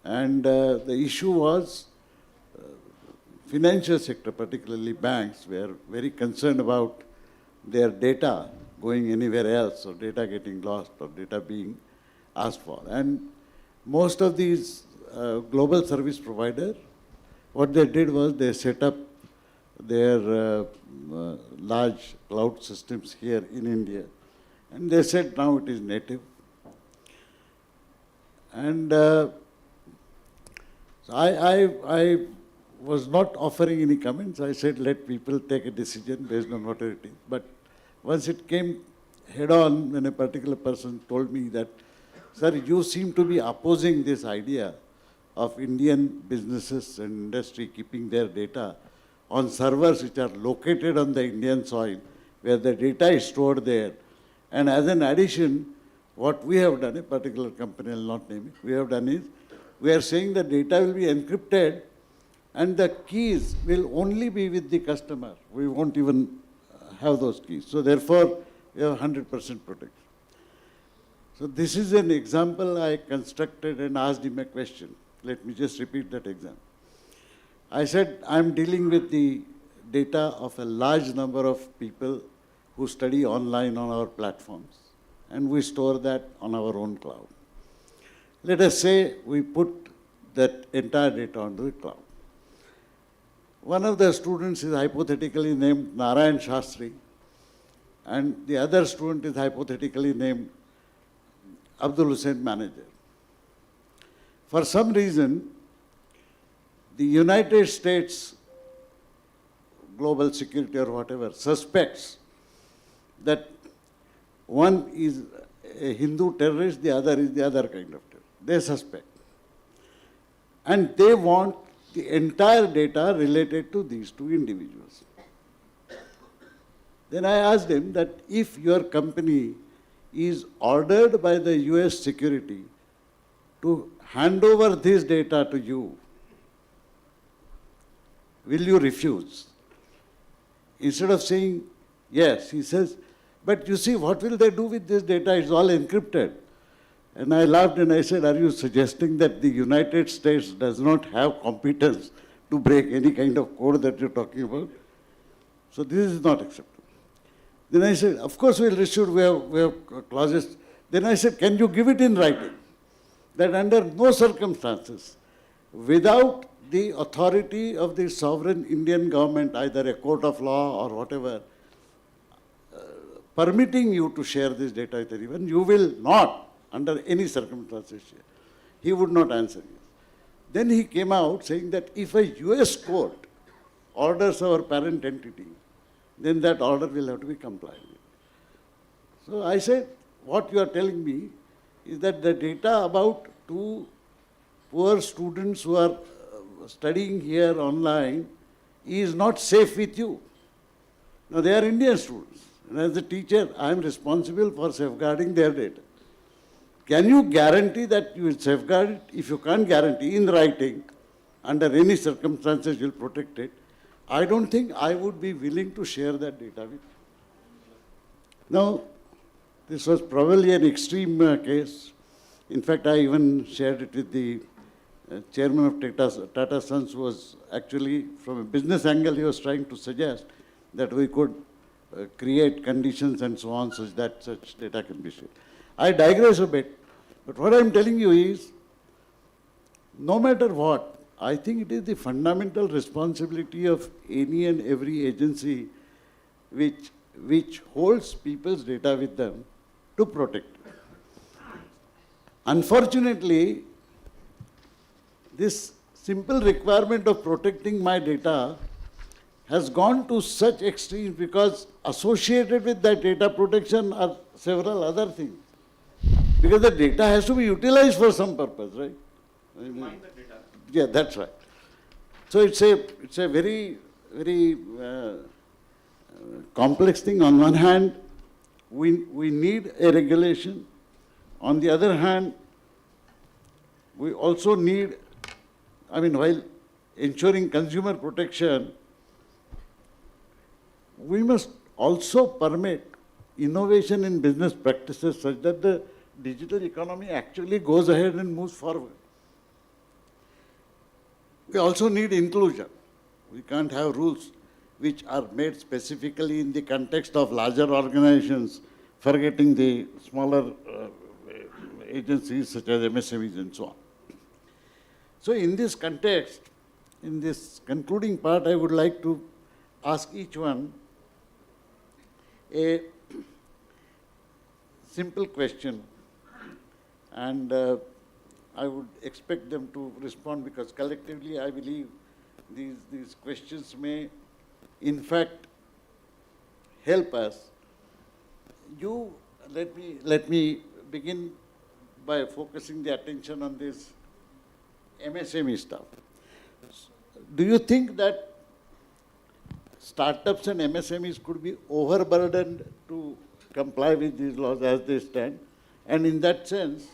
And the issue was financial sector, particularly banks, were very concerned about their data going anywhere else, or data getting lost, or data being asked for. And most of these global service providers, what they did was they set up their large cloud systems here in India. And they said now it is native. And so I was not offering any comments. I said let people take a decision based on whatever it is. But once it came head on, when a particular person told me that, sir, you seem to be opposing this idea of Indian businesses and industry keeping their data on servers which are located on the Indian soil, where the data is stored there. And as an addition, what we have done, a particular company, I will not name it, we have done is, we are saying the data will be encrypted and the keys will only be with the customer. We won't even have those keys. So therefore, we have 100% protection. So this is an example I constructed and asked him a question. Let me just repeat that example. I said, I'm dealing with the data of a large number of people who study online on our platforms, and we store that on our own cloud. Let us say we put that entire data onto the cloud. One of the students is hypothetically named Narayan Shastri, and the other student is hypothetically named Abdul Hussain Manager. For some reason, the United States global security or whatever suspects that one is a Hindu terrorist, the other is the other kind of terrorist. They suspect. And they want the entire data related to these two individuals. Then I asked him that if your company is ordered by the US security to hand over this data to you, will you refuse? Instead of saying yes, he says, But you see, what will they do with this data? It's all encrypted. And I laughed and I said, are you suggesting that the United States does not have competence to break any kind of code that you're talking about? So this is not acceptable. Then I said, of course we'll issue, we have clauses. Then I said, can you give it in writing? That under no circumstances, without the authority of the sovereign Indian government, either a court of law or whatever, permitting you to share this data with anyone, you will not, under any circumstances, share. He would not answer yes. Then he came out saying that if a US court orders our parent entity, then that order will have to be complied with. So I said, what you are telling me is that the data about two poor students who are studying here online is not safe with you. Now they are Indian students. And as a teacher, I am responsible for safeguarding their data. Can you guarantee that you will safeguard it? If you can't guarantee in writing, under any circumstances you will protect it, I don't think I would be willing to share that data with you. Now, this was probably an extreme case. In fact, I even shared it with the chairman of Tata Sons, who was actually, from a business angle, he was trying to suggest that we could create conditions and so on such that such data can be shared. I digress a bit, but what I'm telling you is, no matter what, I think it is the fundamental responsibility of any and every agency which holds people's data with them to protect it. Unfortunately, this simple requirement of protecting my data has gone to such extremes because associated with that data protection are several other things. Because the data has to be utilized for some purpose, right? Yeah, that's right. So it's a very, very complex thing. On one hand, we need a regulation. On the other hand, we also need, while ensuring consumer protection, we must also permit innovation in business practices such that the digital economy actually goes ahead and moves forward. We also need inclusion. We can't have rules which are made specifically in the context of larger organizations, forgetting the smaller agencies such as MSMEs and so on. So in this context, in this concluding part, I would like to ask each one a simple question, and I would expect them to respond because collectively I believe these questions may in fact help us. Let me begin by focusing the attention on this MSME stuff. Do you think that startups and MSMEs could be overburdened to comply with these laws as they stand? And in that sense,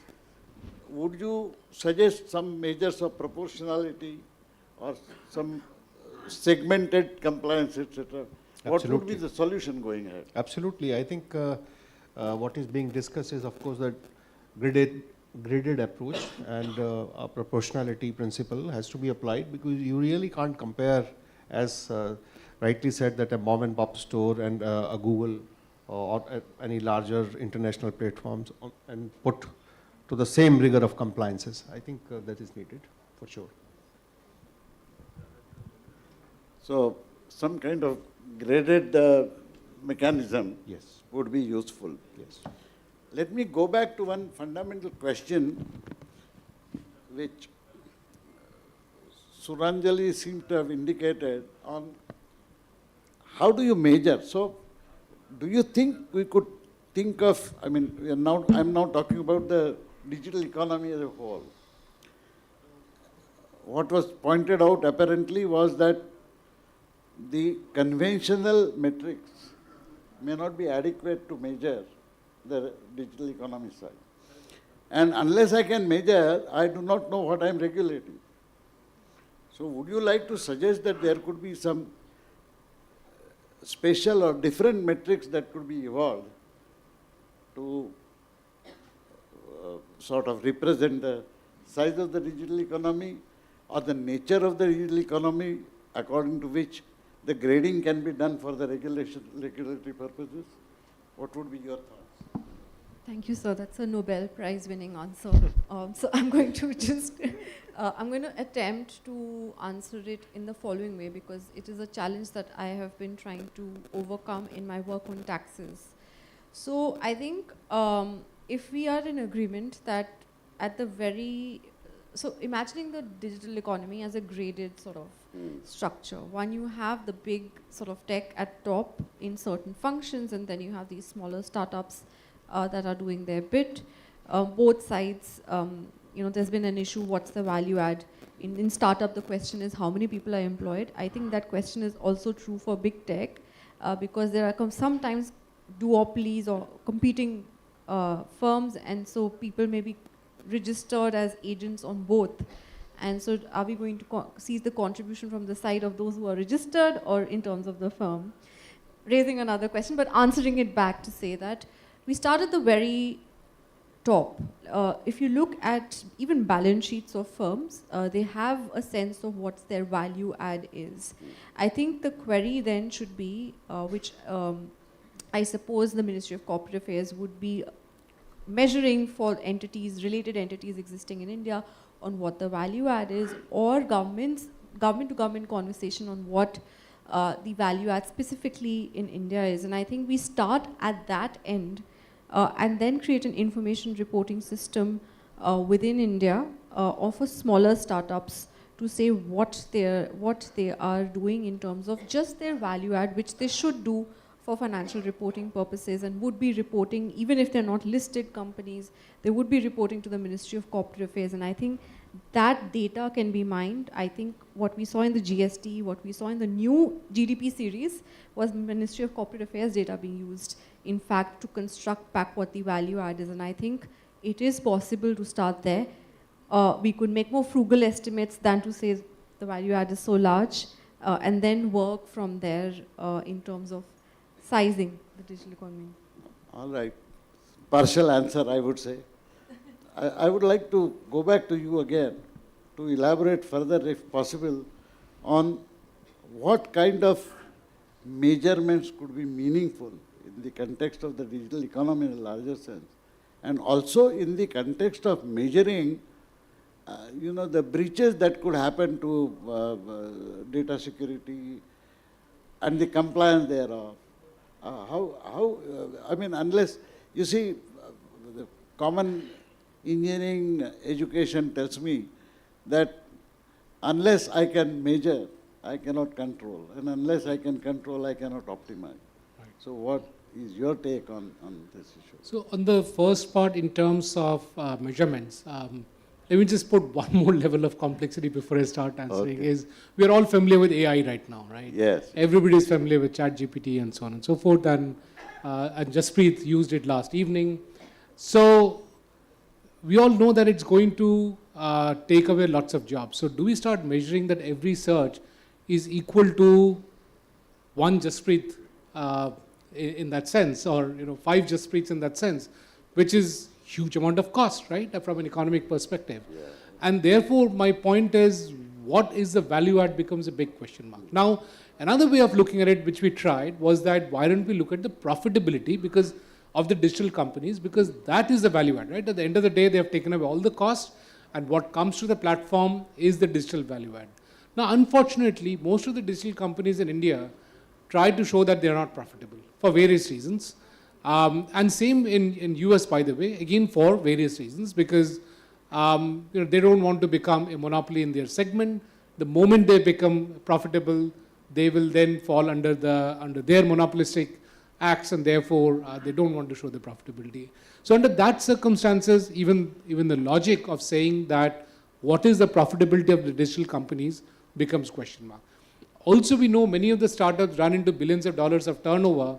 would you suggest some measures of proportionality or some segmented compliance, etc.? What would be the solution going ahead? Absolutely. I think what is being discussed is, of course, the graded approach, and a proportionality principle has to be applied, because you really can't compare, as rightly said, that a mom and pop store and a Google or any larger international platforms and put to the same rigor of compliances. I think that is needed for sure. So some kind of graded mechanism would be useful. Yes. Let me go back to one fundamental question which Suranjali seems to have indicated on how do you measure. So do you think we could think of, I'm now talking about the digital economy as a whole. What was pointed out apparently was that the conventional metrics may not be adequate to measure the digital economy side. And unless I can measure, I do not know what I am regulating. So would you like to suggest that there could be some special or different metrics that could be evolved to sort of represent the size of the digital economy or the nature of the digital economy, according to which the grading can be done for the regulatory purposes? What would be your thoughts? Thank you, sir. That's a Nobel Prize winning answer. So I'm going to just, I'm going to attempt to answer it in the following way, because it is a challenge that I have been trying to overcome in my work on taxes. So I think if we are in agreement that at the very, so imagining the digital economy as a graded sort of structure. One, you have the big sort of tech at top in certain functions, and then you have these smaller startups that are doing their bit. Both sides, there's been an issue, what's the value add? In startup, the question is how many people are employed. I think that question is also true for big tech, because there are sometimes duopolies or competing firms, and so people may be registered as agents on both. And so are we going to see the contribution from the side of those who are registered or in terms of the firm? Raising another question, but answering it back to say that we start at the very top. If you look at even balance sheets of firms, they have a sense of what their value add is. I think the query then should be, which I suppose the Ministry of Corporate Affairs would be measuring for entities, related entities existing in India, on what the value add is, or government-to-government conversation on what the value add specifically in India is. And I think we start at that end and then create an information reporting system within India or for smaller startups to say what they are doing in terms of just their value add, which they should do for financial reporting purposes, and would be reporting, even if they're not listed companies, they would be reporting to the Ministry of Corporate Affairs. And I think that data can be mined. I think what we saw in the GST, what we saw in the new GDP series was Ministry of Corporate Affairs data being used, in fact, to construct back what the value add is. And I think it is possible to start there. We could make more frugal estimates than to say the value add is so large, and then work from there in terms of sizing the digital economy. All right. Partial answer, I would say. I would like to go back to you again to elaborate further, if possible, on what kind of measurements could be meaningful in the context of the digital economy in a larger sense, and also in the context of measuring the breaches that could happen to data security and the compliance thereof. I mean, unless, you see, the common engineering education tells me that unless I can measure, I cannot control. And unless I can control, I cannot optimize. Right. So what is your take on this issue? So on the first part, in terms of measurements, let me just put one more level of complexity before I start answering. Okay. Is we are all familiar with AI right now, right? Yes. Everybody is familiar with ChatGPT and so on and so forth, and Jaspreet used it last evening. So we all know that it's going to take away lots of jobs. So do we start measuring that every search is equal to one Jaspreet in that sense, or 5 Jaspreets in that sense, which is huge amount of cost, right, from an economic perspective. Yeah. And therefore, my point is, what is the value add becomes a big question mark. Now, another way of looking at it, which we tried, was that why don't we look at the profitability because of the digital companies, because that is the value add, right? At the end of the day, they have taken away all the costs, and what comes to the platform is the digital value add. Now, unfortunately, most of the digital companies in India try to show that they are not profitable for various reasons. And same in US, by the way, again for various reasons, because they don't want to become a monopoly in their segment. The moment they become profitable, they will then fall under their monopolistic acts, and therefore they don't want to show the profitability. So under that circumstances, even the logic of saying that what is the profitability of the digital companies becomes question mark. Also, we know many of the startups run into billions of dollars of turnover,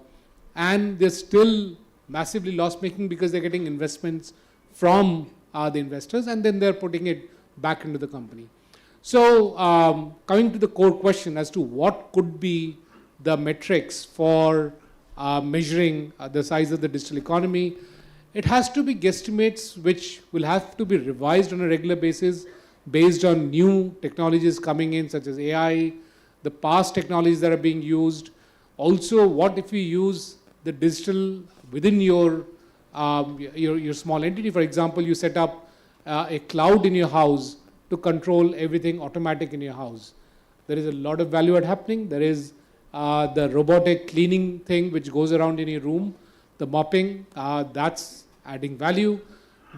and they're still massively loss-making because they're getting investments from the investors, and then they're putting it back into the company. So coming to the core question as to what could be the metrics for measuring the size of the digital economy, it has to be guesstimates which will have to be revised on a regular basis based on new technologies coming in, such as AI, the past technologies that are being used. Also, what if you use the digital within your small entity? For example, you set up a cloud in your house to control everything automatic in your house. There is a lot of value add happening. There is the robotic cleaning thing which goes around in your room, the mopping, that's adding value.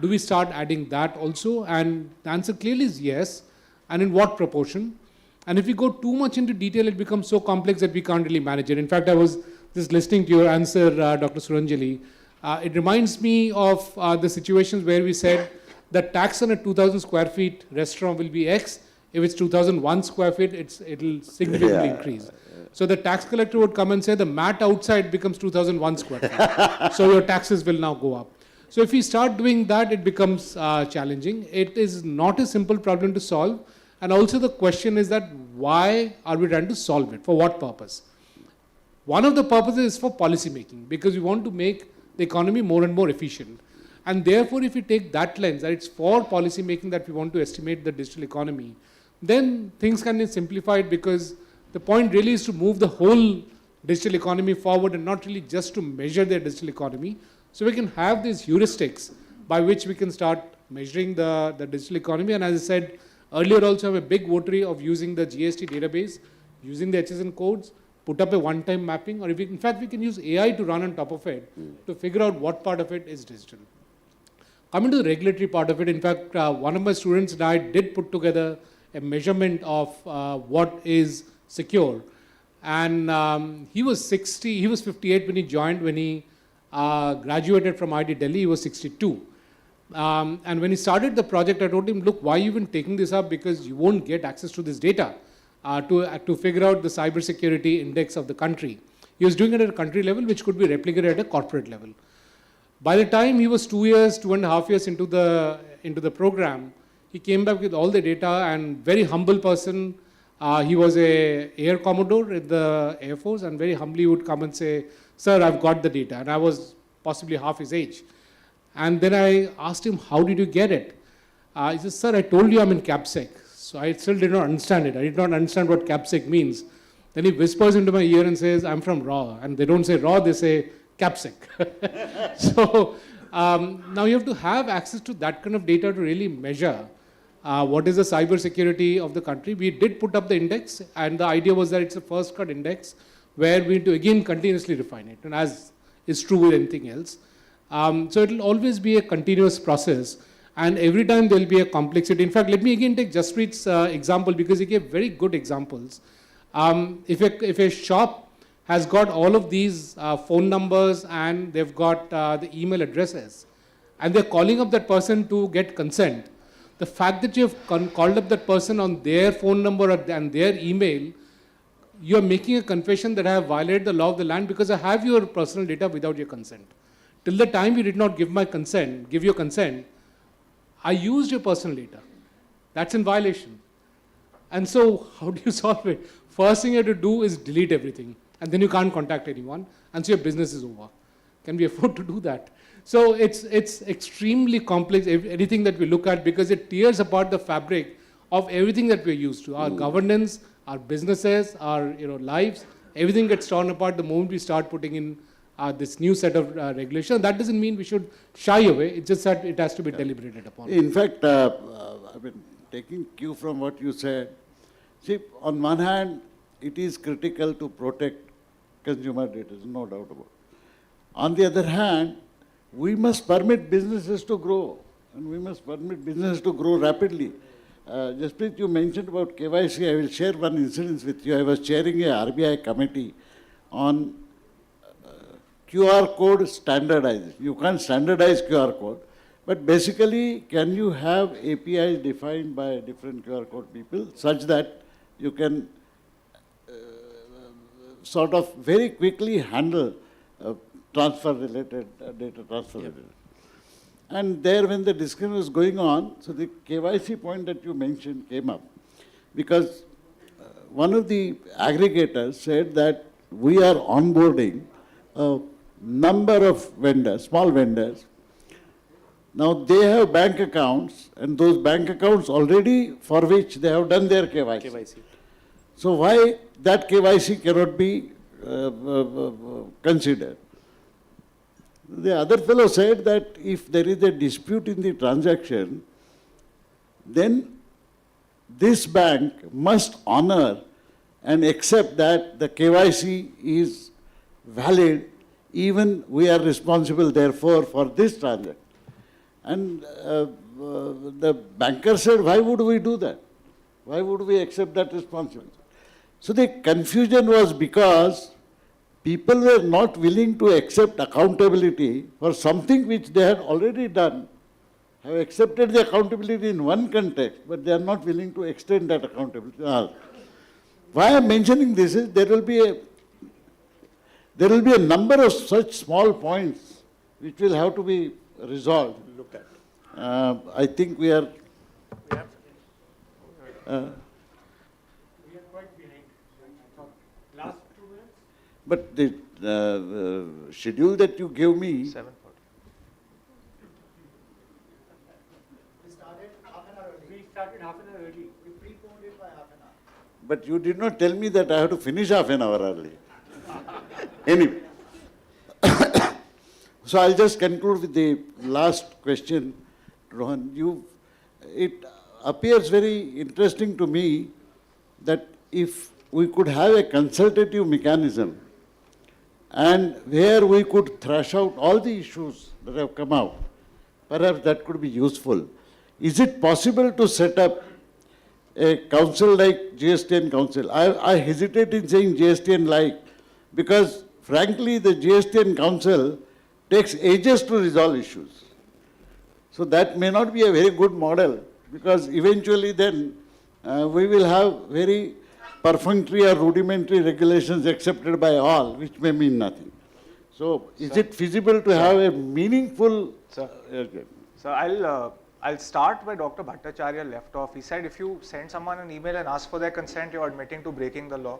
Do we start adding that also? And the answer clearly is yes. And in what proportion? And if we go too much into detail, it becomes so complex that we can't really manage it. In fact, I was just listening to your answer, Dr. Suranjali. It reminds me of the situations where we said the tax on a 2,000 square feet restaurant will be X. If it's 2,001 square feet, it'll significantly increase. So the tax collector would come and say the mat outside becomes 2,001 square feet. So your taxes will now go up. So if we start doing that, it becomes challenging. It is not a simple problem to solve. And also the question is that why are we trying to solve it? For what purpose? One of the purposes is for policy making, because we want to make the economy more and more efficient. And therefore, if we take that lens, that it's for policy making that we want to estimate the digital economy, then things can be simplified, because the point really is to move the whole digital economy forward and not really just to measure their digital economy. So we can have these heuristics by which we can start measuring the digital economy. And as I said earlier, also I'm a big votary of using the GST database, using the HSN codes, put up a one-time mapping, or if we, in fact, we can use AI to run on top of it to figure out what part of it is digital. Coming to the regulatory part of it, in fact, one of my students and I did put together a measurement of what is secure. And he was 58 when he joined. When he graduated from IIT Delhi, he was 62. And when he started the project, I told him, look, why are you even taking this up? Because you won't get access to this data to figure out the cybersecurity index of the country. He was doing it at a country level, which could be replicated at a corporate level. By the time he was 2.5 years into the program, he came back with all the data, and very humble person. He was a Air Commodore in the Air Force, and very humbly would come and say, sir, I've got the data. And I was possibly half his age. And then I asked him, how did you get it? He says, sir, I told you I'm in CAPSEC. So I still did not understand it. I did not understand what CAPSEC means. Then he whispers into my ear and says, I'm from RAW. And they don't say RAW, they say CAPSEC. So now you have to have access to that kind of data to really measure what is the cyber security of the country. We did put up the index, and the idea was that it's a first cut index where we need to again continuously refine it, and as is true with anything else. So it will always be a continuous process, and every time there will be a complexity. In fact, let me again take Jaspreet's example, because he gave very good examples. If a shop has got all of these phone numbers and they've got the email addresses, and they're calling up that person to get consent, the fact that you've called up that person on their phone number and their email, you're making a confession that I have violated the law of the land because I have your personal data without your consent. Till the time you did not give your consent, I used your personal data. That's in violation. And so how do you solve it? First thing you have to do is delete everything, and then you can't contact anyone, and so your business is over. Can we afford to do that? So it's extremely complex, anything that we look at, because it tears apart the fabric of everything that we're used to. Our governance, our businesses, our lives, everything gets torn apart the moment we start putting in this new set of regulation. That doesn't mean we should shy away. It's just that it has to be deliberated upon. In fact, I mean, taking cue from what you said, see, on one hand, it is critical to protect consumer data, no doubt about it. On the other hand, we must permit businesses to grow, and we must permit businesses to grow rapidly. Jaspreet, you mentioned about KYC. I will share one incident with you. I was chairing a RBI committee on QR code standardization. You can't standardize QR code, but basically, can you have APIs defined by different QR code people such that you can sort of very quickly handle transfer-related, data transfer-related. And there, when the discussion was going on, so the KYC point that you mentioned came up, because one of the aggregators said that we are onboarding a number of vendors, small vendors, Now they have bank accounts, and those bank accounts already for which they have done their KYC. So why that KYC cannot be considered? The other fellow said that if there is a dispute in the transaction, then this bank must honor and accept that the KYC is valid, even we are responsible therefore for this transaction. And the banker said, why would we do that? Why would we accept that responsibility? So the confusion was because people were not willing to accept accountability for something which they had already done, have accepted the accountability in one context, but they are not willing to extend that accountability. Why I am mentioning this is there will be a number of such small points which will have to be resolved. Look at. I think we are. But the schedule that you gave me. 7:40. We started half an hour early. We preponed it by half an hour. But you did not tell me that I have to finish half an hour early. Anyway. So I'll just conclude with the last question, Rohan. It appears very interesting to me that if we could have a consultative mechanism and where we could thrash out all the issues that have come out, perhaps that could be useful. Is it possible to set up a council like GSTN Council? I hesitate in saying GSTN like because frankly the GSTN Council takes ages to resolve issues. So that may not be a very good model because eventually then we will have very perfunctory or rudimentary regulations accepted by all, which may mean nothing. So is it feasible to have a meaningful... So I'll start where Dr. Bhattacharya left off. He said if you send someone an email and ask for their consent, you're admitting to breaking the law.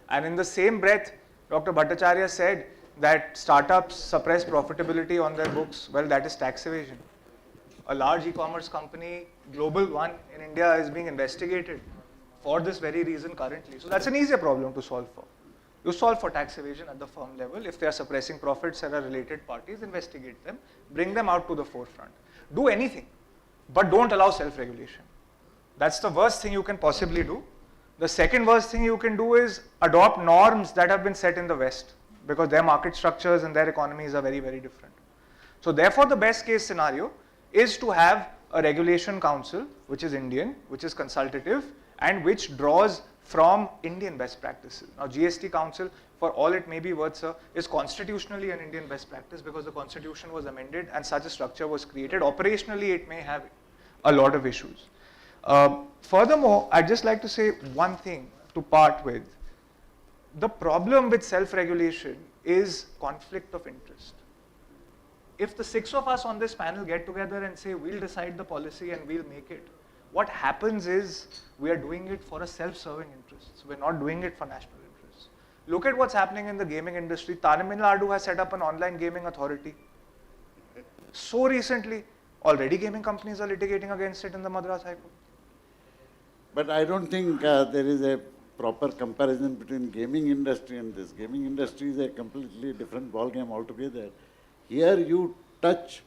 And in the same breath, Dr. Bhattacharya said that startups suppress profitability on their books. Well, that is tax evasion. A large e-commerce company, global one in India, is being investigated for this very reason currently. So that's an easier problem to solve for. You solve for tax evasion at the firm level. If they are suppressing profits that are related parties, investigate them, bring them out to the forefront. Do anything, but don't allow self-regulation. That's the worst thing you can possibly do. The second worst thing you can do is adopt norms that have been set in the West, because their market structures and their economies are very, very different. So therefore, the best case scenario is to have a regulation council, which is Indian, which is consultative, and which draws from Indian best practices. Now, GST Council, for all it may be worth, sir, is constitutionally an Indian best practice because the constitution was amended and such a structure was created. Operationally, it may have a lot of issues. Furthermore, I'd just like to say one thing to part with. The problem with self-regulation is conflict of interest. If the 6 of us on this panel get together and say, we'll decide the policy and we'll make it, what happens is we are doing it for a self-serving interest. We're not doing it for national interests. Look at what's happening in the gaming industry. Tamil Nadu has set up an online gaming authority. So recently, already gaming companies are litigating against it in the Madras High Court. But I don't think there is a proper comparison between gaming industry and this. Gaming industry is a completely different ballgame altogether. Here you touch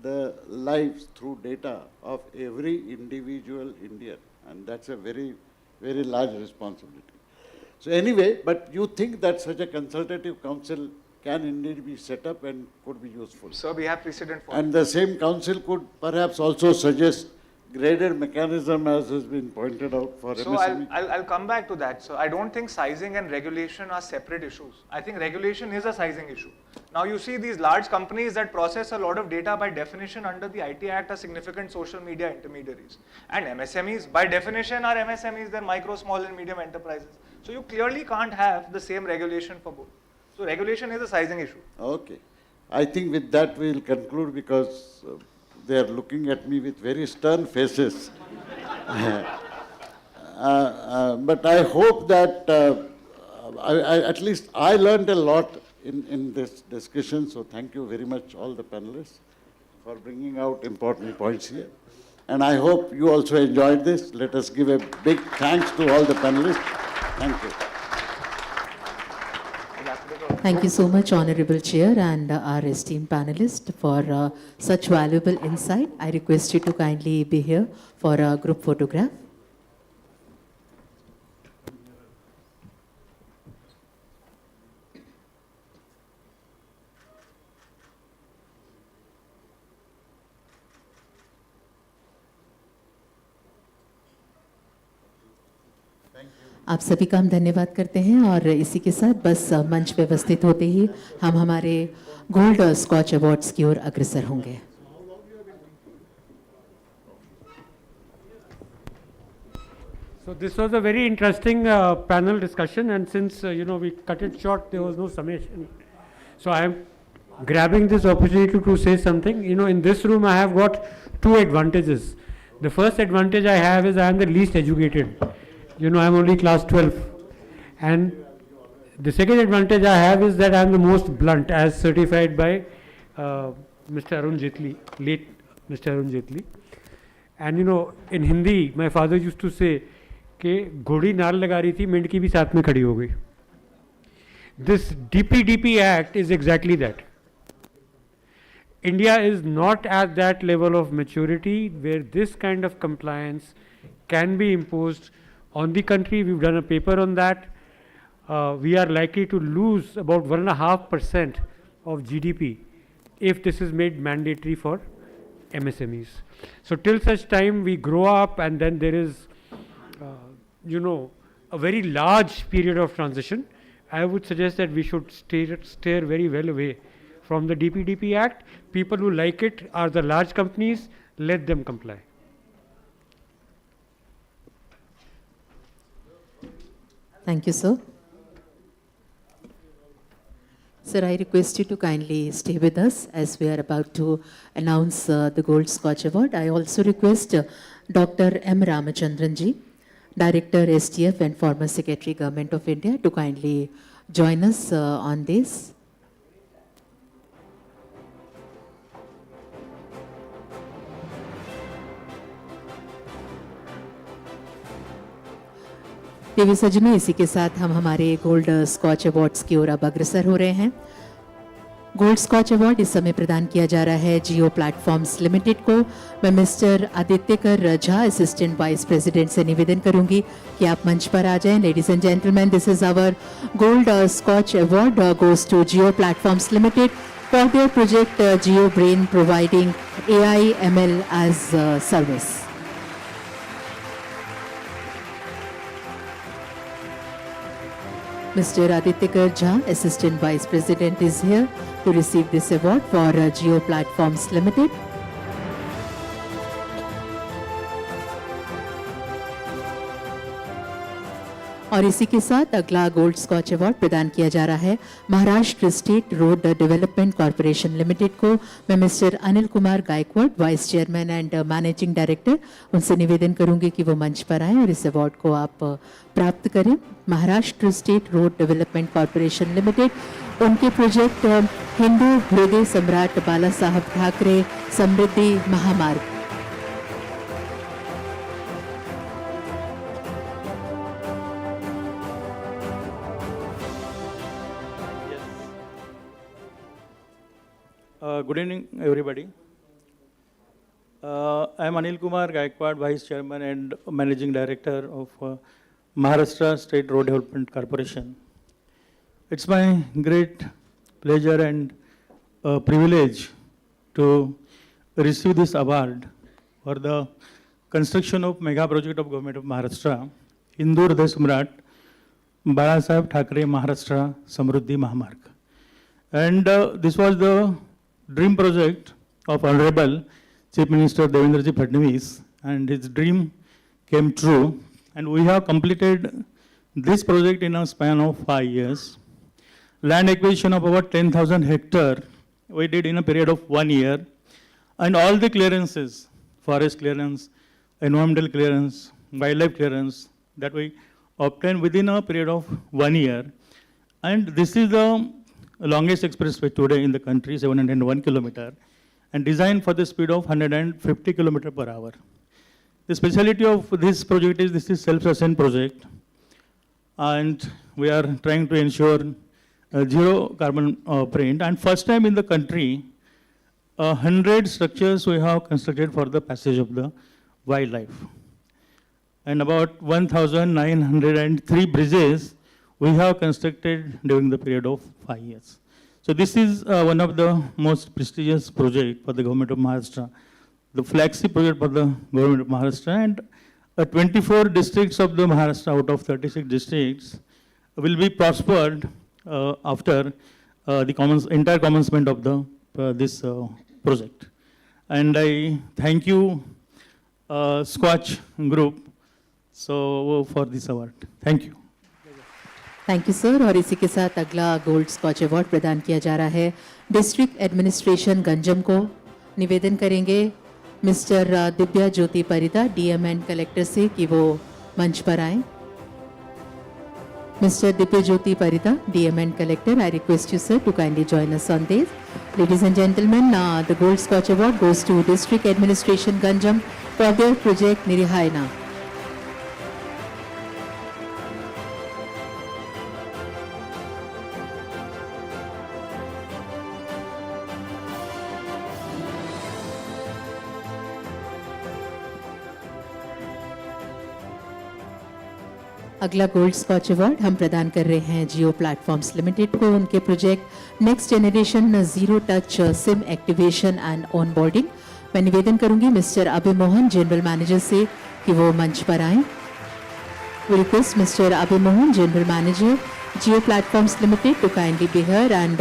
the lives through data of every individual Indian, and that's a very, very large responsibility. So anyway, but you think that such a consultative council can indeed be set up and could be useful. Sir, we have precedent for it. And the same council could perhaps also suggest graded mechanism as has been pointed out for So MSME. I'll come back to that. So I don't think sizing and regulation are separate issues. I think regulation is a sizing issue. Now you see these large companies that process a lot of data by definition under the IT Act are significant social media intermediaries. And MSMEs by definition are MSMEs, they're micro, small and medium enterprises. So you clearly can't have the same regulation for both. So regulation is a sizing issue. Okay. I think with that we will conclude because they are looking at me with very stern faces. But I hope that at least I learned a lot in this discussion. So thank you very much all the panelists. for bringing out important points here. And I hope you also enjoyed this. Let us give a big thanks to all the panelists. Thank you. Thank you so much, Honorable Chair and our esteemed panelists for such valuable insight. I request you to kindly be here for a group photograph. आप सभी का हम धन्यवाद करते हैं और इसी के साथ बस मंच व्यवस्थित होते ही हम हमारे गोल्ड स्कॉच अवार्ड्स की ओर अग्रसर होंगे. So this was a very interesting panel discussion, and since we cut it short, there was no summation. So I am grabbing this opportunity to say something. In this room I have got two advantages. The first advantage I have is I am the least educated. I am only class 12. And the second advantage I have is that I am the most blunt, as certified by Mr. Arun Jaitley, late Mr. Arun Jaitley. And in Hindi, my father used to say, कि घोड़ी नाल लगा रही थी, मेंढकी भी साथ में खड़ी हो गई. This DPDP Act is exactly that. India is not at that level of maturity where this kind of compliance can be imposed on the country. We've done a paper on that. We are likely to lose about 1.5% of GDP if this is made mandatory for MSMEs. So till such time we grow up, and then there is a very large period of transition, I would suggest that we should steer very well away from the DPDP Act. People who like it are the large companies, let them comply. Thank you, sir. Sir, I request you to kindly stay with us as we are about to announce the Gold Scotch Award. I also request Dr. M. Ramachandran ji, Director STF and former Secretary Government of India, to kindly join us on this. देवी सज्जनों, इसी के साथ हम हमारे gold scotch awards की ओर अब अग्रसर हो रहे हैं. गोल्ड स्कॉच अवार्ड इस समय प्रदान किया जा रहा है जियो प्लेटफॉर्म्स लिमिटेड को. मैं mister Adityakar Jha, assistant vice president, से निवेदन करूंगी कि आप मंच पर आ जाएं. Ladies and gentleman, this is our gold scotch award goes to Jio platforms limited for their project Jio brain providing AI ML as service. Mr. Adityakar Jha, Assistant Vice President, is here to receive this award for Jio Platforms Limited. और इसी के साथ अगला gold scotch award प्रदान किया जा रहा है Maharashtra state road development corporation limited को. मैं mister Anil Kumar Gaikwad, vice chairman and managing director, उनसे निवेदन करूंगी कि वो मंच पर आएं और इस अवार्ड को आप प्राप्त करें. Maharashtra state road development corporation limited, उनके प्रोजेक्ट हिंदू हृदय सम्राट बाला साहब ठाकरे समृद्धि महामार्ग. Good evening, everybody. I am Anil Kumar Gaikwad, Vice Chairman and Managing Director of Maharashtra State Road Development Corporation. It's my great pleasure and privilege to receive this award for the construction of mega project of Government of Maharashtra, Hindu Hriday Samrat Bala Saheb Thakre Maharashtra Samruddhi Mahamarg. And this was the dream project of Honorable Chief Minister Devendraji Fadnavis, and his dream came true. And we have completed this project in a span of 5 years. Land acquisition of about 10,000 hectares we did in a period of 1 year. And all the clearances, forest clearance, environmental clearance, wildlife clearance, that we obtained within a period of 1 year. And this is the longest expressway today in the country, 701 kilometers. and designed for the speed of 150 km per hour. The speciality of this project is this is self-sustained project, and we are trying to ensure zero carbon print. And first time in the country, 100 structures we have constructed for the passage of the wildlife. And about 1,903 bridges we have constructed during the period of 5 years. So this is one of the most prestigious projects for the government of Maharashtra, the flagship project for the government of Maharashtra, and 24 districts of the Maharashtra out of 36 districts will be prospered after the entire commencement of the this project. And I thank you, SKOCH Group, for this award. Thank you. Thank you sir. और इसी के साथ अगला gold scotch award प्रदान किया जा रहा है डिस्ट्रिक्ट एडमिनिस्ट्रेशन गंजम को। निवेदन करेंगे mister Divya Jyoti Parida DM and collector से कि वो मंच पर आए। Mister Divya Jyoti Parida, DM and collector, I request you sir to kindly join us on this. Ladies and gentleman, the gold scotch award goes to district administration Ganjam for their project निरिहायना। अगला gold scotch award हम प्रदान कर रहे हैं जियो platforms limited को, उनके project next generation zero touch SIM activation and onboarding. मैं निवेदन करूंगी mister Abhay Mohan, general manager से कि वो मंच पर आएं। We request mister Abhay Mohan, general manager, Jio platforms limited, to kindly be here and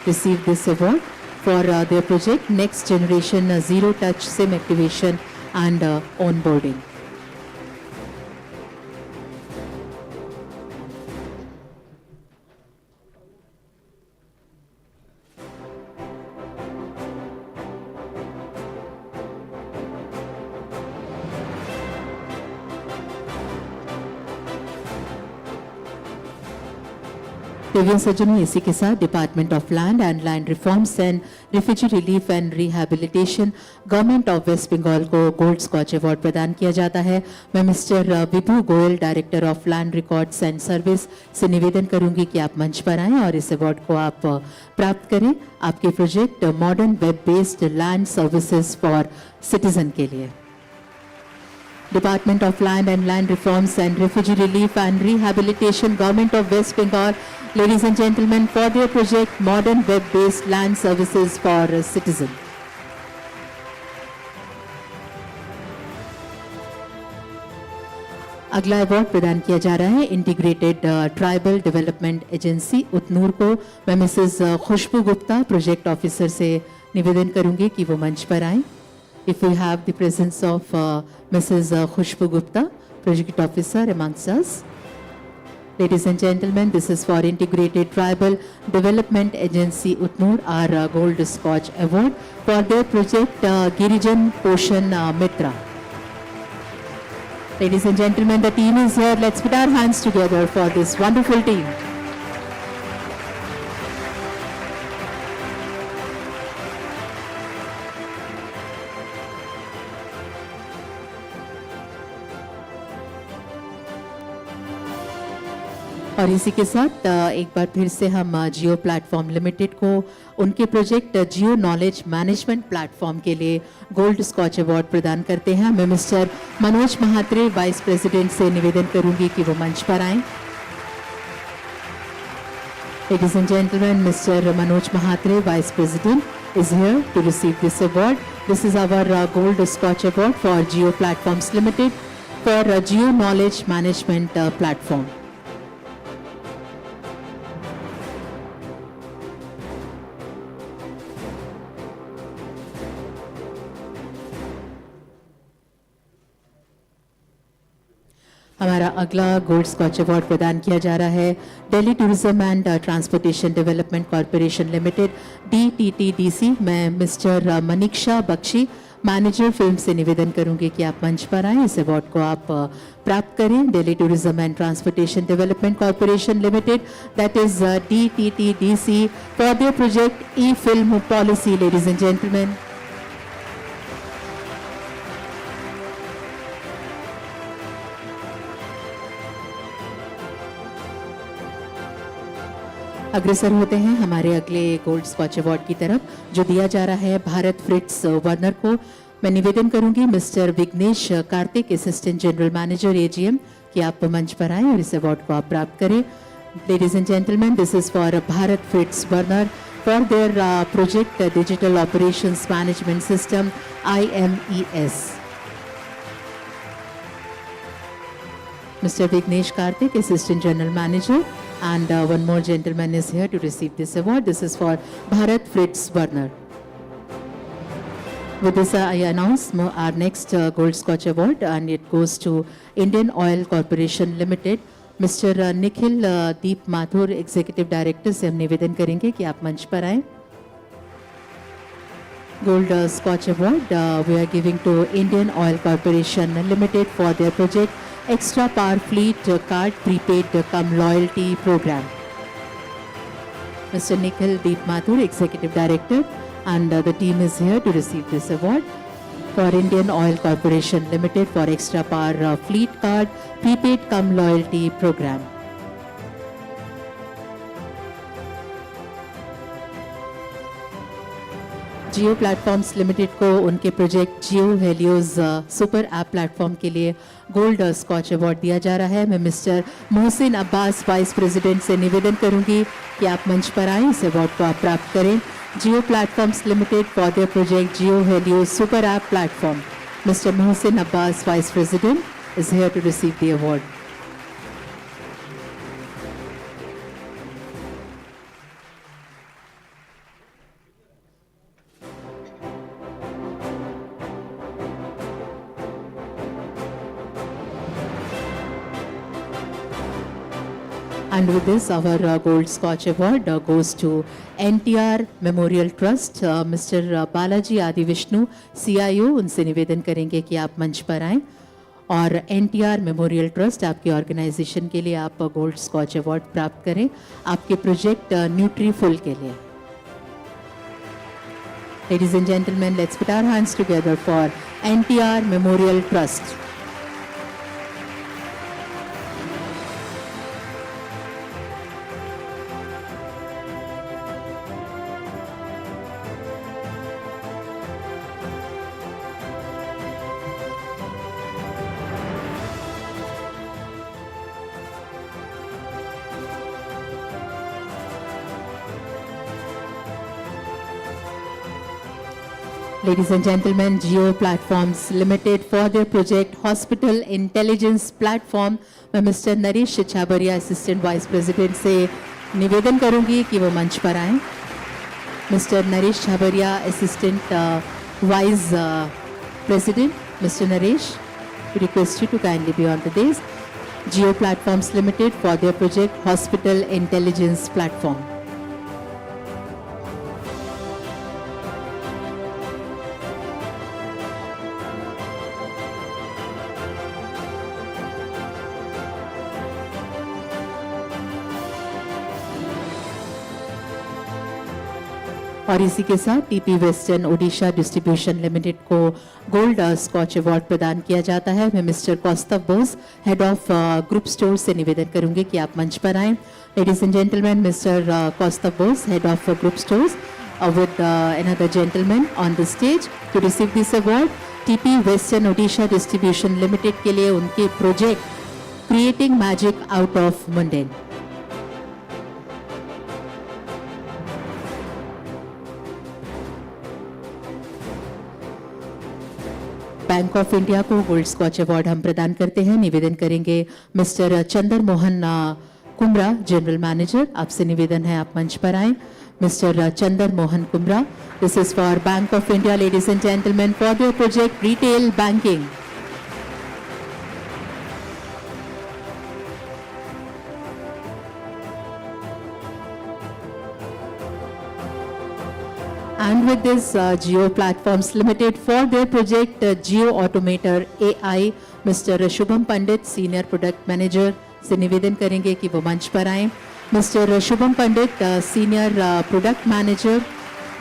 receive this award for their project next generation zero touch SIM activation and onboarding. प्रेवियन सज्जनों, इसी के साथ department of land and land reforms and refugee relief and rehabilitation government of waste Bengal को gold scotch award प्रदान किया जाता है। मैं mister Vibhu Goyal, director of land records and service, से निवेदन करूंगी कि आप मंच पर आएं और इस अवार्ड को आप प्राप्त करें आपके project modern web based land services for citizen के लिए। Department of Land and Land Reforms and Refugee Relief and Rehabilitation, Government of West Bengal, ladies and gentlemen, for their project Modern Web-Based Land Services for Citizen. अगला award प्रदान किया जा रहा है integrated tribal development agency Utnur को। मैं Mrs खुशबू Gupta, project officer, से निवेदन करूंगी कि वो मंच पर आएं। If we have the presence of Mrs. Khushbu Gupta, Project Officer, amongst us. Ladies and gentlemen, this is for Integrated Tribal Development Agency Utnur, our Gold Scotch Award for their project Girijan Poshan Mitra. Ladies and gentlemen, the team is here. Let's put our hands together for this wonderful team. और इसी के साथ एक बार फिर से हम जियो platform limited को उनके प्रोजेक्ट जियो नॉलेज मैनेजमेंट प्लेटफॉर्म के लिए गोल्ड स्कॉच अवार्ड प्रदान करते हैं। मैं mister Manoj Mhatre, vice president, से निवेदन करूंगी कि वो मंच पर आएं। Ladies and gentlemen, Mr. Manoj Mahatre, Vice President, is here to receive this award. This is our Gold Scotch Award for Geo Platforms Limited for Geo Knowledge Management Platform. हमारा अगला गोल्ड स्कॉच अवार्ड प्रदान किया जा रहा है Delhi tourism and transportation development corporation limited DTTDC। मैं mister Maniksha Bakshi, manager film, से निवेदन करूंगी कि आप मंच पर आएं। इस अवार्ड को आप प्राप्त करें। Delhi tourism and transportation development corporation limited, that is DTTDC, for their project E film policy. Ladies and gentleman, अग्रसर होते हैं हमारे अगले गोल्ड स्कॉच अवार्ड की तरफ, जो दिया जा रहा है भारत फ्रिट्स वर्नर को। मैं निवेदन करूंगी mister Vighnesh Karthik, assistant general manager AGM, कि आप मंच पर आएं और इस अवार्ड को आप प्राप्त करें। Ladies and gentleman, this is for Bharat फ्रिट्स Werner for their project Digital Operations Management System, IMES. Mr. Vignesh Karthik, Assistant General Manager, and one more gentleman is here to receive this award. This is for Bharat Fritz Werner. With this, I announce our next Gold Scotch Award, and it goes to Indian Oil Corporation Limited. Mister Nikhil Deep Mathur, executive director, से हम निवेदन करेंगे कि आप मंच पर आएं। Gold scotch award we are giving to Indian oil corporation limited for their project extra power fleet card prepaid cum loyalty programme. Mister Nikhil Deep Mathur, executive director, and the team is here to receive this award for Indian Oil Corporation Limited for extra power fleet card prepaid cum loyalty program. Jio platforms limited को उनके project Jio Helios super app platform के लिए gold scotch award दिया जा रहा है। मैं mister Mohsin Abbas, vice president, से निवेदन करूंगी कि आप मंच पर आएं, इस अवार्ड को आप प्राप्त करें। Jio platforms limited for their project Jio Helios super app platform. Mister Mohsin Abbas, vice president, is here to receive the award. And with this, our Gold Scotch Award goes to NTR Memorial Trust. Mr. Balaji Adi Vishnu, CIO, उनसे निवेदन करेंगे कि आप मंच पर आएं और NTR Memorial Trust आपके ऑर्गेनाइजेशन के लिए आप गोल्ड स्कॉच अवार्ड प्राप्त करें आपके प्रोजेक्ट न्यूट्रीफुल के लिए। Ladies and gentlemen, let's put our hands together for NTR Memorial Trust. Ladies and gentlemen, Jio Platforms Limited for their project Hospital Intelligence Platform, मैं mister Naresh Chhabria, assistant vice president, से निवेदन करूंगी कि वो मंच पर आएं। Mister Naresh Chhabria, assistant vice president, mister Naresh, we request you to kindly be on the dais. Jio Platforms Limited for their project Hospital Intelligence Platform. और इसी के साथ TP western Odisha distribution limited को गोल्ड स्कॉच अवार्ड प्रदान किया जाता है। मैं mister Kaustav Bose, head of group store, से निवेदन करूंगी कि आप मंच पर आएं। Ladies and gentleman, mister Kaustav Bose, head of group stores, with another gentleman on the stage to receive this award. TP western Odisha distribution limited के लिए उनके project creating magic out of mundane. Bank of India को gold scotch award हम प्रदान करते हैं। निवेदन करेंगे mister Chander Mohan Kumra, general manager, आपसे निवेदन है आप मंच पर आएं। Mister Chander Mohan Kumra, this is for bank of India, ladies and gentleman, for their project retail banking. And with this, Jio Platforms Limited for their project Jio Automator AI, Mr. Shubham Pandit, Senior Product Manager, से निवेदन करेंगे कि वो मंच पर आएं। Mister Shubham Pandit, senior product manager,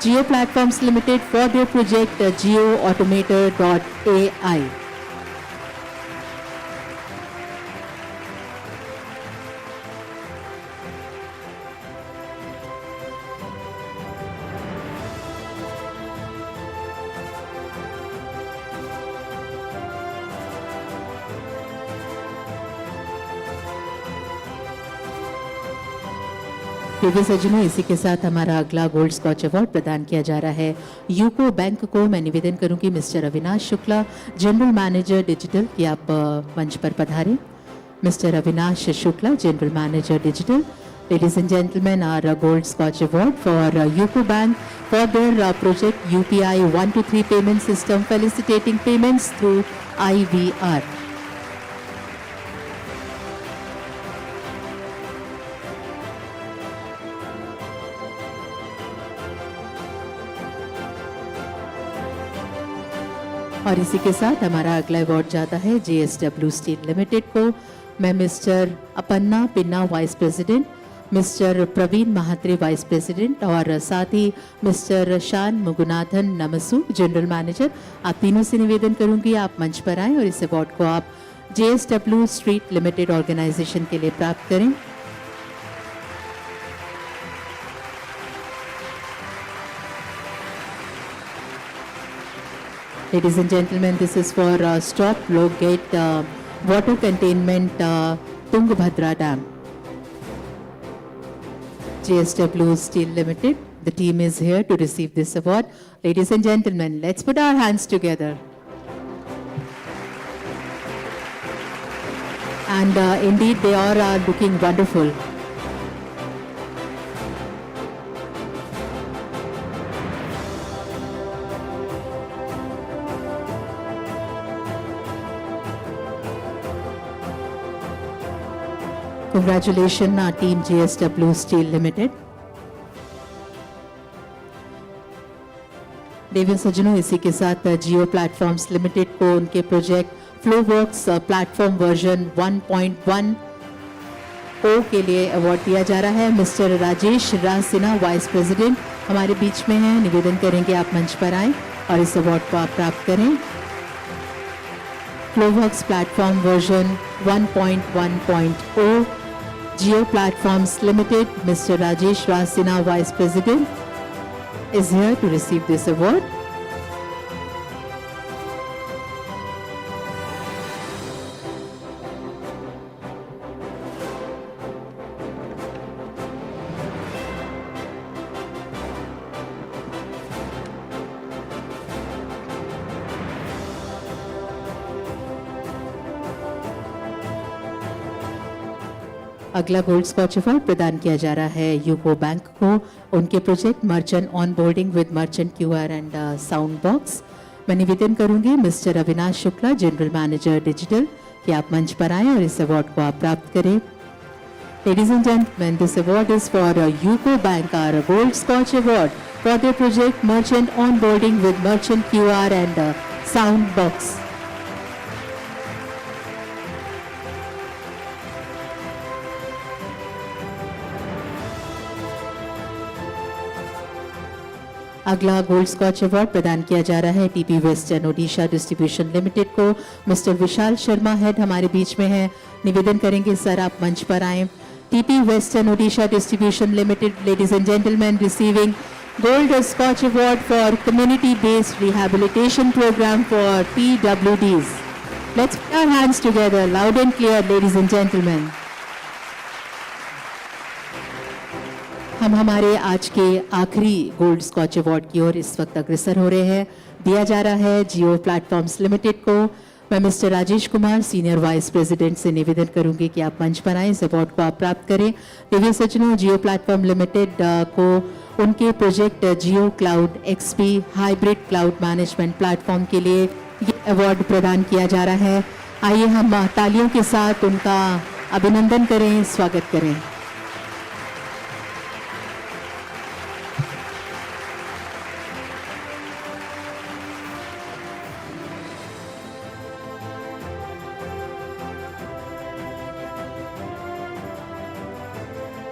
Jio Platforms Limited for their project Jio Automator.ai. Previous सज्जनों, इसी के साथ हमारा अगला गोल्ड स्कॉच अवार्ड प्रदान किया जा रहा है यूको बैंक को। मैं निवेदन करूंगी mister Avinash Shukla, general manager digital, कि आप मंच पर पधारें। Mister Avinash Shukla, general manager digital. Ladies and gentlemen, our Gold Scotch Award for UCO Bank for their project UPI 123 payment system, facilitating payments through IVR. और इसी के साथ हमारा अगला अवार्ड जाता है JSW स्टील लिमिटेड को। मैं mister Apanna Pinna vice president, mister Praveen Mhatre vice president और साथ ही मिस्टर शान मुगुनाथन नमसू जनरल मैनेजर, आप तीनों से निवेदन करूंगी आप मंच पर आएं और इस अवार्ड को आप JSW स्ट्रीट लिमिटेड ऑर्गेनाइजेशन के लिए प्राप्त करें। Ladies and gentlemen, this is for Stop Low Gate Water Containment Tungabhadra Dam. JSW Steel Limited, the team is here to receive this award. Ladies and gentlemen, let's put our hands together. And indeed, they all are looking wonderful. Congratulations, our team JSW Steel Limited. देवी सज्जनों, इसी के साथ जियो platforms limited को उनके project फ्लोवर्क्स platform version 1.1 के लिए award दिया जा रहा है। Mister Rajesh Raj Sinha vice president हमारे बीच में हैं, निवेदन करेंगे आप मंच पर आएं और इस अवार्ड को आप प्राप्त करें। फ्लोवर्क्स platform version 1.1.0 Geo Platforms Limited, Mr. Rajesh Raj Sinha, Vice President, is here to receive this award. अगला गोल्ड स्कॉच अवार्ड प्रदान किया जा रहा है यूको बैंक को, उनके project merchant on boarding with merchant QR and sound box. मैं निवेदन करूंगी mister Avinash Shukla, general manager digital, कि आप मंच पर आएं और इस अवार्ड को आप प्राप्त करें। Ladies and gentlemen, this award is for UCO Bank, our Gold Scotch Award for their project Merchant Onboarding with Merchant QR and Sound Box. अगला गोल्ड स्कॉच अवार्ड प्रदान किया जा रहा है TP western Odisha distribution limited को। Mister Vishal Sharma head हमारे बीच में है, निवेदन करेंगे सर आप मंच पर आएं। TP western Odisha distribution limited, ladies and gentleman, receiving gold scotch award for community based rehabilitation program for PWDs. Let's put our hands together loud and clear, ladies and gentlemen. हम हमारे आज के आखिरी गोल्ड स्कॉच अवार्ड की ओर इस वक्त अग्रसर हो रहे हैं। दिया जा रहा है जियो प्लेटफॉर्म्स लिमिटेड को। मैं mister Rajesh Kumar, senior vice president, से निवेदन करूंगी कि आप मंच पर आएं, इस अवार्ड को आप प्राप्त करें। दिव्य सज्जनों, जियो प्लेटफॉर्म लिमिटेड को उनके project Jio cloud XP hybrid cloud management platform के लिए ये अवार्ड प्रदान किया जा रहा है। आइए हम तालियों के साथ उनका अभिनंदन करें, स्वागत करें।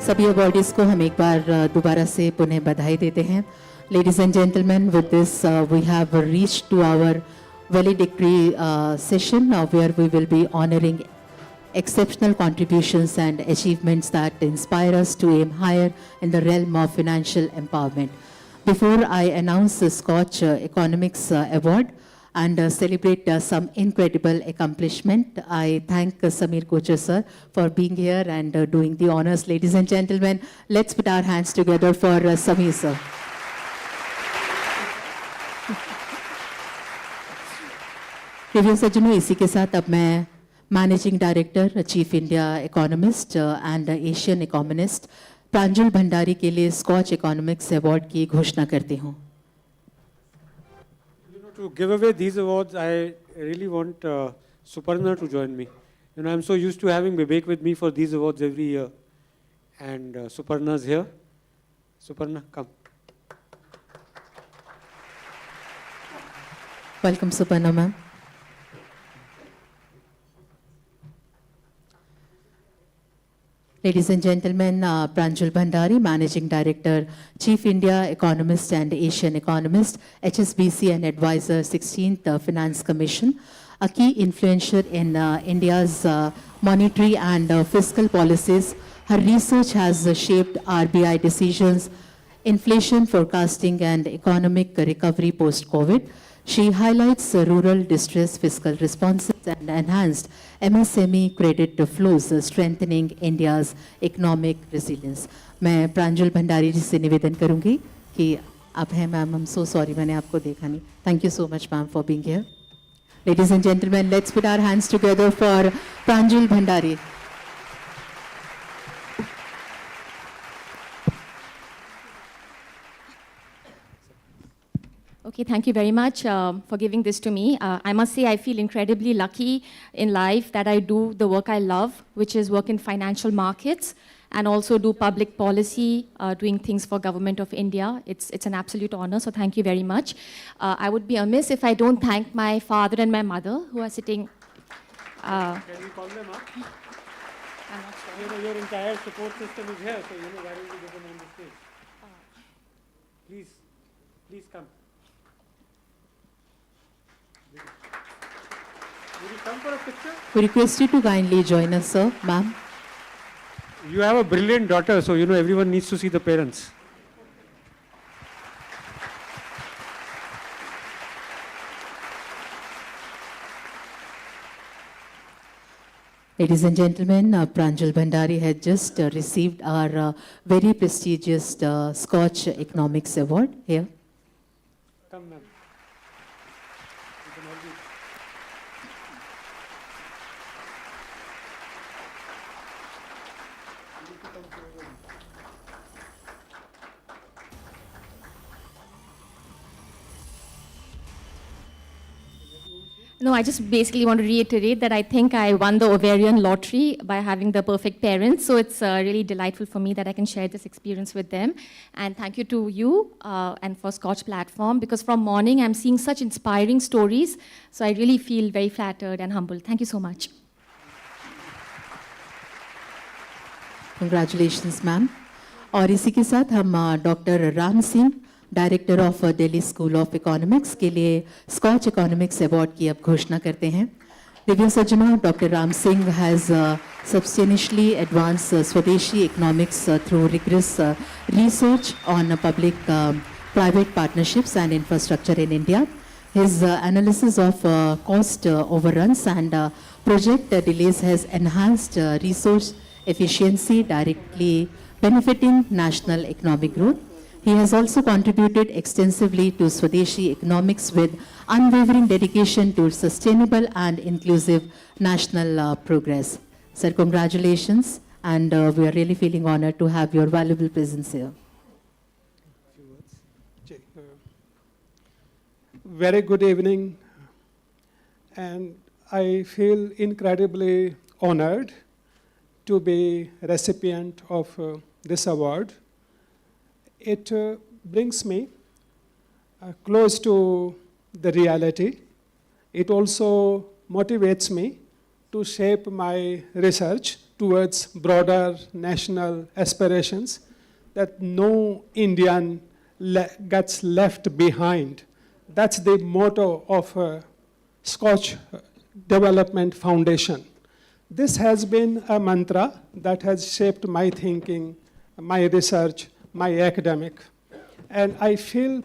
सभी अवार्डीज को हम एक बार दोबारा से पुनः बधाई देते हैं। Ladies and gentleman, with this we have reached to our valedictory session where we will be honoring exceptional contributions and achievements that inspire us to aim higher in the realm of financial empowerment. Before I announce the Scotch Economics Award, and celebrate some incredible accomplishment. I thank Samir Kocher sir for being here and doing the honors. Ladies and gentlemen, let's put our hands together for Samir sir. प्रिय सज्जनों, इसी के साथ अब मैं managing director, chief India economist and Asian economist Pranjal Bhandari के लिए scotch economics award की घोषणा करती हूँ. To give away these awards, I really want Suparna to join me. I'm so used to having Vivek with me for these awards every year. And Suparna's here. Suparna, come. Welcome, Suparna ma'am. Ladies and gentlemen, Pranjal Bhandari, Managing Director, Chief India Economist and Asian Economist, HSBC and Advisor, 16th Finance Commission, a key influencer in India's monetary and fiscal policies. Her research has shaped RBI decisions, inflation forecasting and economic recovery post-COVID. She highlights rural distress fiscal responses and enhanced MSME credit flows, strengthening India's economic resilience. मैं प्रांजल भंडारी जी से निवेदन करूंगी कि आप हैं ma'am. I'm so sorry मैंने आपको देखा नहीं. Thank you so much ma'am for being here. Ladies and gentlemen, let's put our hands together for Pranjal Bhandari. Okay, thank you very much for giving this to me. I must say I feel incredibly lucky in life that I do the work I love, which is work in financial markets and also do public policy, doing things for Government of India. It's an absolute honor, so thank you very much. I would be amiss if I don't thank my father and my mother who are sitting. Can we call them up? Your entire support system is here, so why don't you get them on the stage? Please come. Will you come for a picture? We request you to kindly join us, sir, ma'am. You have a brilliant daughter, so everyone needs to see the parents. Ladies and gentlemen, Pranjal Bhandari had just received our very prestigious Scotch Economics Award here. Come, ma'am. No, I just basically want to reiterate that I think I won the ovarian lottery by having the perfect parents. So it's really delightful for me that I can share this experience with them. And thank you to you and for Scotch Platform, because from morning I'm seeing such inspiring stories. So I really feel very flattered and humbled. Thank you so much. Congratulations, ma'am. और इसी के साथ हम doctor Ram Singh, director of Delhi school of economics के लिए scotch economics award की अब घोषणा करते हैं. दिव्य सज्जनों, doctor Ram Singh has substantially advanced Swadeshi economics through rigorous research on public-private partnerships and infrastructure in India. His analysis of cost overruns and project delays has enhanced resource efficiency, directly benefiting national economic growth. He has also contributed extensively to Swadeshi economics with unwavering dedication to sustainable and inclusive national progress. Sir, congratulations, and we are really feeling honored to have your valuable presence here. Very good evening, and I feel incredibly honored to be recipient of this award. It brings me close to the reality. It also motivates me to shape my research towards broader national aspirations, that no Indian gets left behind. That's the motto of Scotch Development Foundation. This has been a mantra that has shaped my thinking, my research, my academic. And I feel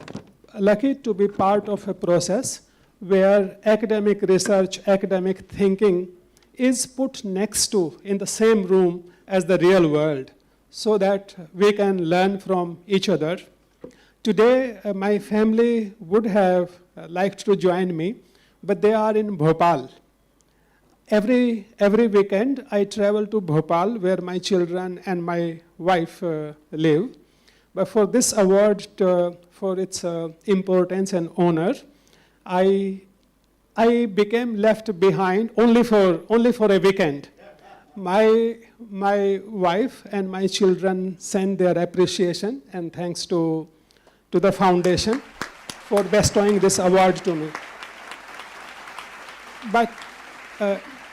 lucky to be part of a process where academic research, academic thinking is put next to, in the same room as the real world, so that we can learn from each other. Today, my family would have liked to join me, but they are in Bhopal. Every weekend, I travel to Bhopal, where my children and my wife live. But for this award, for its importance and honor, I became left behind only for a weekend. My wife and my children sent their appreciation and thanks to the foundation for bestowing this award to me. But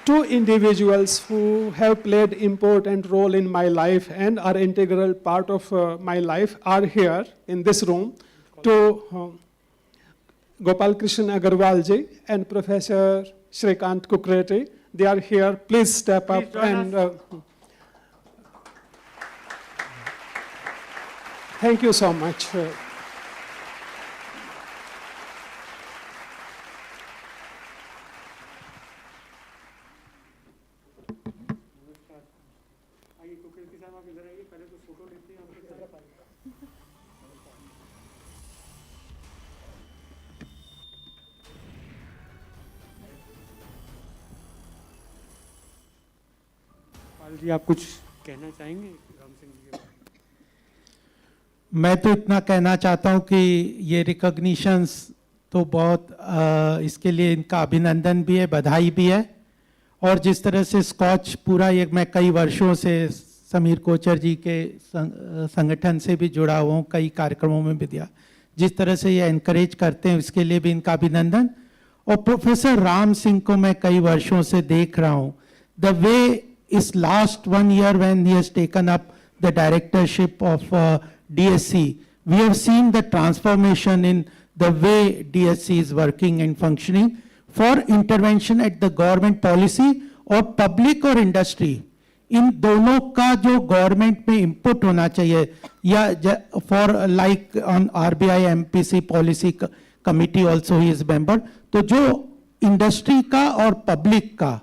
two individuals who have played important role in my life and are integral part of my life are here in this room. To Gopal Krishna Agarwal ji and Professor Shrikant Kukreti. They are here. Please step up and thank you so much. जी आप कुछ कहना चाहेंगे राम सिंह जी? मैं तो इतना कहना चाहता हूं कि ये रिकॉग्निशंस तो बहुत इसके लिए इनका अभिनंदन भी है, बधाई भी है। और जिस तरह से स्कॉच पूरा ये मैं कई वर्षों से समीर कोचर जी के संगठन से भी जुड़ा हुआ हूँ, कई कार्यक्रमों में भी दिया, जिस तरह से ये एनकरेज करते हैं इसके लिए भी इनका अभिनंदन। और प्रोफेसर राम सिंह को मैं कई वर्षों से देख रहा हूँ, the way is last 1 year when he has taken up the directorship of DSC, we have seen the transformation in the way DSC is working and functioning for intervention at the government policy or public or industry. इन दोनों का जो government में input होना चाहिए, या for like on RBI MPC policy committee also he is member, तो जो industry का और पब्लिक का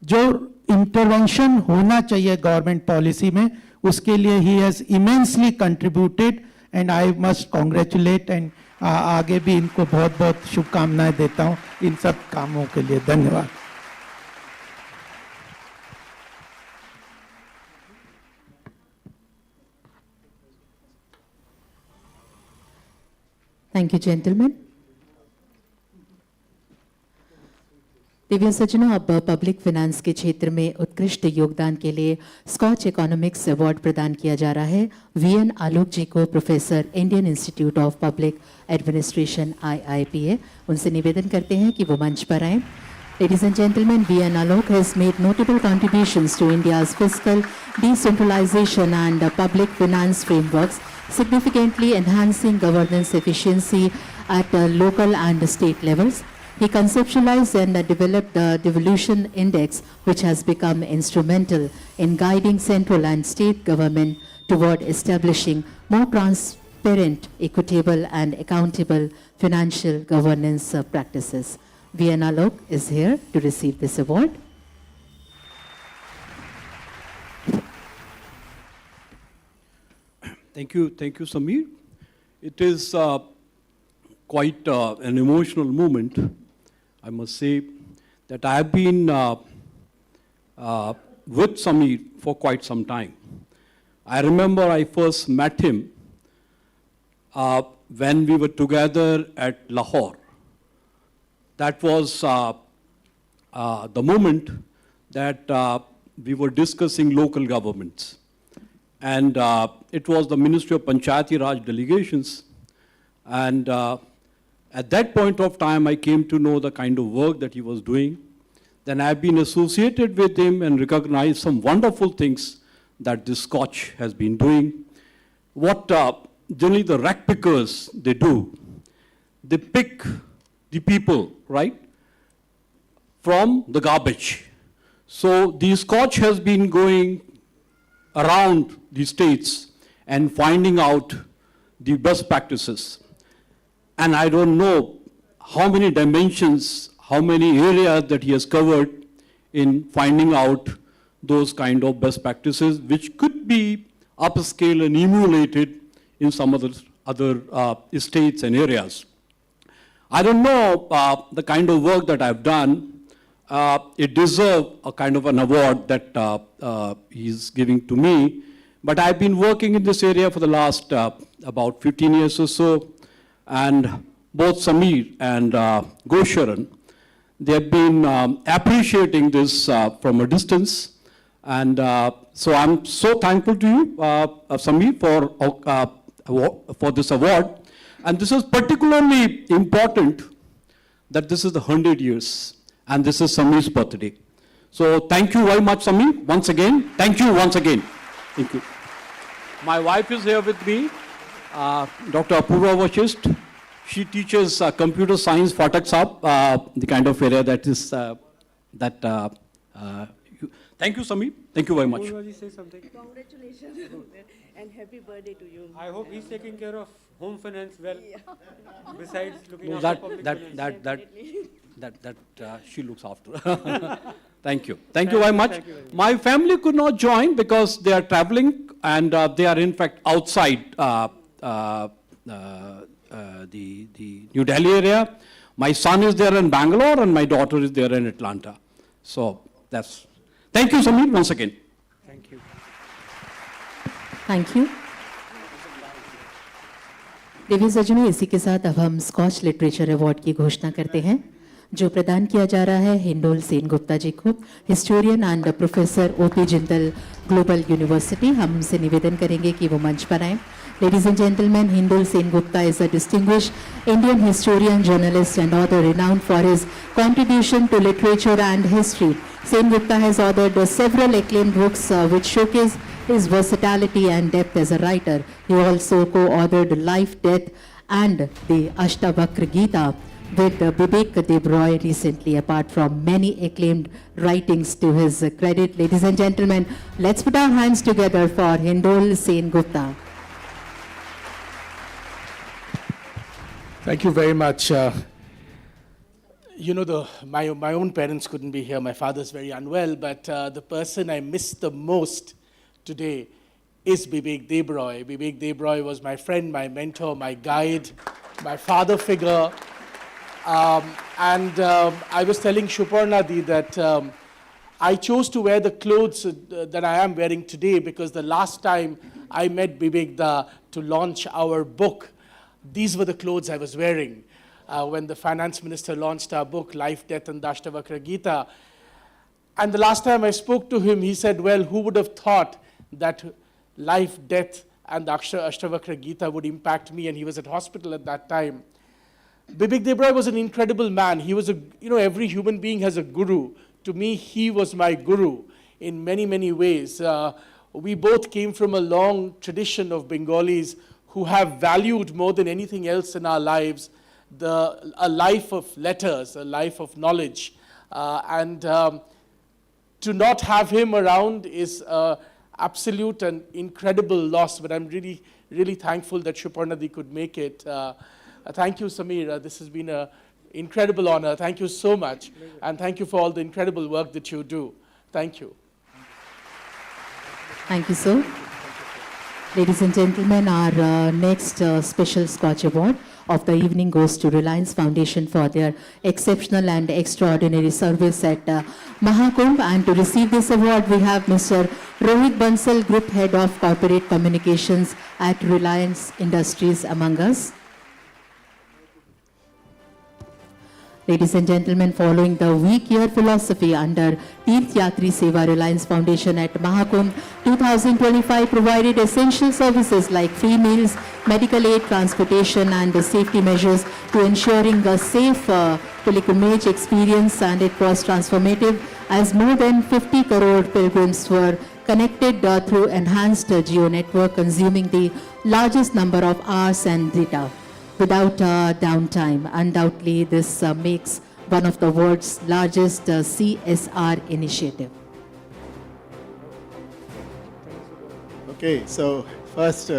जो इंटरवेंशन होना चाहिए गवर्नमेंट पॉलिसी में, उसके लिए he has immensely contributed and I must congratulate and आगे भी इनको बहुत बहुत शुभकामनाएं देता हूं इन सब कामों के लिए। धन्यवाद। Thank you, gentlemen. दिव्य सज्जनों, अब पब्लिक फाइनेंस के क्षेत्र में उत्कृष्ट योगदान के लिए स्कॉच इकोनॉमिक्स अवार्ड प्रदान किया जा रहा है VN आलोक जी को, professor Indian institute of public administration IIPA। उनसे निवेदन करते हैं कि वो मंच पर आएं। Ladies and gentlemen, VN Alok has made notable contributions to India's fiscal decentralization and public finance frameworks, significantly enhancing governance efficiency at local and state levels. He conceptualized and developed the devolution index, which has become instrumental in guiding central and state government toward establishing more transparent, equitable, and accountable financial governance practices. VN Alok is here to receive this award. Thank you, Sameer. It is quite an emotional moment, I must say, that I have been with Sameer for quite some time. I remember I first met him when we were together at Lahore. That was the moment that we were discussing local governments. And it was the Ministry of Panchayati Raj delegations. And at that point of time, I came to know the kind of work that he was doing. Then I've been associated with him and recognized some wonderful things that this Scotch has been doing. What generally the rag pickers, they do, they pick the people, right, from the garbage. So the Scotch has been going around the states and finding out the best practices. And I don't know how many dimensions, how many areas that he has covered in finding out those kind of best practices, which could be upscale and emulated in some other states and areas. I don't know the kind of work that I've done. It deserves a kind of an award that he's giving to me. But I've been working in this area for the last about 15 years or so. And both Samir and Gosharan, they have been appreciating this from a distance. And so I'm so thankful to you, Samir, for this award. And this is particularly important that this is the 100 years, and this is Samir's birthday. So thank you very much, Samir, once again. Thank you once again. Thank you. My wife is here with me, Dr. Apurva Vashist. She teaches computer science, Fatak Saab, the kind of area that is, thank you, Samir. Thank you very much. Say something. Congratulations and happy birthday to you. I hope he's taking care of home finance well, besides looking No, after public finance. that she looks after. Thank you. Thank you very much. My family could not join because they are traveling and they are in fact outside the New Delhi area. My son is there in Bangalore and my daughter is there in Atlanta. So that's. Thank you, Samir, once again. Thank you. Thank you देवी सज्जनों, इसी के साथ अब हम scotch literature award की घोषणा करते हैं, जो प्रदान किया जा रहा है हिंडोल सेन गुप्ता जी को, historian and professor OP Jindal global university. हम उनसे निवेदन करेंगे कि वो मंच पर आएं। Ladies and gentlemen, Hindol Sen Gupta is a distinguished Indian historian, journalist and author renowned for his contribution to literature and history. Sen Gupta has authored several acclaimed books which showcase his versatility and depth as a writer. He also co-authored Life, Death and the Ashtavakra Gita with Vivek Debroy recently, apart from many acclaimed writings to his credit. Ladies and gentlemen, let's put our hands together for Hindol Sen Gupta. Thank you very much. You know, my own parents couldn't be here. My father's very unwell, but the person I miss the most today is Vivek Debroy. Vivek Debroy was my friend, my mentor, my guide, my father figure. I was telling Shuparnadi that I chose to wear the clothes that I am wearing today because the last time I met Vivek to launch our book, these were the clothes I was wearing when the finance minister launched our book, Life, Death and the Ashtavakra Gita. And the last time I spoke to him, he said, well, who would have thought that life, death and the Ashtavakra Gita would impact me? And he was at hospital at that time. Vivek Debroy was an incredible man. He was every human being has a guru. To me, he was my guru in many, many ways. We both came from a long tradition of Bengalis who have valued more than anything else in our lives a life of letters, a life of knowledge. To not have him around is absolute and incredible loss, but I'm really, really thankful that Shuparnadi could make it. Thank you, Samir. This has been an incredible honor. Thank you so much. And thank you for all the incredible work that you do. Thank you. Thank you, sir. Ladies and gentlemen, our next special Scotch Award of the evening goes to Reliance Foundation for their exceptional and extraordinary service at Mahakumbh. And to receive this award, we have Mr. Rohit Bansal, Group Head of Corporate Communications at Reliance Industries among us. Ladies and gentlemen, following the week year philosophy under Tirth Yatri Seva, Reliance Foundation at Mahakumbh 2025 provided essential services like free meals, medical aid, transportation and safety measures to ensuring a safe pilgrimage experience, and it was transformative as more than 50 crore pilgrims were connected through enhanced geo network, consuming the largest number of hours and data without downtime. Undoubtedly, this makes one of the world's largest CSR initiative. Okay, so first,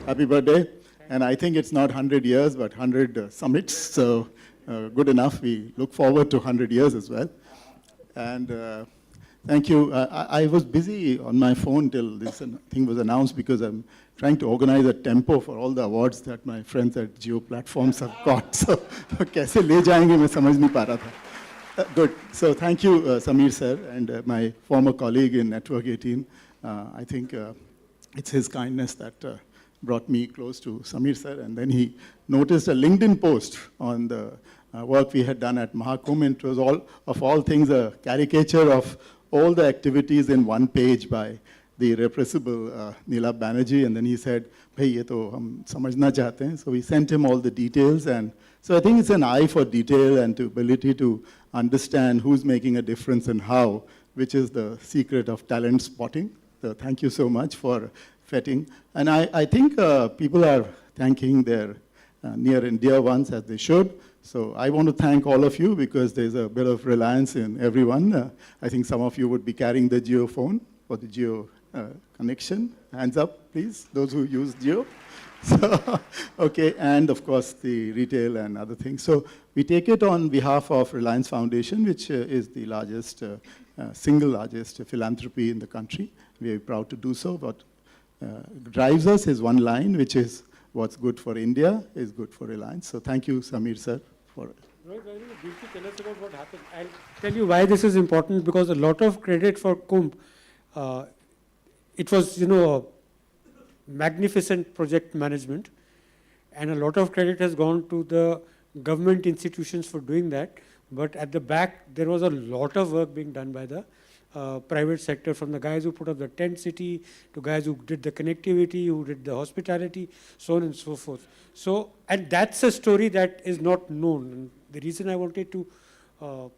happy birthday. And I think it's not 100 years, but 100 summits. So good enough. We look forward to 100 years as well. And thank you. I was busy on my phone till this thing was announced because I'm trying to organize a tempo for all the awards that my friends at Geo Platforms have got. So, kaise le jayenge, main samajh nahi pa raha tha. Good. So thank you, Samir sir, and my former colleague in Network 18. I think it's his kindness that brought me close to Samir sir. And then he noticed a LinkedIn post on the work we had done at Mahakumbh. It was all things a caricature of all the activities in one page by the irrepressible Neelab Banerjee. And then he said, "Bhai, ye to hum samajhna chahte hain." So we sent him all the details. And so I think it's an eye for detail and the ability to understand who's making a difference and how, which is the secret of talent spotting. So thank you so much for fetting. And I think people are thanking their near and dear ones as they should. So I want to thank all of you because there's a bit of reliance in everyone. I think some of you would be carrying the Geo phone for the Geo connection. Hands up, please, those who use Geo. So, okay, and of course the retail and other things. So we take it on behalf of Reliance Foundation, which is the largest, single largest philanthropy in the country. We are proud to do so. What drives us is one line, which is what's good for India is good for Reliance. So thank you, Samir sir, for it. Rohit, why don't you briefly tell us about what happened? I'll tell you why this is important, because a lot of credit for Kumbh, it was, a magnificent project management, and a lot of credit has gone to the government institutions for doing that. But at the back, there was a lot of work being done by the private sector, from the guys who put up the tent city to guys who did the connectivity, who did the hospitality, so on and so forth. So, and that's a story that is not known. And the reason I wanted to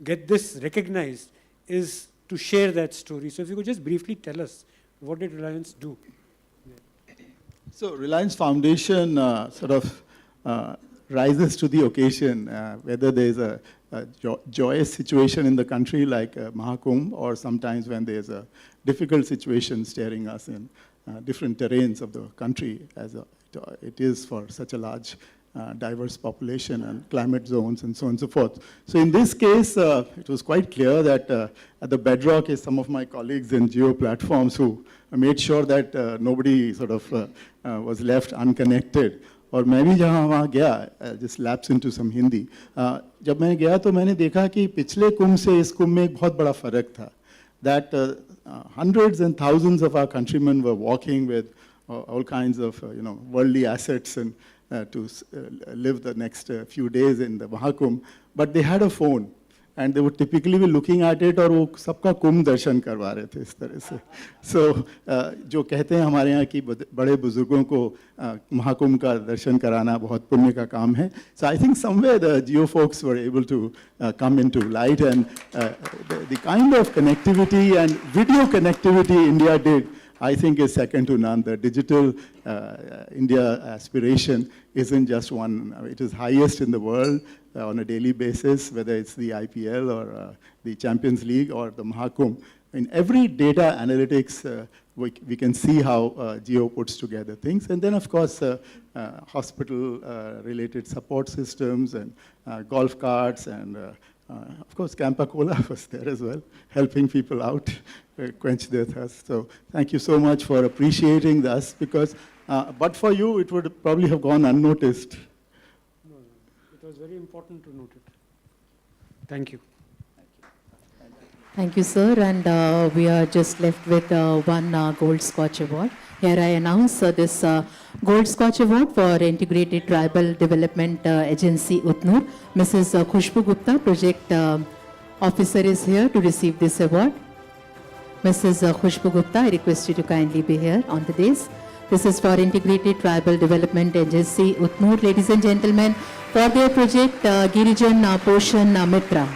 get this recognized is to share that story. So if you could just briefly tell us, what did Reliance do? So Reliance Foundation sort of rises to the occasion, whether there's a joyous situation in the country like Mahakumbh, or sometimes when there's a difficult situation staring us in different terrains of the country, as it is for such a large diverse population and climate zones and so on and so forth. So in this case, it was quite clear that at the bedrock is some of my colleagues in Geo Platforms who made sure that nobody sort of was left unconnected. और मैं भी जहाँ वहाँ गया, just lapse into some Hindi. जब मैं गया तो मैंने देखा कि पिछले कुंभ से इस कुंभ में एक बहुत बड़ा फर्क था. That hundreds and thousands of our countrymen were walking with all kinds of worldly assets and to live the next few days in the Mahakumbh, but they had a phone. And they would typically be looking at it और वो सबका कुंभ दर्शन करवा रहे थे इस तरह से. So जो कहते हैं हमारे यहाँ की बड़े बुजुर्गों को महाकुंभ का दर्शन कराना बहुत पुण्य का काम है. So I think somewhere the Geo folks were able to come into light, and the kind of connectivity and video connectivity India did, I think, is second to none. The digital India aspiration isn't just one, it is highest in the world on a daily basis, whether it's the IPL or the Champions League or the Mahakumbh. In every data analytics, we can see how Geo puts together things. And then, of course, hospital-related support systems and golf carts and of course, Campa Cola was there as well, helping people out, quench their thirst. So thank you so much for appreciating this, because but for you, it would probably have gone unnoticed. No, it was very important to note it. Thank you. Thank you, sir. And we are just left with one Gold Scotch Award. Here I announce this Gold Scotch Award for Integrated Tribal Development Agency, Utnur. Mrs. Khushbu Gupta, Project Officer, is here to receive this award. Mrs. Khushbu Gupta, I request you to kindly be here on the dais. This is for Integrated Tribal Development Agency, Utnur, ladies and gentlemen, for their project Girijan Poshan Mitra.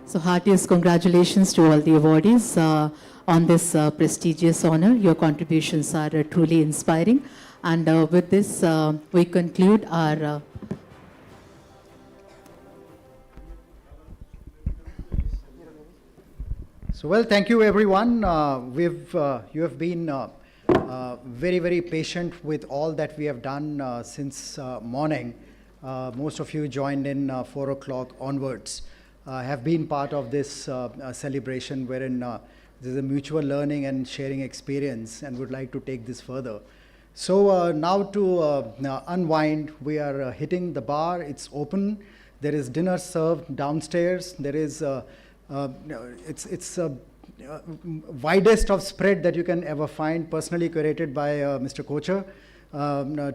So heartiest congratulations to all the awardees on this prestigious honor. Your contributions are truly inspiring. And with this, we conclude our So, well, thank you, everyone. You have been very, very patient with all that we have done since morning. Most of you joined in 4 o'clock onwards, have been part of this celebration wherein there's a mutual learning and sharing experience, and would like to take this further. So now to unwind, we are hitting the bar. It's open. There is dinner served downstairs. There is it's widest of spread that you can ever find, personally curated by Mr. Kocher,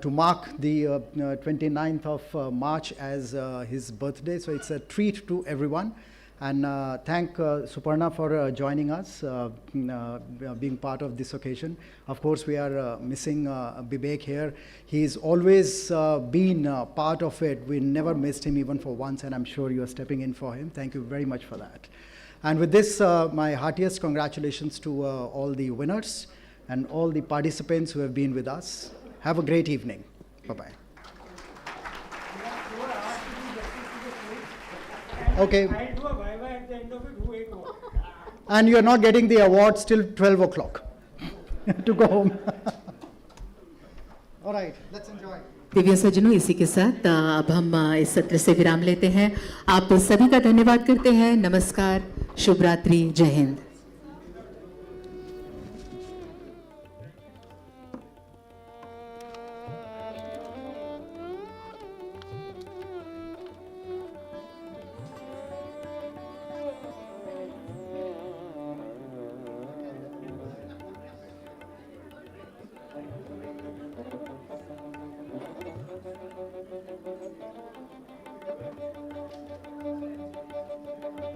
to mark the 29th of March as his birthday. So it's a treat to everyone. And thank Suparna for joining us, being part of this occasion. Of course, we are missing Bibek here. He's always been part of it. We never missed him even for once, and I'm sure you are stepping in for him. Thank you very much for that. And with this, my heartiest congratulations to all the winners and all the participants who have been with us. Have a great evening. Bye-bye. Okay. I'll do a Viva at the end of it. Who ate what? And you are not getting the awards till 12 o'clock to go home. All right, let's enjoy. Divya सज्जनों, इसी के साथ अब हम इस सत्र से विराम लेते हैं। आप सभी का धन्यवाद करते हैं। नमस्कार, शुभ रात्रि, जय हिंद।